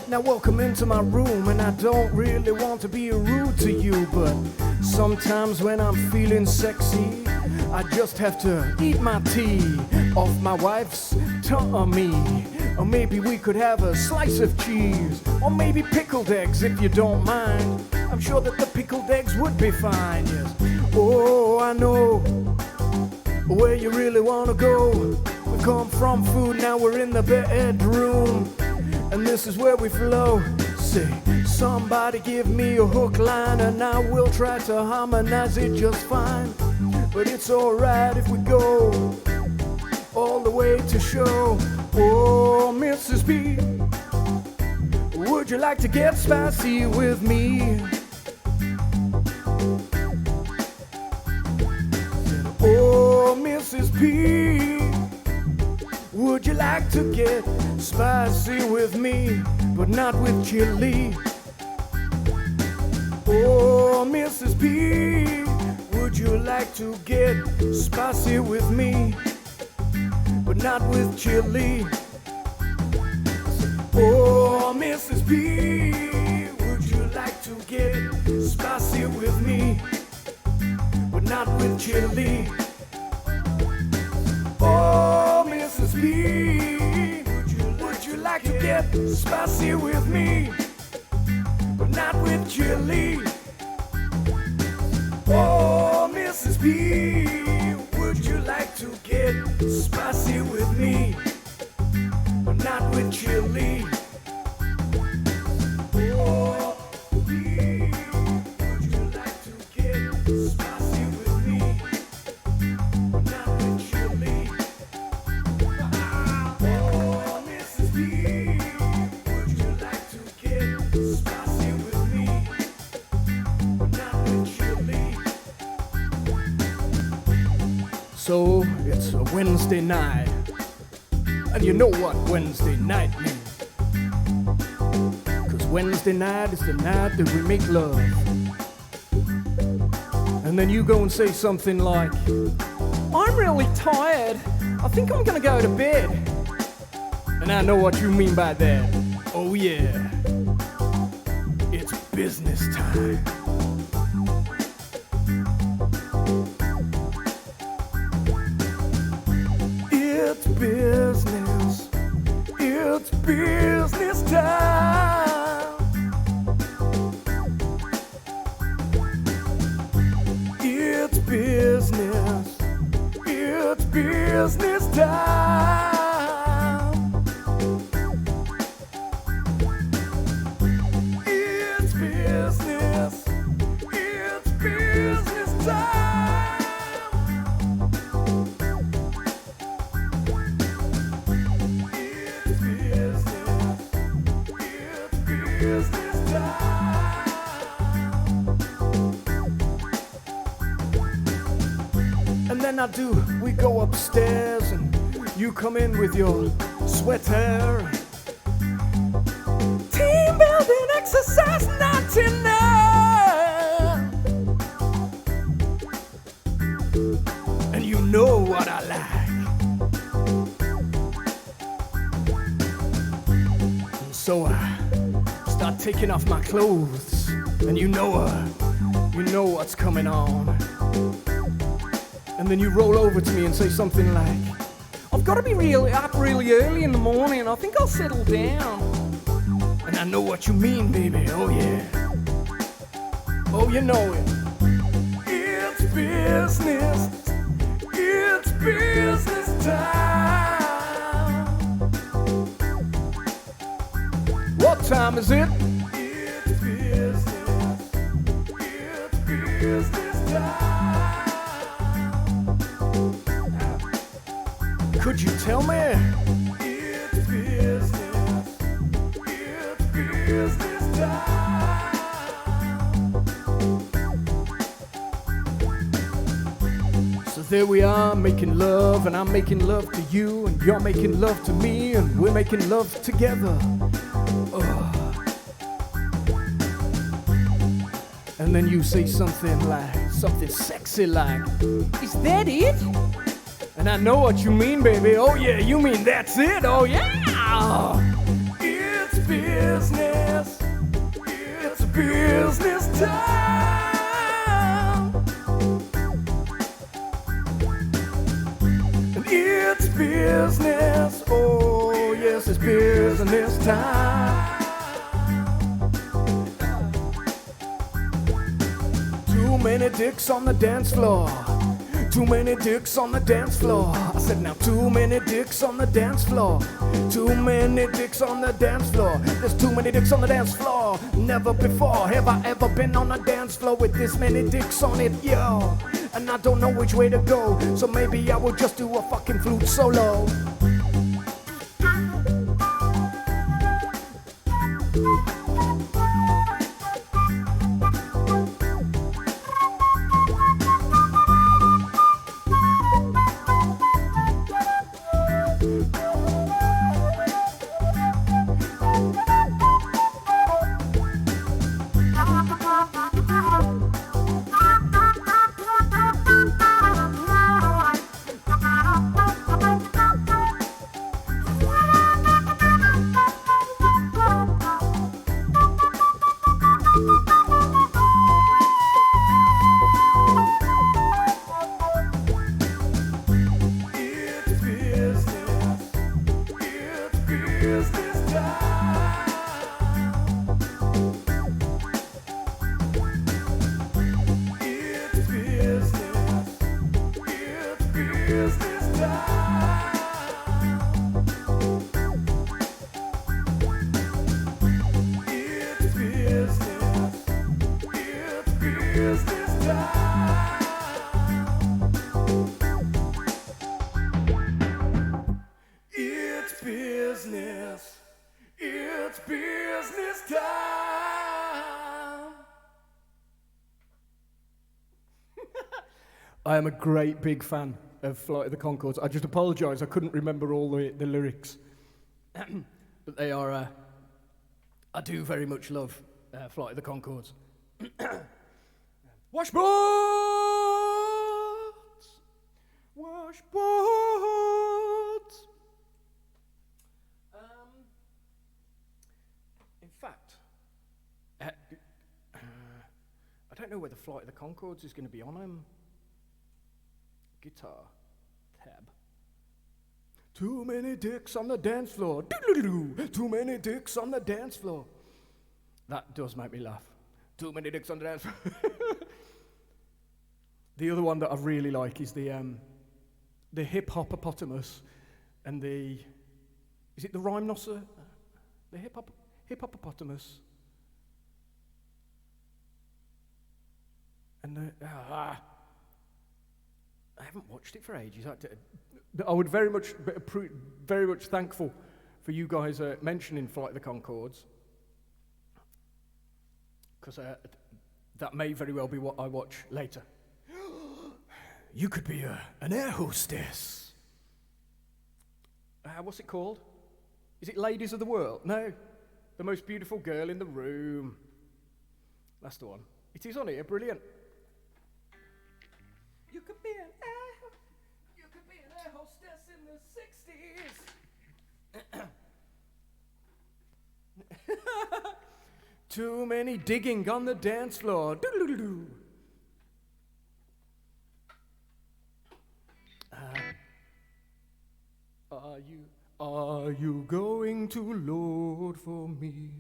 Speaker 1: Now welcome into my room, and I don't really want to be rude to you, but sometimes when I'm feeling sexy, I just have to eat my tea off my wife's tummy. Or maybe we could have a slice of cheese, or maybe pickled eggs if you don't mind. I'm sure that the pickled eggs would be fine, yes. Oh, I know where you really wanna go. We come from food, now we're in the bedroom, and this is where we flow. Say, somebody give me a hook line, and I will try to harmonize it just fine. But it's alright if we go all the way to show. Oh, Mrs. B, would you like to get spicy with me? Oh, Mrs. P, would you like to get spicy with me, but not with chili? Oh, Mrs. P, would you like to get spicy with me, but not with chili? Oh, Mrs. P, would you like to get spicy with me, but not with chili? Oh, Mrs. P, would you like to get spicy with me, but not with chili? Oh, Mrs. P, would you like to get spicy with me, but not with chili? Oh, P, would you like to get spicy with me, but not with chili? Oh, Mrs. P, would you like to get spicy with me, but not with chili? So it's a Wednesday night, and you know what Wednesday night means. 'Cause Wednesday night is the night that we make love. And then you go and say something like, I'm really tired, I think I'm gonna go to bed. And I know what you mean by that. Oh yeah, it's business time. It's business time. It's business time. It's business time. Business time. And then we go upstairs and you come in with your sweater. Team building exercise 99. And you know what I like. And so I start taking off my clothes, and you know what's coming on. And then you roll over to me and say something like, I've got to be up really early in the morning, I think I'll settle down. And I know what you mean, baby, oh yeah. Oh, you know it. It's business time. What time is it? It's business time. Could you tell me? It's business time. So there we are, making love, and I'm making love to you, and you're making love to me, and we're making love together. And then you say something sexy like, is that it? And I know what you mean, baby. Oh yeah, you mean that's it? Oh yeah! It's business time. And it's business, oh yes, it's business time. Too many dicks on the dance floor. Too many dicks on the dance floor. I said now too many dicks on the dance floor. Too many dicks on the dance floor. There's too many dicks on the dance floor. Never before have I ever been on a dance floor with this many dicks on it, yo. And I don't know which way to go, so maybe I will just do a fucking flute solo. I am a great big fan of Flight of the Conchords. I just apologise, I couldn't remember all the lyrics. But they are, I do very much love Flight of the Conchords. Washboards! Washboards! In fact, I don't know whether Flight of the Conchords is going to be on guitar tab. Too many dicks on the dance floor. Too many dicks on the dance floor. That does make me laugh. Too many dicks on the dance floor. The other one that I really like is the hip-hopopotamus and is it the rhinoceros? The hip-hopopotamus. And I haven't watched it for ages. I would very much thankful for you guys mentioning Flight of the Conchords, because that may very well be what I watch later. You could be an air hostess. What's it called? Is it Ladies of the World? No, the most beautiful girl in the room. That's the one. It is on here, brilliant. You could be an air hostess in the 60s. Too many digging on the dance floor. Doodle-doodle-doo. Are you going to Lord for me?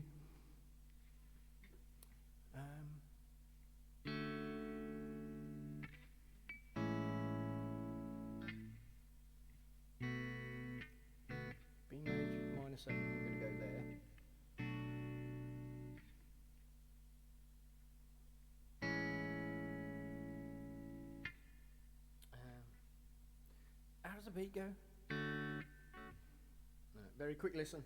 Speaker 1: B major minor 7, I'm going to go there. How does the beat go? No, very quick listen.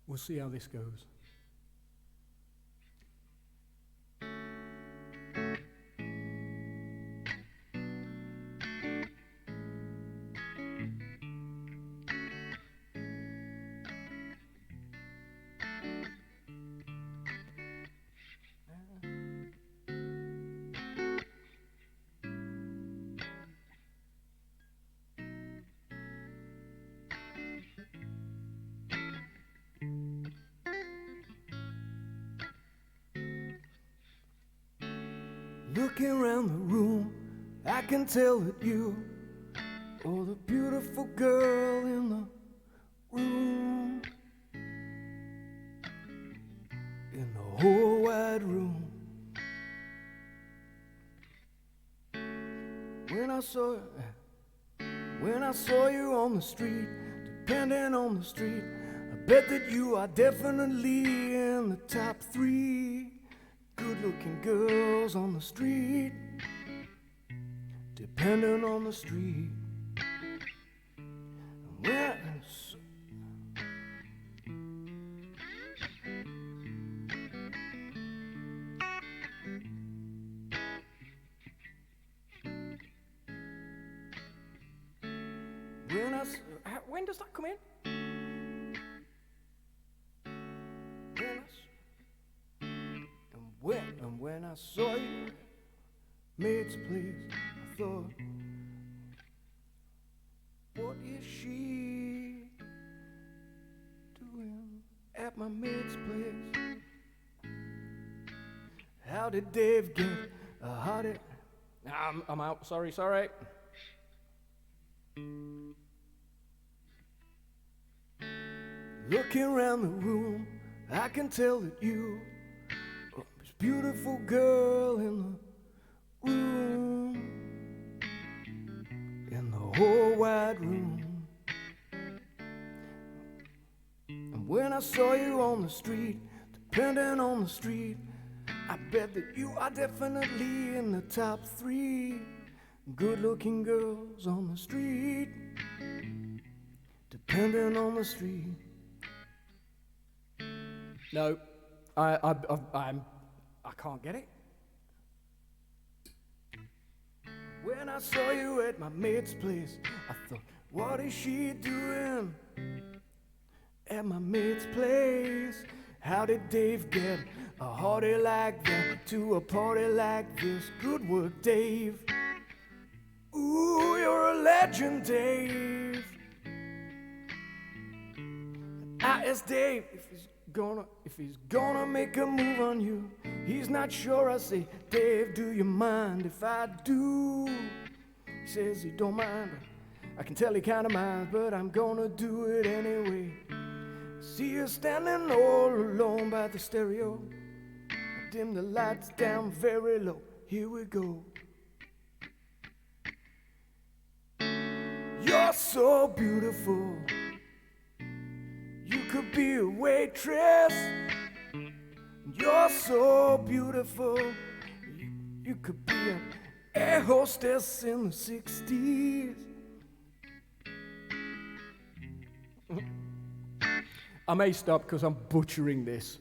Speaker 1: we'll see how this goes. Looking around the room, I can tell that you are the beautiful girl in the room, in the whole wide room. When I saw you on the street, depending on the street, I bet that you are definitely in the top 3 good-looking girls on the street, depending on the street. When does that come in? When I saw you, maid's place, I thought, what is she doing at my maid's place? How did Dave get how did... I'm out, sorry. Looking around the room, I can tell that you are this beautiful girl in the room, in the whole wide room. And when I saw you on the street, depending on the street, I bet that you are definitely in the top 3 good-looking girls on the street, depending on the street. No, I can't get it. When I saw you at my mate's place, I thought, what is she doing at my mate's place? How did Dave get a hottie like that to a party like this? Good work, Dave. Ooh, you're a legend, Dave. I asked Dave if he's gonna make a move on you. He's not sure. I say, Dave, do you mind if I do? He says he don't mind. I can tell he kinda minds, but I'm gonna do it anyway. See you standing all alone by the stereo. I dim the lights down very low. Here we go. You're so beautiful. You could be a waitress. You're so beautiful. You could be an air hostess in the 60s. I may stop because I'm butchering this.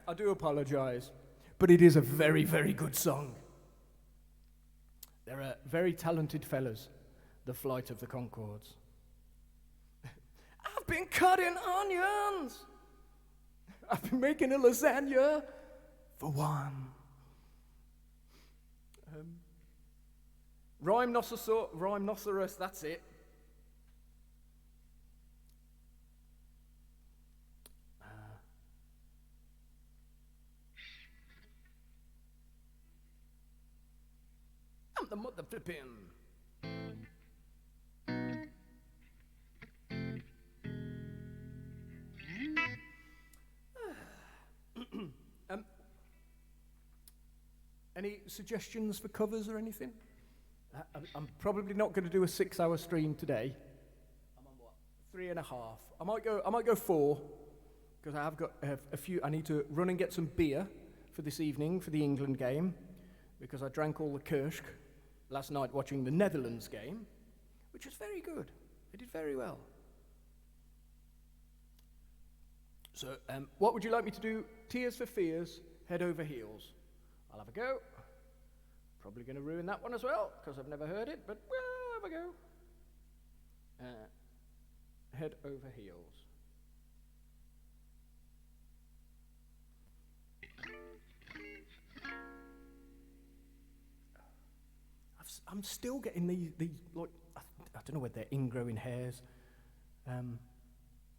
Speaker 1: I do apologize, but it is a very, very good song. They're very talented fellas, the Flight of the Conchords. I've been cutting onions. I've been making a lasagna for one. Rhinoceros, that's it. I'm the mother flipping. Any suggestions for covers or anything? I'm probably not going to do a 6-hour stream today. I'm on what? 3.5. I might go 4 because I have got a few. I need to run and get some beer for this evening for the England game because I drank all the Kirsch last night watching the Netherlands game, which was very good. They did very well. So, what would you like me to do? Tears for Fears, Head Over Heels. I'll have a go. Probably going to ruin that one as well, because I've never heard it, but we'll have a go. Head Over Heels. I'm still getting these like, I don't know whether they're ingrowing hairs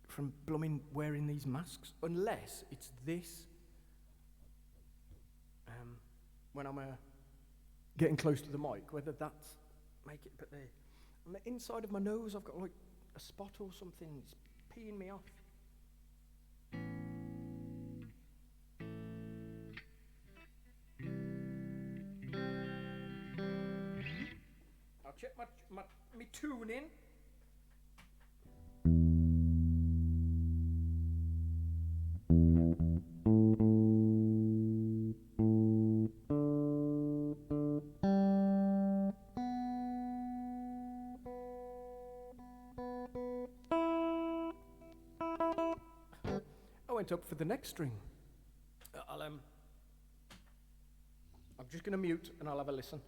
Speaker 1: from blooming wearing these masks, unless it's this. When I'm getting close to the mic, whether that's make it, but on the inside of my nose, I've got like a spot or something. It's peeing me off. I'll check my tuning. I went up for the next string. I'm just going to mute and I'll have a listen.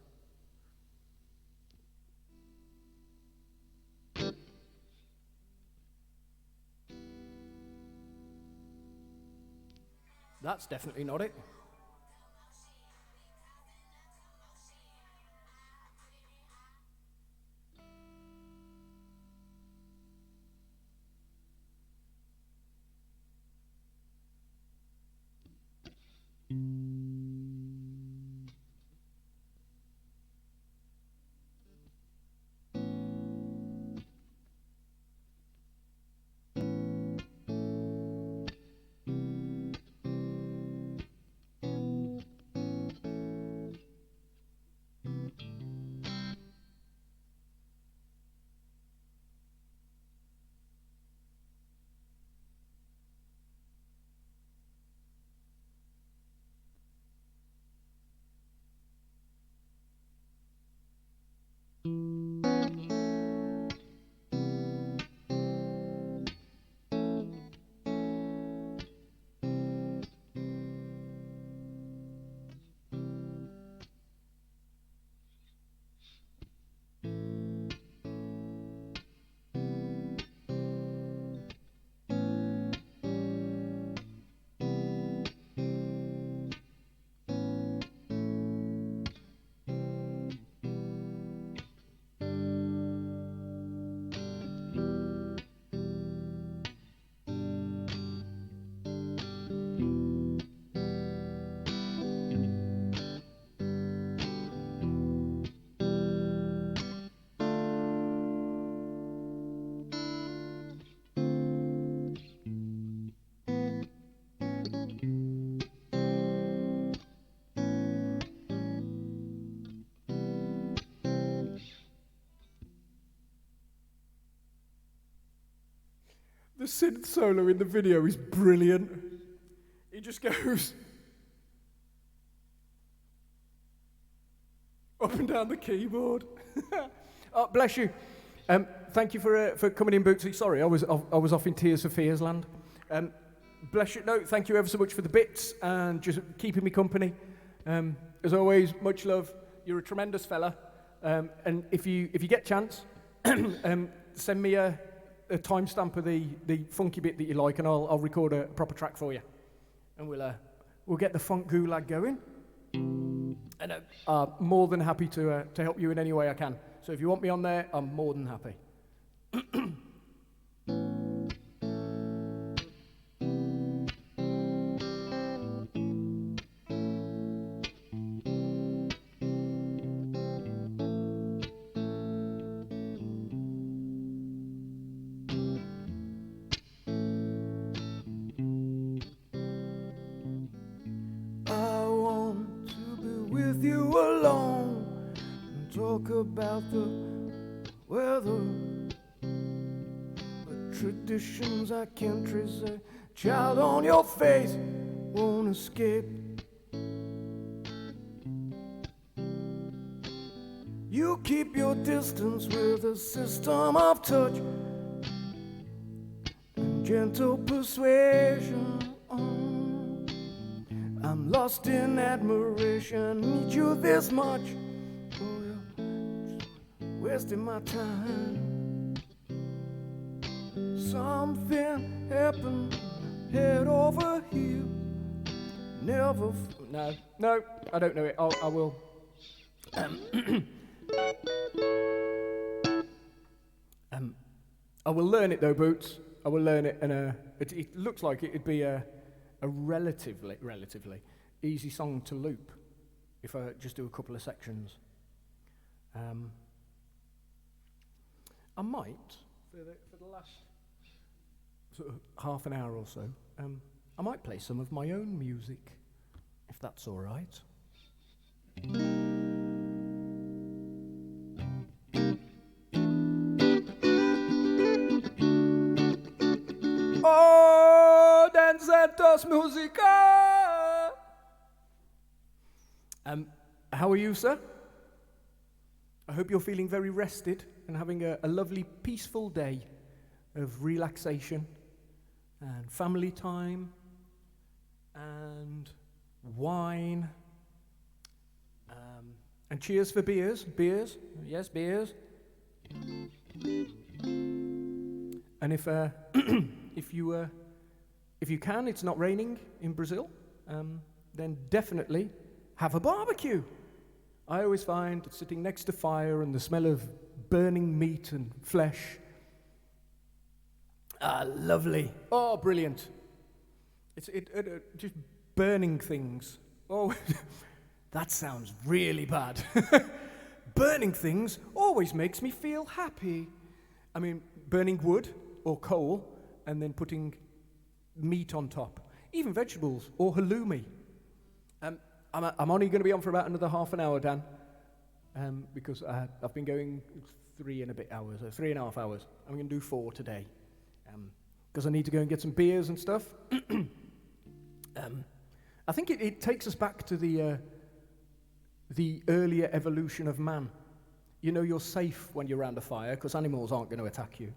Speaker 1: That's definitely not it. The synth solo in the video is brilliant. He just goes up and down the keyboard. Oh, bless you. Thank you for coming in, Bootsy. Sorry, I was off in Tears for Fears land. Bless you. No, thank you ever so much for the bits and just keeping me company. As always, much love. You're a tremendous fella. And if you get a chance, send me a timestamp of the funky bit that you like, and I'll record a proper track for you, and we'll get the funk gulag going. And I'm more than happy to help you in any way I can. So if you want me on there, I'm more than happy. Talk about the weather, but traditions I can't trace. A child on your face won't escape. You keep your distance with a system of touch, and gentle persuasion. I'm lost in admiration. Need you this much. Oh, you're wasting my time. Something happened. Head over here. Never. No, I don't know it. I will. I will learn it though, Boots. I will learn it, and it looks like it'd be a relatively easy song to loop if I just do a couple of sections. I might for the last sort of half an hour or so. I might play some of my own music, if that's all right. Oh, dancetos musica. How are you, sir? I hope you're feeling very rested and having a lovely, peaceful day of relaxation and family time and wine and cheers for beers. Yes, beers. And if you can, it's not raining in Brazil, then definitely have a barbecue. I always find sitting next to fire and the smell of burning meat and flesh, lovely. Oh, brilliant. It's just burning things. Oh, that sounds really bad. Burning things always makes me feel happy. I mean, burning wood or coal and then putting meat on top, even vegetables or halloumi. I'm only going to be on for about another half an hour, Dan, because I've been going 3.5 hours. I'm going to do 4 today, because I need to go and get some beers and stuff. I think it takes us back to the earlier evolution of man. You know you're safe when you're around a fire because animals aren't going to attack you,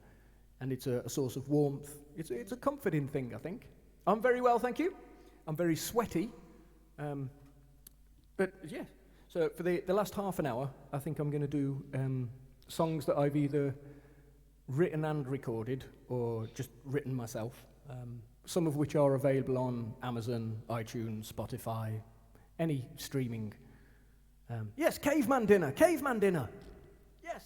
Speaker 1: and it's a source of warmth. It's a comforting thing, I think. I'm very well, thank you. I'm very sweaty. But yeah, so for the last half an hour, I think I'm going to do songs that I've either written and recorded or just written myself, some of which are available on Amazon, iTunes, Spotify, any streaming. Yes, Caveman Dinner. Yes.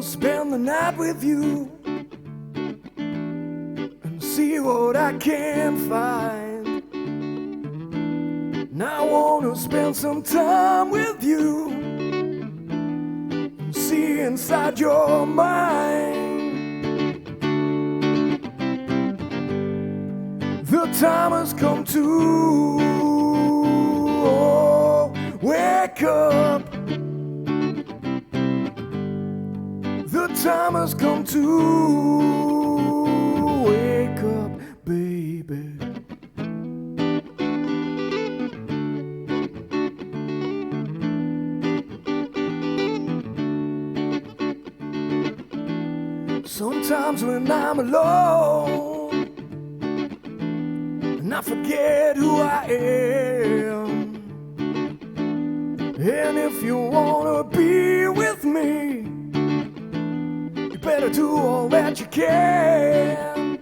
Speaker 1: Spend the night with you and see what I can find. And I want to spend some time with you and see inside your mind. The time has come to wake up. The time has come to wake up, baby. Sometimes when I'm alone and I forget who I am, and if you wanna be with me, better do all that you can.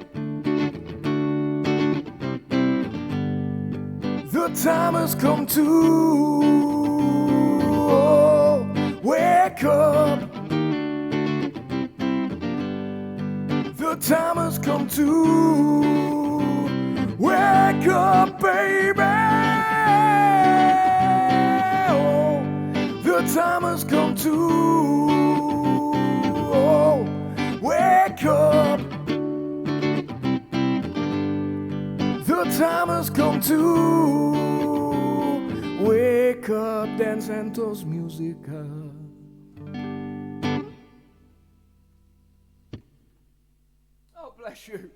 Speaker 1: The time has come to wake up. The time has come to wake up, baby. Oh, the time has come to wake up. time has come to wake up, dance and toss musica. Oh, bless you.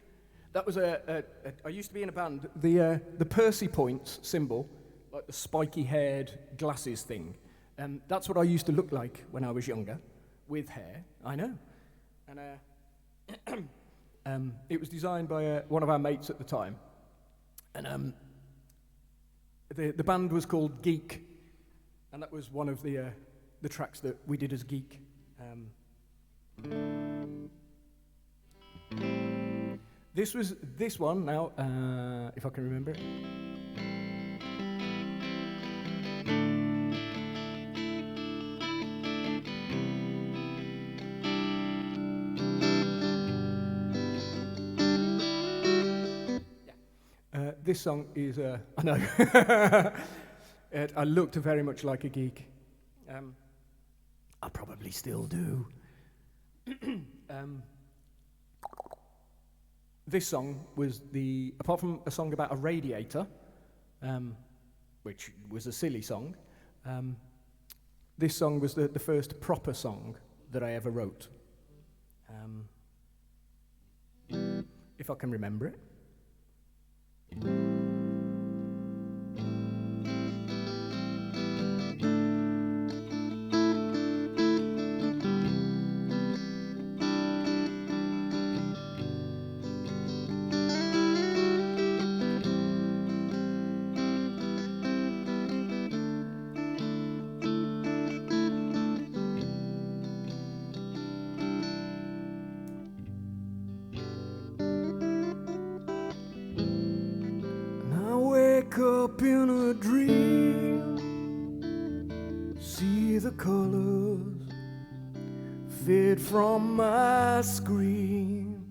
Speaker 1: That was I used to be in a band. The Percy points symbol, like the spiky-haired glasses thing. That's what I used to look like when I was younger, with hair. I know. And it was designed by one of our mates at the time. And the band was called Geek, and that was one of the tracks that we did as Geek. This one now, if I can remember it. This song is, I know, I looked very much like a geek. I probably still do. This song was apart from a song about a radiator, which was a silly song, this song was the first proper song that I ever wrote. If I can remember it. Up in a dream, see the colors fade from my screen,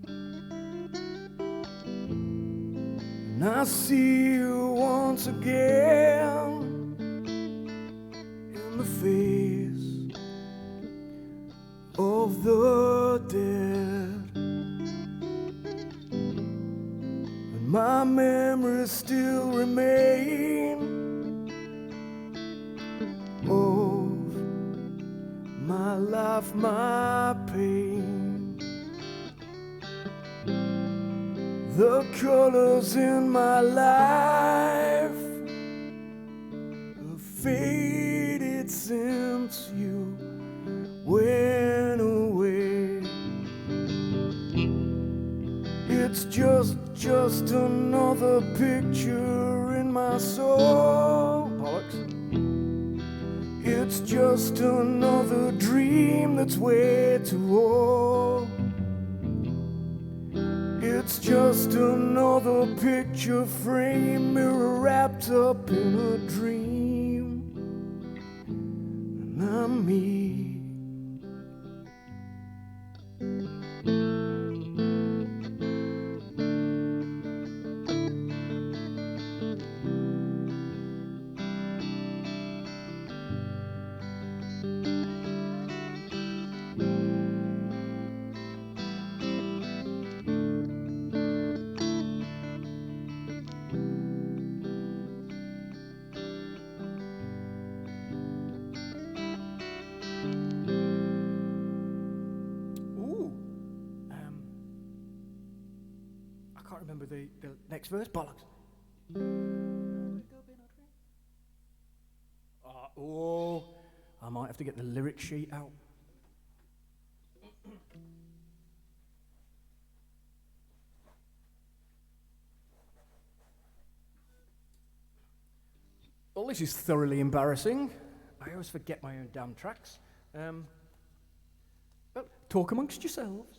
Speaker 1: and I see you once again in the face of the dead. My memories still remain of my life, my pain. The colors in my life have faded since you went away. It's just another picture in my soul. Bollocks. It's just another dream that's way too old. It's just another picture frame, mirror wrapped up in a dream. And I'm me. Remember the next verse, bollocks. I might have to get the lyric sheet out. Well, this is thoroughly embarrassing. I always forget my own damn tracks. Well, talk amongst yourselves.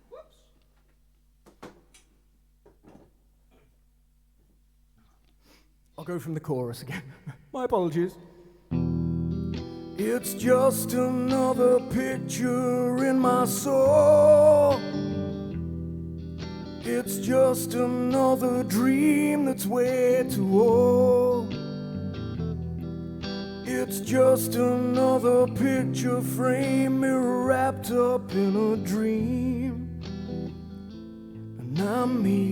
Speaker 1: Whoops. I'll go from the chorus again. My apologies. It's just another picture in my soul. It's just another dream that's way too old. It's just another picture frame mirror wrapped up in a dream. And I'm me.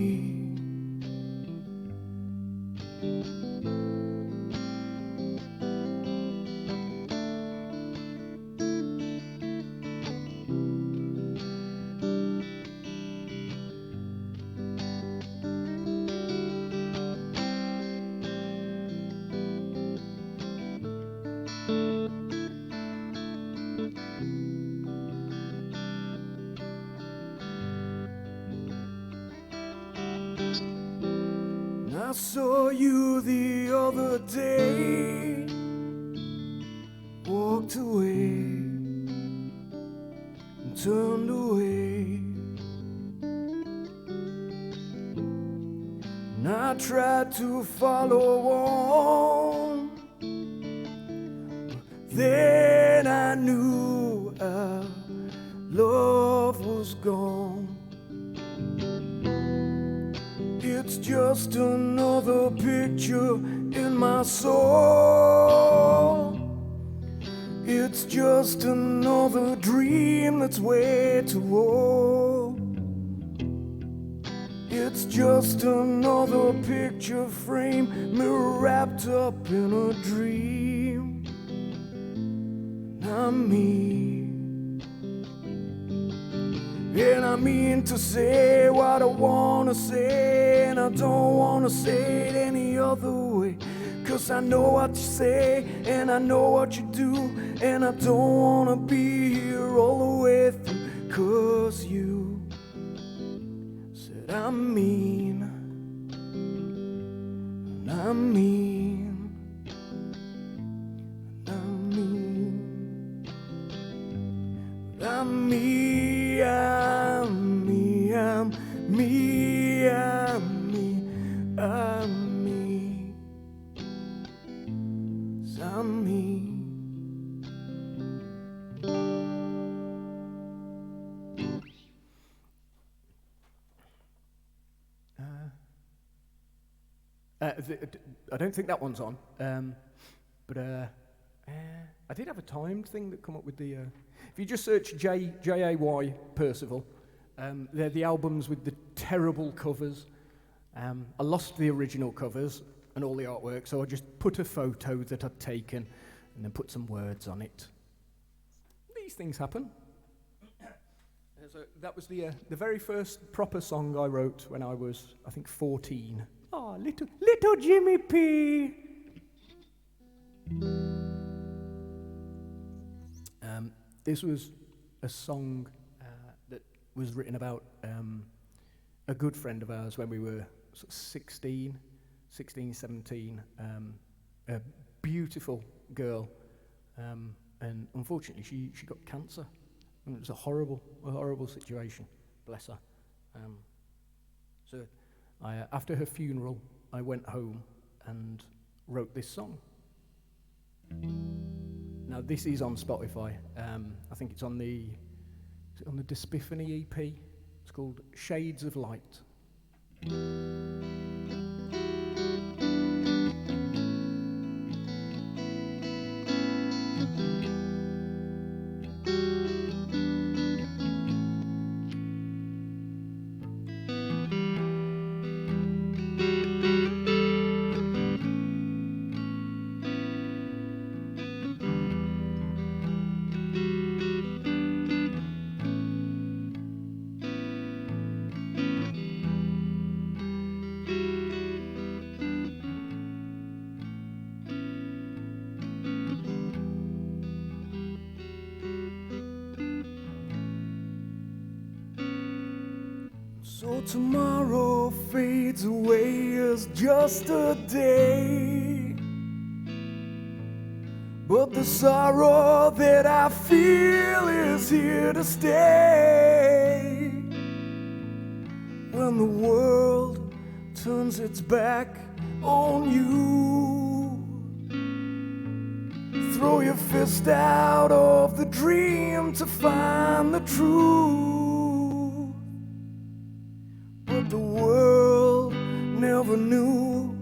Speaker 1: I saw you the other day, walked away and turned away, and I tried to follow on, then I knew our love was gone. It's just another picture in my soul. It's just another dream that's way too old. It's just another picture frame mirror wrapped up in a dream. And I'm me. And I mean to say what I wanna say, and I don't wanna say it any other way. 'Cause I know what you say, and I know what you do, and I don't wanna be here all the way through. 'Cause you said I'm mean, and I'm mean, and I'm mean, and I'm mean. I'm me, I'm me, I'm me, I'm me, I'm me. I don't think that one's on, but I did have a timed thing that come up with the. If you just search J-A-Y Percival, they're the albums with the terrible covers. I lost the original covers and all the artwork, so I just put a photo that I'd taken and then put some words on it. These things happen. So that was the very first proper song I wrote when I was, I think, 14. Oh, little Jimmy P. This was a song that was written about a good friend of ours when we were sort of 16, 17, a beautiful girl, and unfortunately she got cancer, and it was a horrible situation, bless her. So after her funeral, I went home and wrote this song. Now this is on Spotify. I think it's on the Despiphany EP. It's called Shades of Light. So tomorrow fades away as just a day, but the sorrow that I feel is here to stay. When the world turns its back on you, throw your fist out of the dream to find the truth. But the world never knew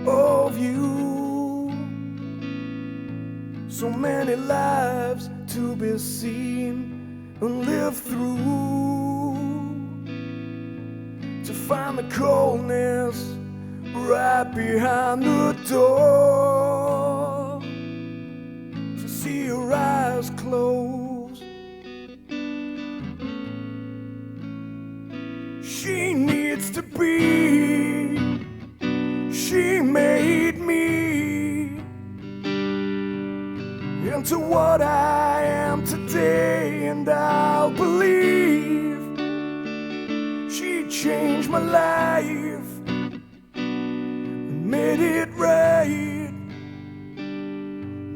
Speaker 1: of you. So many lives to be seen and lived through, to find the coldness right behind the door, to see your eyes close. She needs to be, she made me into what I am today, and I'll believe she changed my life and made it right,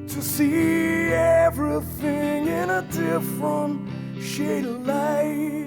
Speaker 1: to see everything in a different shade of light.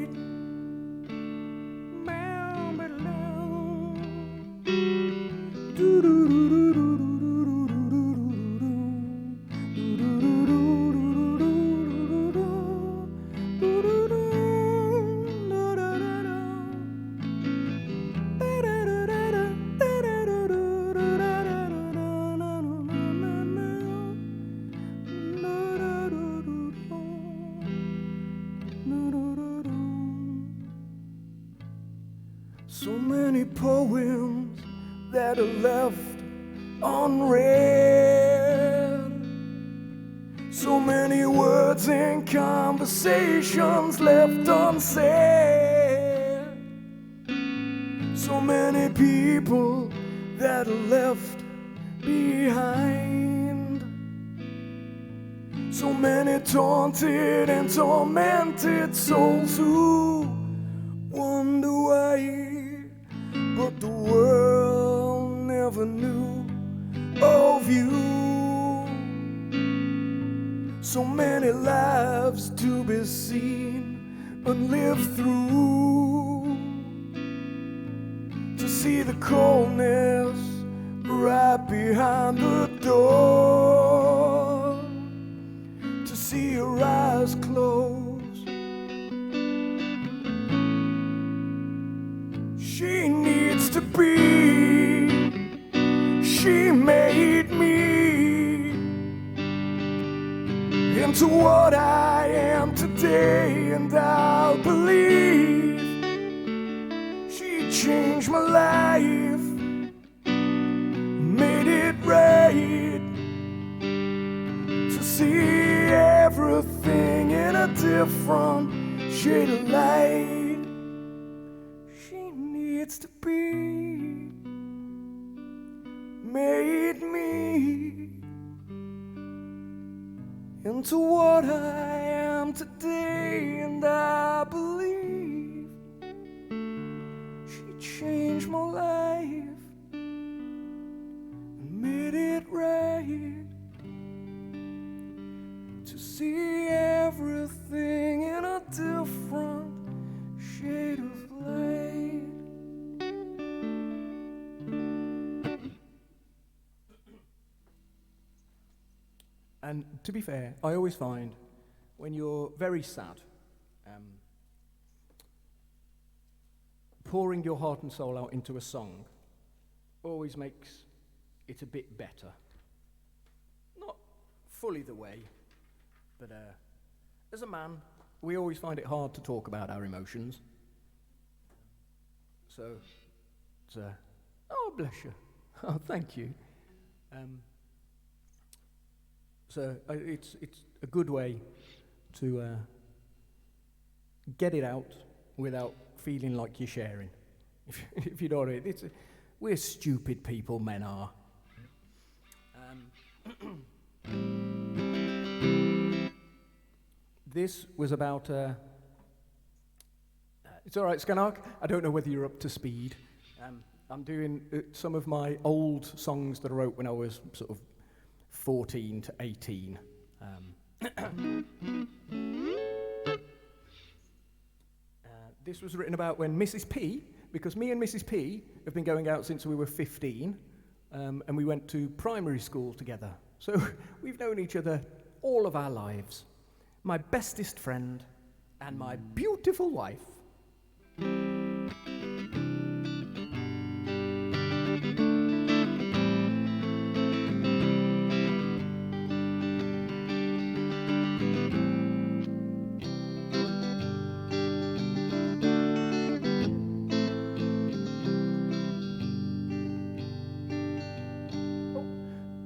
Speaker 1: So many poems that are left unread, so many words in conversations left unsaid, so many people that are left behind, so many taunted and tormented souls who wonder why. But the world never knew of you. So many lives to be seen and lived through, to see the coldness right behind the door, to see your eyes close. She needs to be, she made me into what I am today, and I'll believe she changed my life, made it right, to see everything in a different shade of light. Needs to be, made me into what I am today, and I believe she changed my life and made it right, to see everything in a different shade of light. And to be fair, I always find when you're very sad, pouring your heart and soul out into a song always makes it a bit better. Not fully the way, but as a man, we always find it hard to talk about our emotions. So, oh, bless you. Oh, thank you. So it's a good way to get it out without feeling like you're sharing. If you know what I mean. We're stupid people, men are. This was about... it's all right, Skanark. I don't know whether you're up to speed. I'm doing some of my old songs that I wrote when I was sort of 14 to 18. This was written about when Mrs. P, because me and Mrs. P have been going out since we were 15, and we went to primary school together. So we've known each other all of our lives. My bestest friend and my beautiful wife.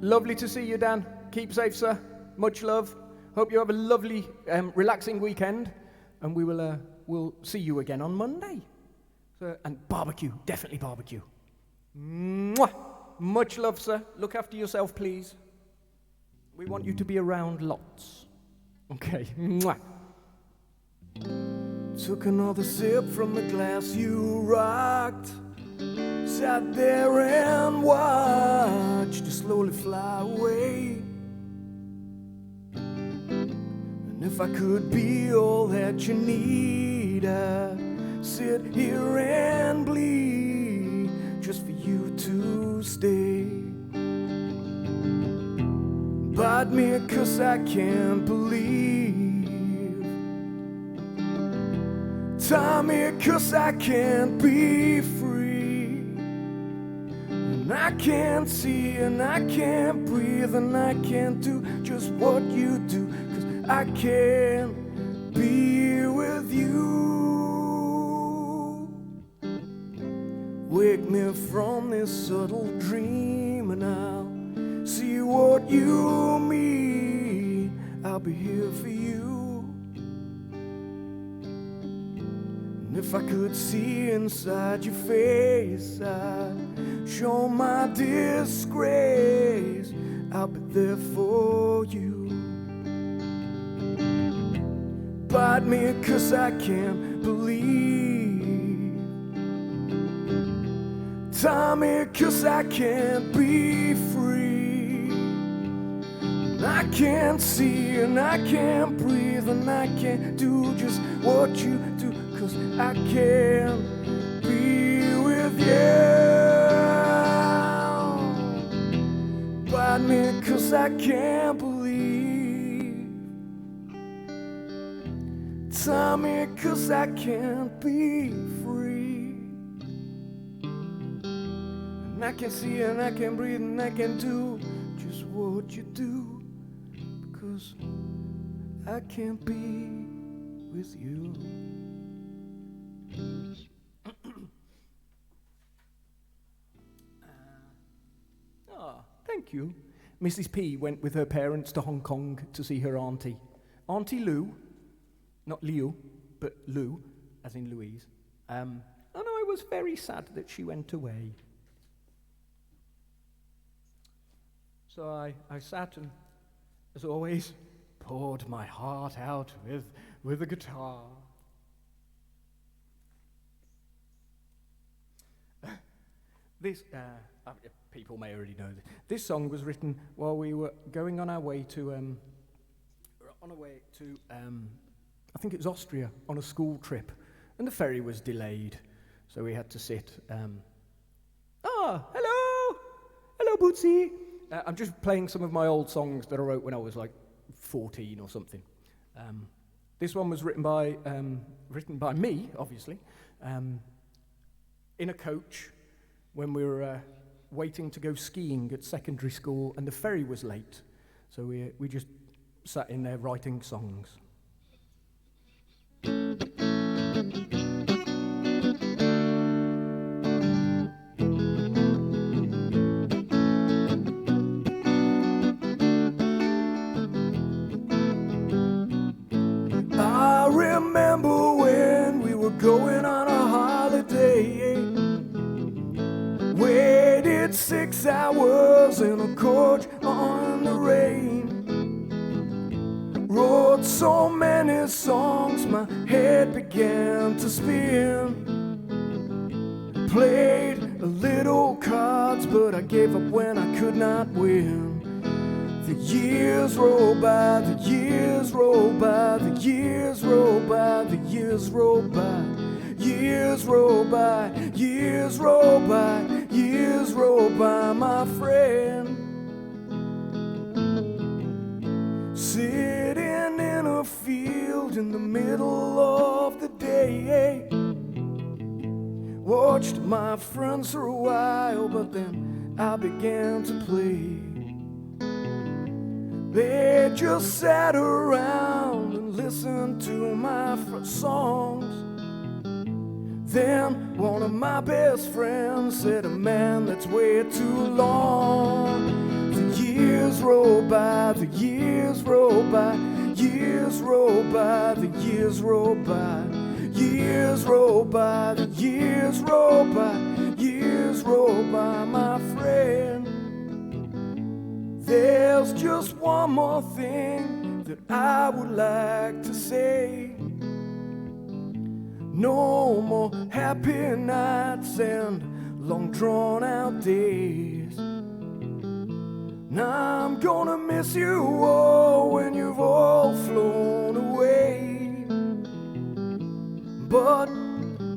Speaker 1: Lovely to see you, Dan. Keep safe, sir. Much love. Hope you have a lovely, relaxing weekend, and we'll see you again on Monday. So, and barbecue, definitely barbecue. Mwah! Much love, sir. Look after yourself, please. We want you to be around lots. Okay. Mwah! Took another sip from the glass you rocked. Sat there and watched you slowly fly away. And if I could be all that you need, I'd sit here and bleed just for you to stay. Bite me 'cause I can't believe. Tie me 'cause I can't be free. And I can't see and I can't breathe and I can't do just what you do, 'cause I can't be with you. Wake me from this subtle dream and I'll see what you mean. I'll be here for you. And if I could see inside your face, I'd show my disgrace. I'll be there for you. Bite me 'cause I can't believe. Tie me 'cause I can't be free. And I can't see and I can't breathe and I can't do just what you do, 'cause I can't be with you. Bite me 'cause I can't believe. Tie me 'cause I can't be free. And I can see and I can breathe and I can do just what you do, because I can't be with you. Thank you. Mrs. P went with her parents to Hong Kong to see her auntie. Auntie Lou, not Liu, but Lou, as in Louise. And I was very sad that she went away. So I sat and, as always, poured my heart out with a guitar. This, people may already know this. This song was written while we were going on our way to, I think it was Austria, on a school trip, and the ferry was delayed, so we had to sit. Hello, Bootsy. I'm just playing some of my old songs that I wrote when I was like 14 or something. This one was written by me, obviously, in a coach when we were waiting to go skiing at secondary school, and the ferry was late, so we just sat in there writing songs. I remember when we were going on a holiday, waited 6 hours in a coach on the rain. Wrote so many songs, my head began to spin. Played a little cards, but I gave up when I could not win. The years roll by, the years roll by, the years roll by, the years roll by. Years roll by, years roll by, years roll by, my friend. Sitting in a field in the middle of the day, watched my friends for a while, but then I began to play. They just sat around and listened to my songs. Then one of my best friends said, "A man, that's way too long." The roll by, the years roll by, years roll by, the years roll by, years roll by, the years roll by, years roll by, my friend. There's just one more thing that I would like to say. No more happy nights and long drawn out days. Now I'm gonna miss you all when you've all flown away. But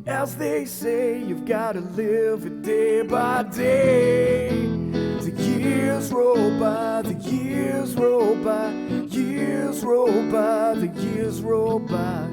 Speaker 1: as they say, you've gotta live it day by day. The years roll by, the years roll by, years roll by, the years roll by,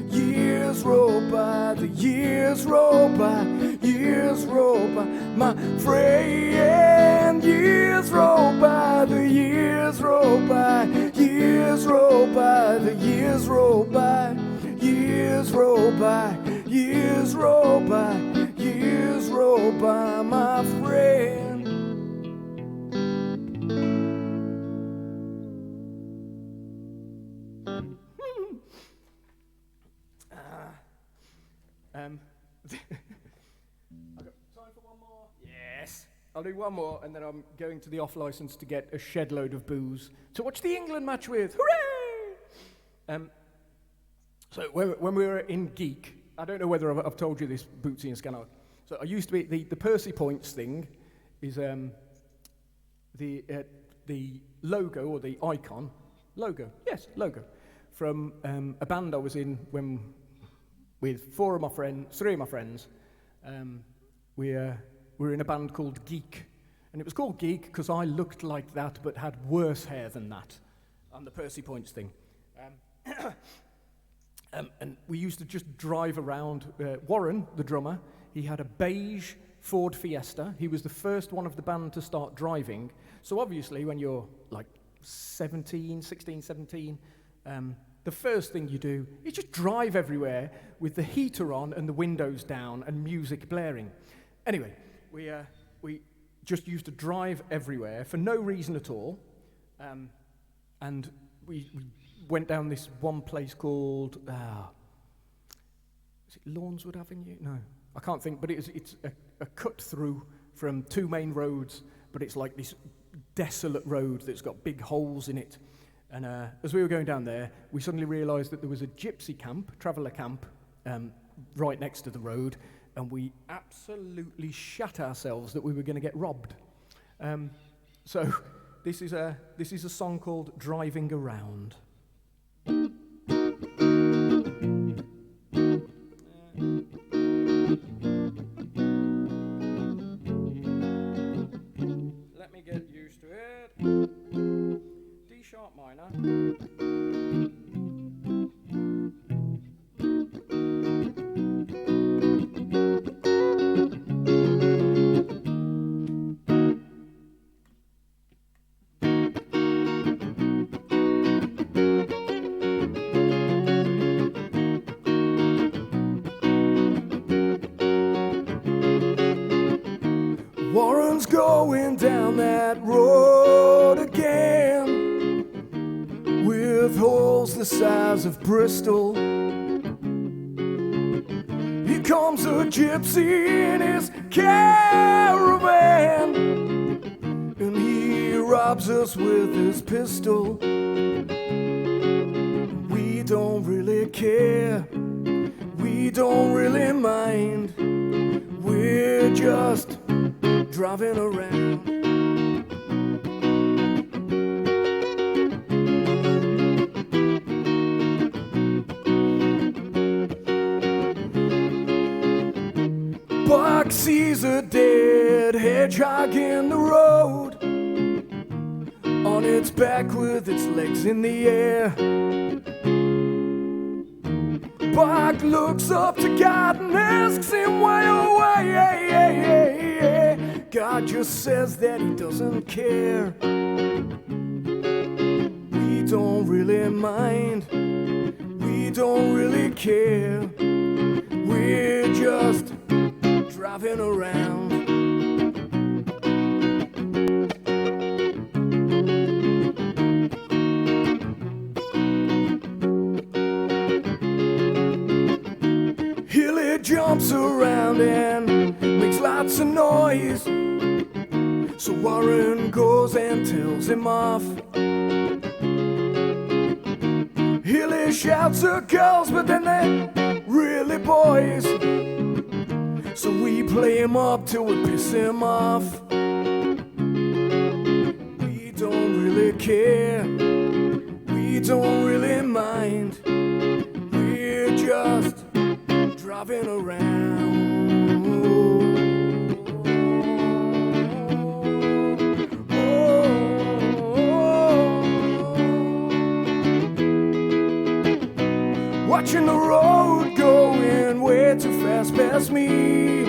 Speaker 1: years roll by, the years roll by, years roll by, my friend. Years roll by, the years roll by, years roll by, the years roll by, years roll by, years roll by, years roll by, my friend. I've got time for one more? Yes. I'll do one more, and then I'm going to the off license to get a shed load of booze to watch the England match with. Hooray! So when we were in Geek, I don't know whether I've told you this, Bootsy and Scanner. So I used to be the Percy Points thing is the logo or the icon logo from a band I was in when with three of my friends. We were in a band called Geek, and it was called Geek because I looked like that but had worse hair than that on the Percy Points thing. And we used to just drive around. Warren, the drummer, he had a beige Ford Fiesta. He was the first one of the band to start driving. So obviously when you're like 16, 17, the first thing you do is just drive everywhere with the heater on and the windows down and music blaring. Anyway, we just used to drive everywhere for no reason at all. And we went down this one place called, is it Lawnswood Avenue? No, I can't think, but it's a cut through from two main roads, but it's like this desolate road that's got big holes in it. And as we were going down there, we suddenly realised that there was a gypsy camp, traveller camp, right next to the road, and we absolutely shat ourselves that we were going to get robbed. So this is a song called "Driving Around." Let me get used to it. D sharp minor. Warren's going down that road again, with holes the size of Bristol. Here comes a gypsy in his caravan, and he robs us with his pistol. We don't really care, we don't really mind, we're just driving around. Buck sees a dead hedgehog in the road, on its back with its legs in the air. Buck looks up to God and asks him why, oh why. God just says that he doesn't care. We don't really mind, we don't really care, we're just driving around. around and makes lots of noise. So Warren goes and tells him off. Hilly shouts at girls, but then they're really boys. So we play him up till we piss him off. We don't really care, we don't really mind. We're just driving around. Watching the road going way too fast past me.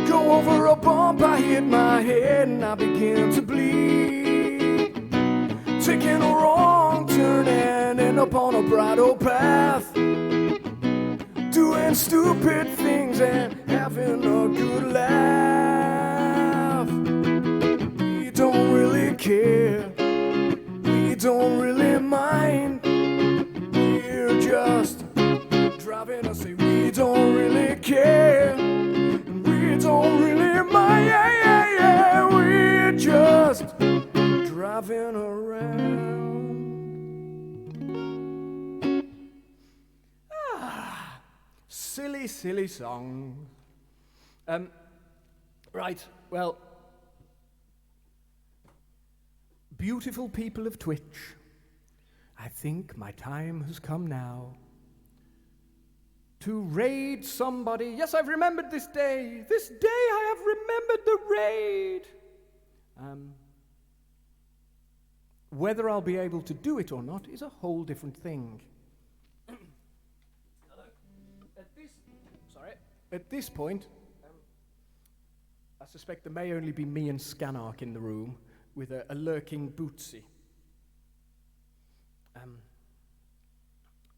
Speaker 1: Go over a bump, I hit my head and I begin to bleed. Taking a wrong turn and end up on a bright old path. Doing stupid things and having a good laugh. We don't really care, we don't really mind. Just driving, I say we don't really care, and we don't really mind. We're just driving around. Silly, silly song. Right, well, beautiful people of Twitch, I think my time has come now to raid somebody. Yes, I've remembered this day. This day I have remembered the raid. Whether I'll be able to do it or not is a whole different thing. At this point, I suspect there may only be me and Scanark in the room with a lurking Bootsy.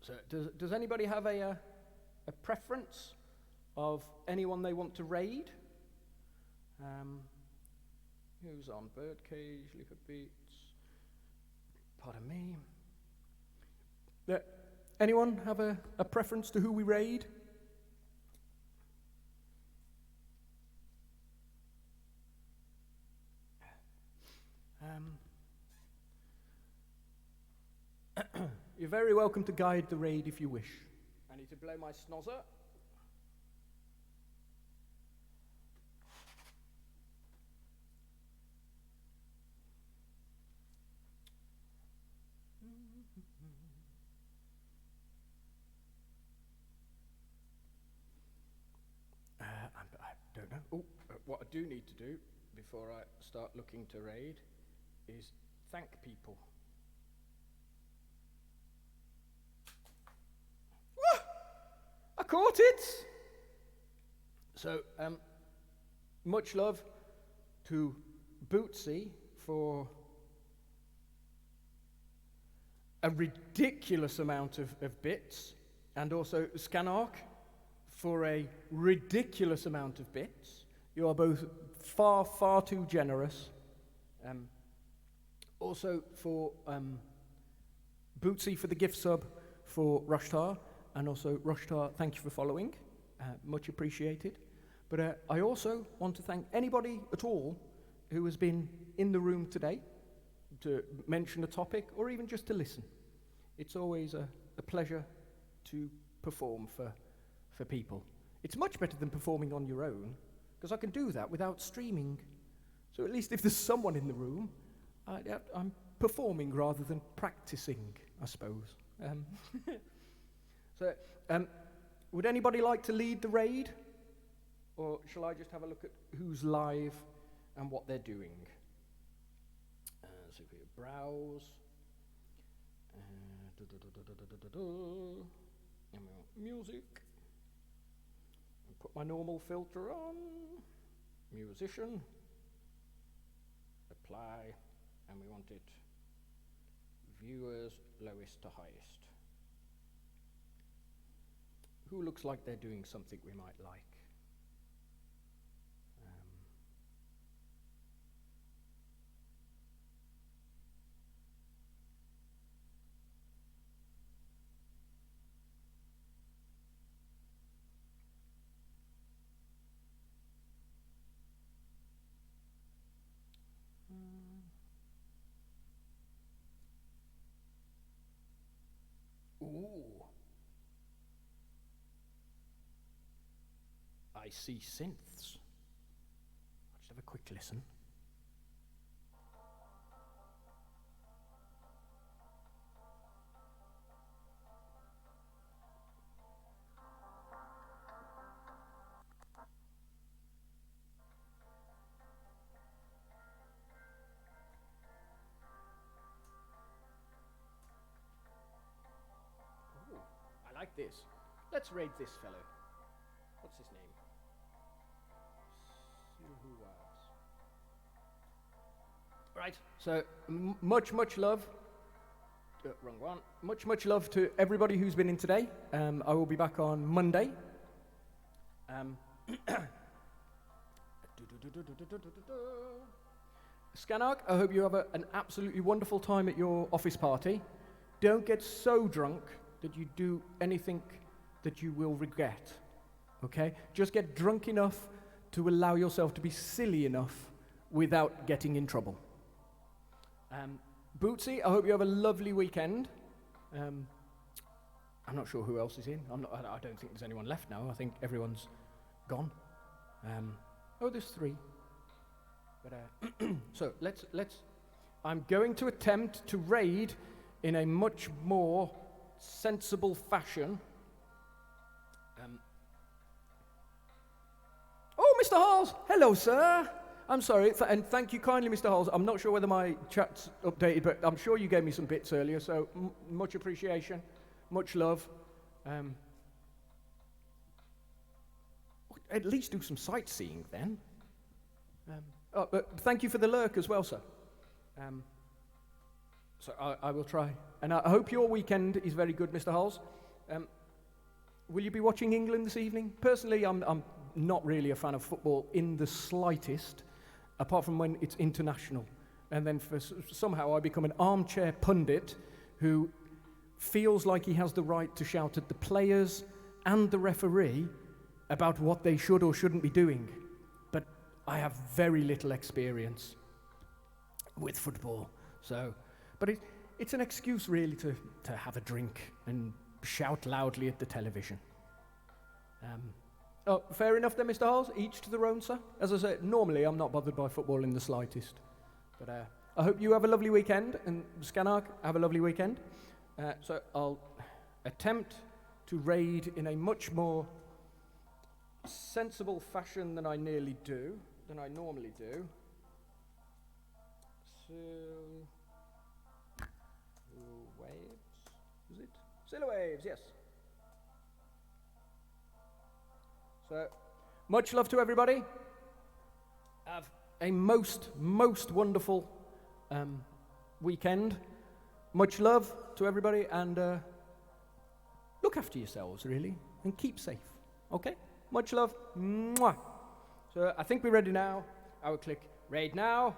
Speaker 1: So does anybody have a preference of anyone they want to raid? Who's on Birdcage, Leap of Beats? Pardon me. Anyone have a preference to who we raid? You're very welcome to guide the raid if you wish. I need to blow my snozzer. I don't know. Oh, what I do need to do before I start looking to raid is thank people. I caught it! So, much love to Bootsy for a ridiculous amount of bits, and also Scanark for a ridiculous amount of bits. You are both far, far too generous. Also for Bootsy for the gift sub for Rushtar. And also, Rushtar, thank you for following. Much appreciated. But I also want to thank anybody at all who has been in the room today to mention a topic or even just to listen. It's always a pleasure to perform for people. It's much better than performing on your own, because I can do that without streaming. So at least if there's someone in the room, I'm performing rather than practicing, I suppose. So, would anybody like to lead the raid? Or shall I just have a look at who's live and what they're doing? So if we browse. And we want music. And put my normal filter on. Musician. Apply. And we want it viewers lowest to highest. Who looks like they're doing something we might like? AKAI synths. I'll just have a quick listen. Ooh, I like this. Let's rate this fellow. What's his name? Right, so much love. Wrong one. Much love to everybody who's been in today. I will be back on Monday. Scanark, I hope you have an absolutely wonderful time at your office party. Don't get so drunk that you do anything that you will regret. Okay? Just get drunk enough to allow yourself to be silly enough without getting in trouble. Bootsy, I hope you have a lovely weekend. I'm not sure who else is in. I don't think there's anyone left now. I think everyone's gone. Oh, there's 3. But so let's. I'm going to attempt to raid in a much more sensible fashion. Oh, Mr. Halls! Hello, sir! I'm sorry, and thank you kindly, Mr. Halls. I'm not sure whether my chat's updated, but I'm sure you gave me some bits earlier, so much appreciation, much love. At least do some sightseeing then. But thank you for the lurk as well, sir. So I will try. And I hope your weekend is very good, Mr. Halls. Will you be watching England this evening? Personally, I'm not really a fan of football in the slightest, apart from when it's international. And then somehow I become an armchair pundit who feels like he has the right to shout at the players and the referee about what they should or shouldn't be doing. But I have very little experience with football. But it's an excuse really to have a drink and shout loudly at the television. Oh, fair enough then, Mr. Halls. Each to their own, sir. As I said, normally I'm not bothered by football in the slightest. But I hope you have a lovely weekend, and Scanark, have a lovely weekend. So I'll attempt to raid in a much more sensible fashion than I normally do. So, waves, is it? Sailor waves, yes. So, much love to everybody. Have a most wonderful weekend. Much love to everybody, and look after yourselves, really, and keep safe, okay? Much love. Mwah. So, I think we're ready now. I will click raid now,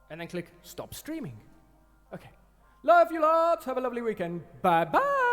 Speaker 1: and then click stop streaming. Okay. Love you lots. Have a lovely weekend. Bye-bye.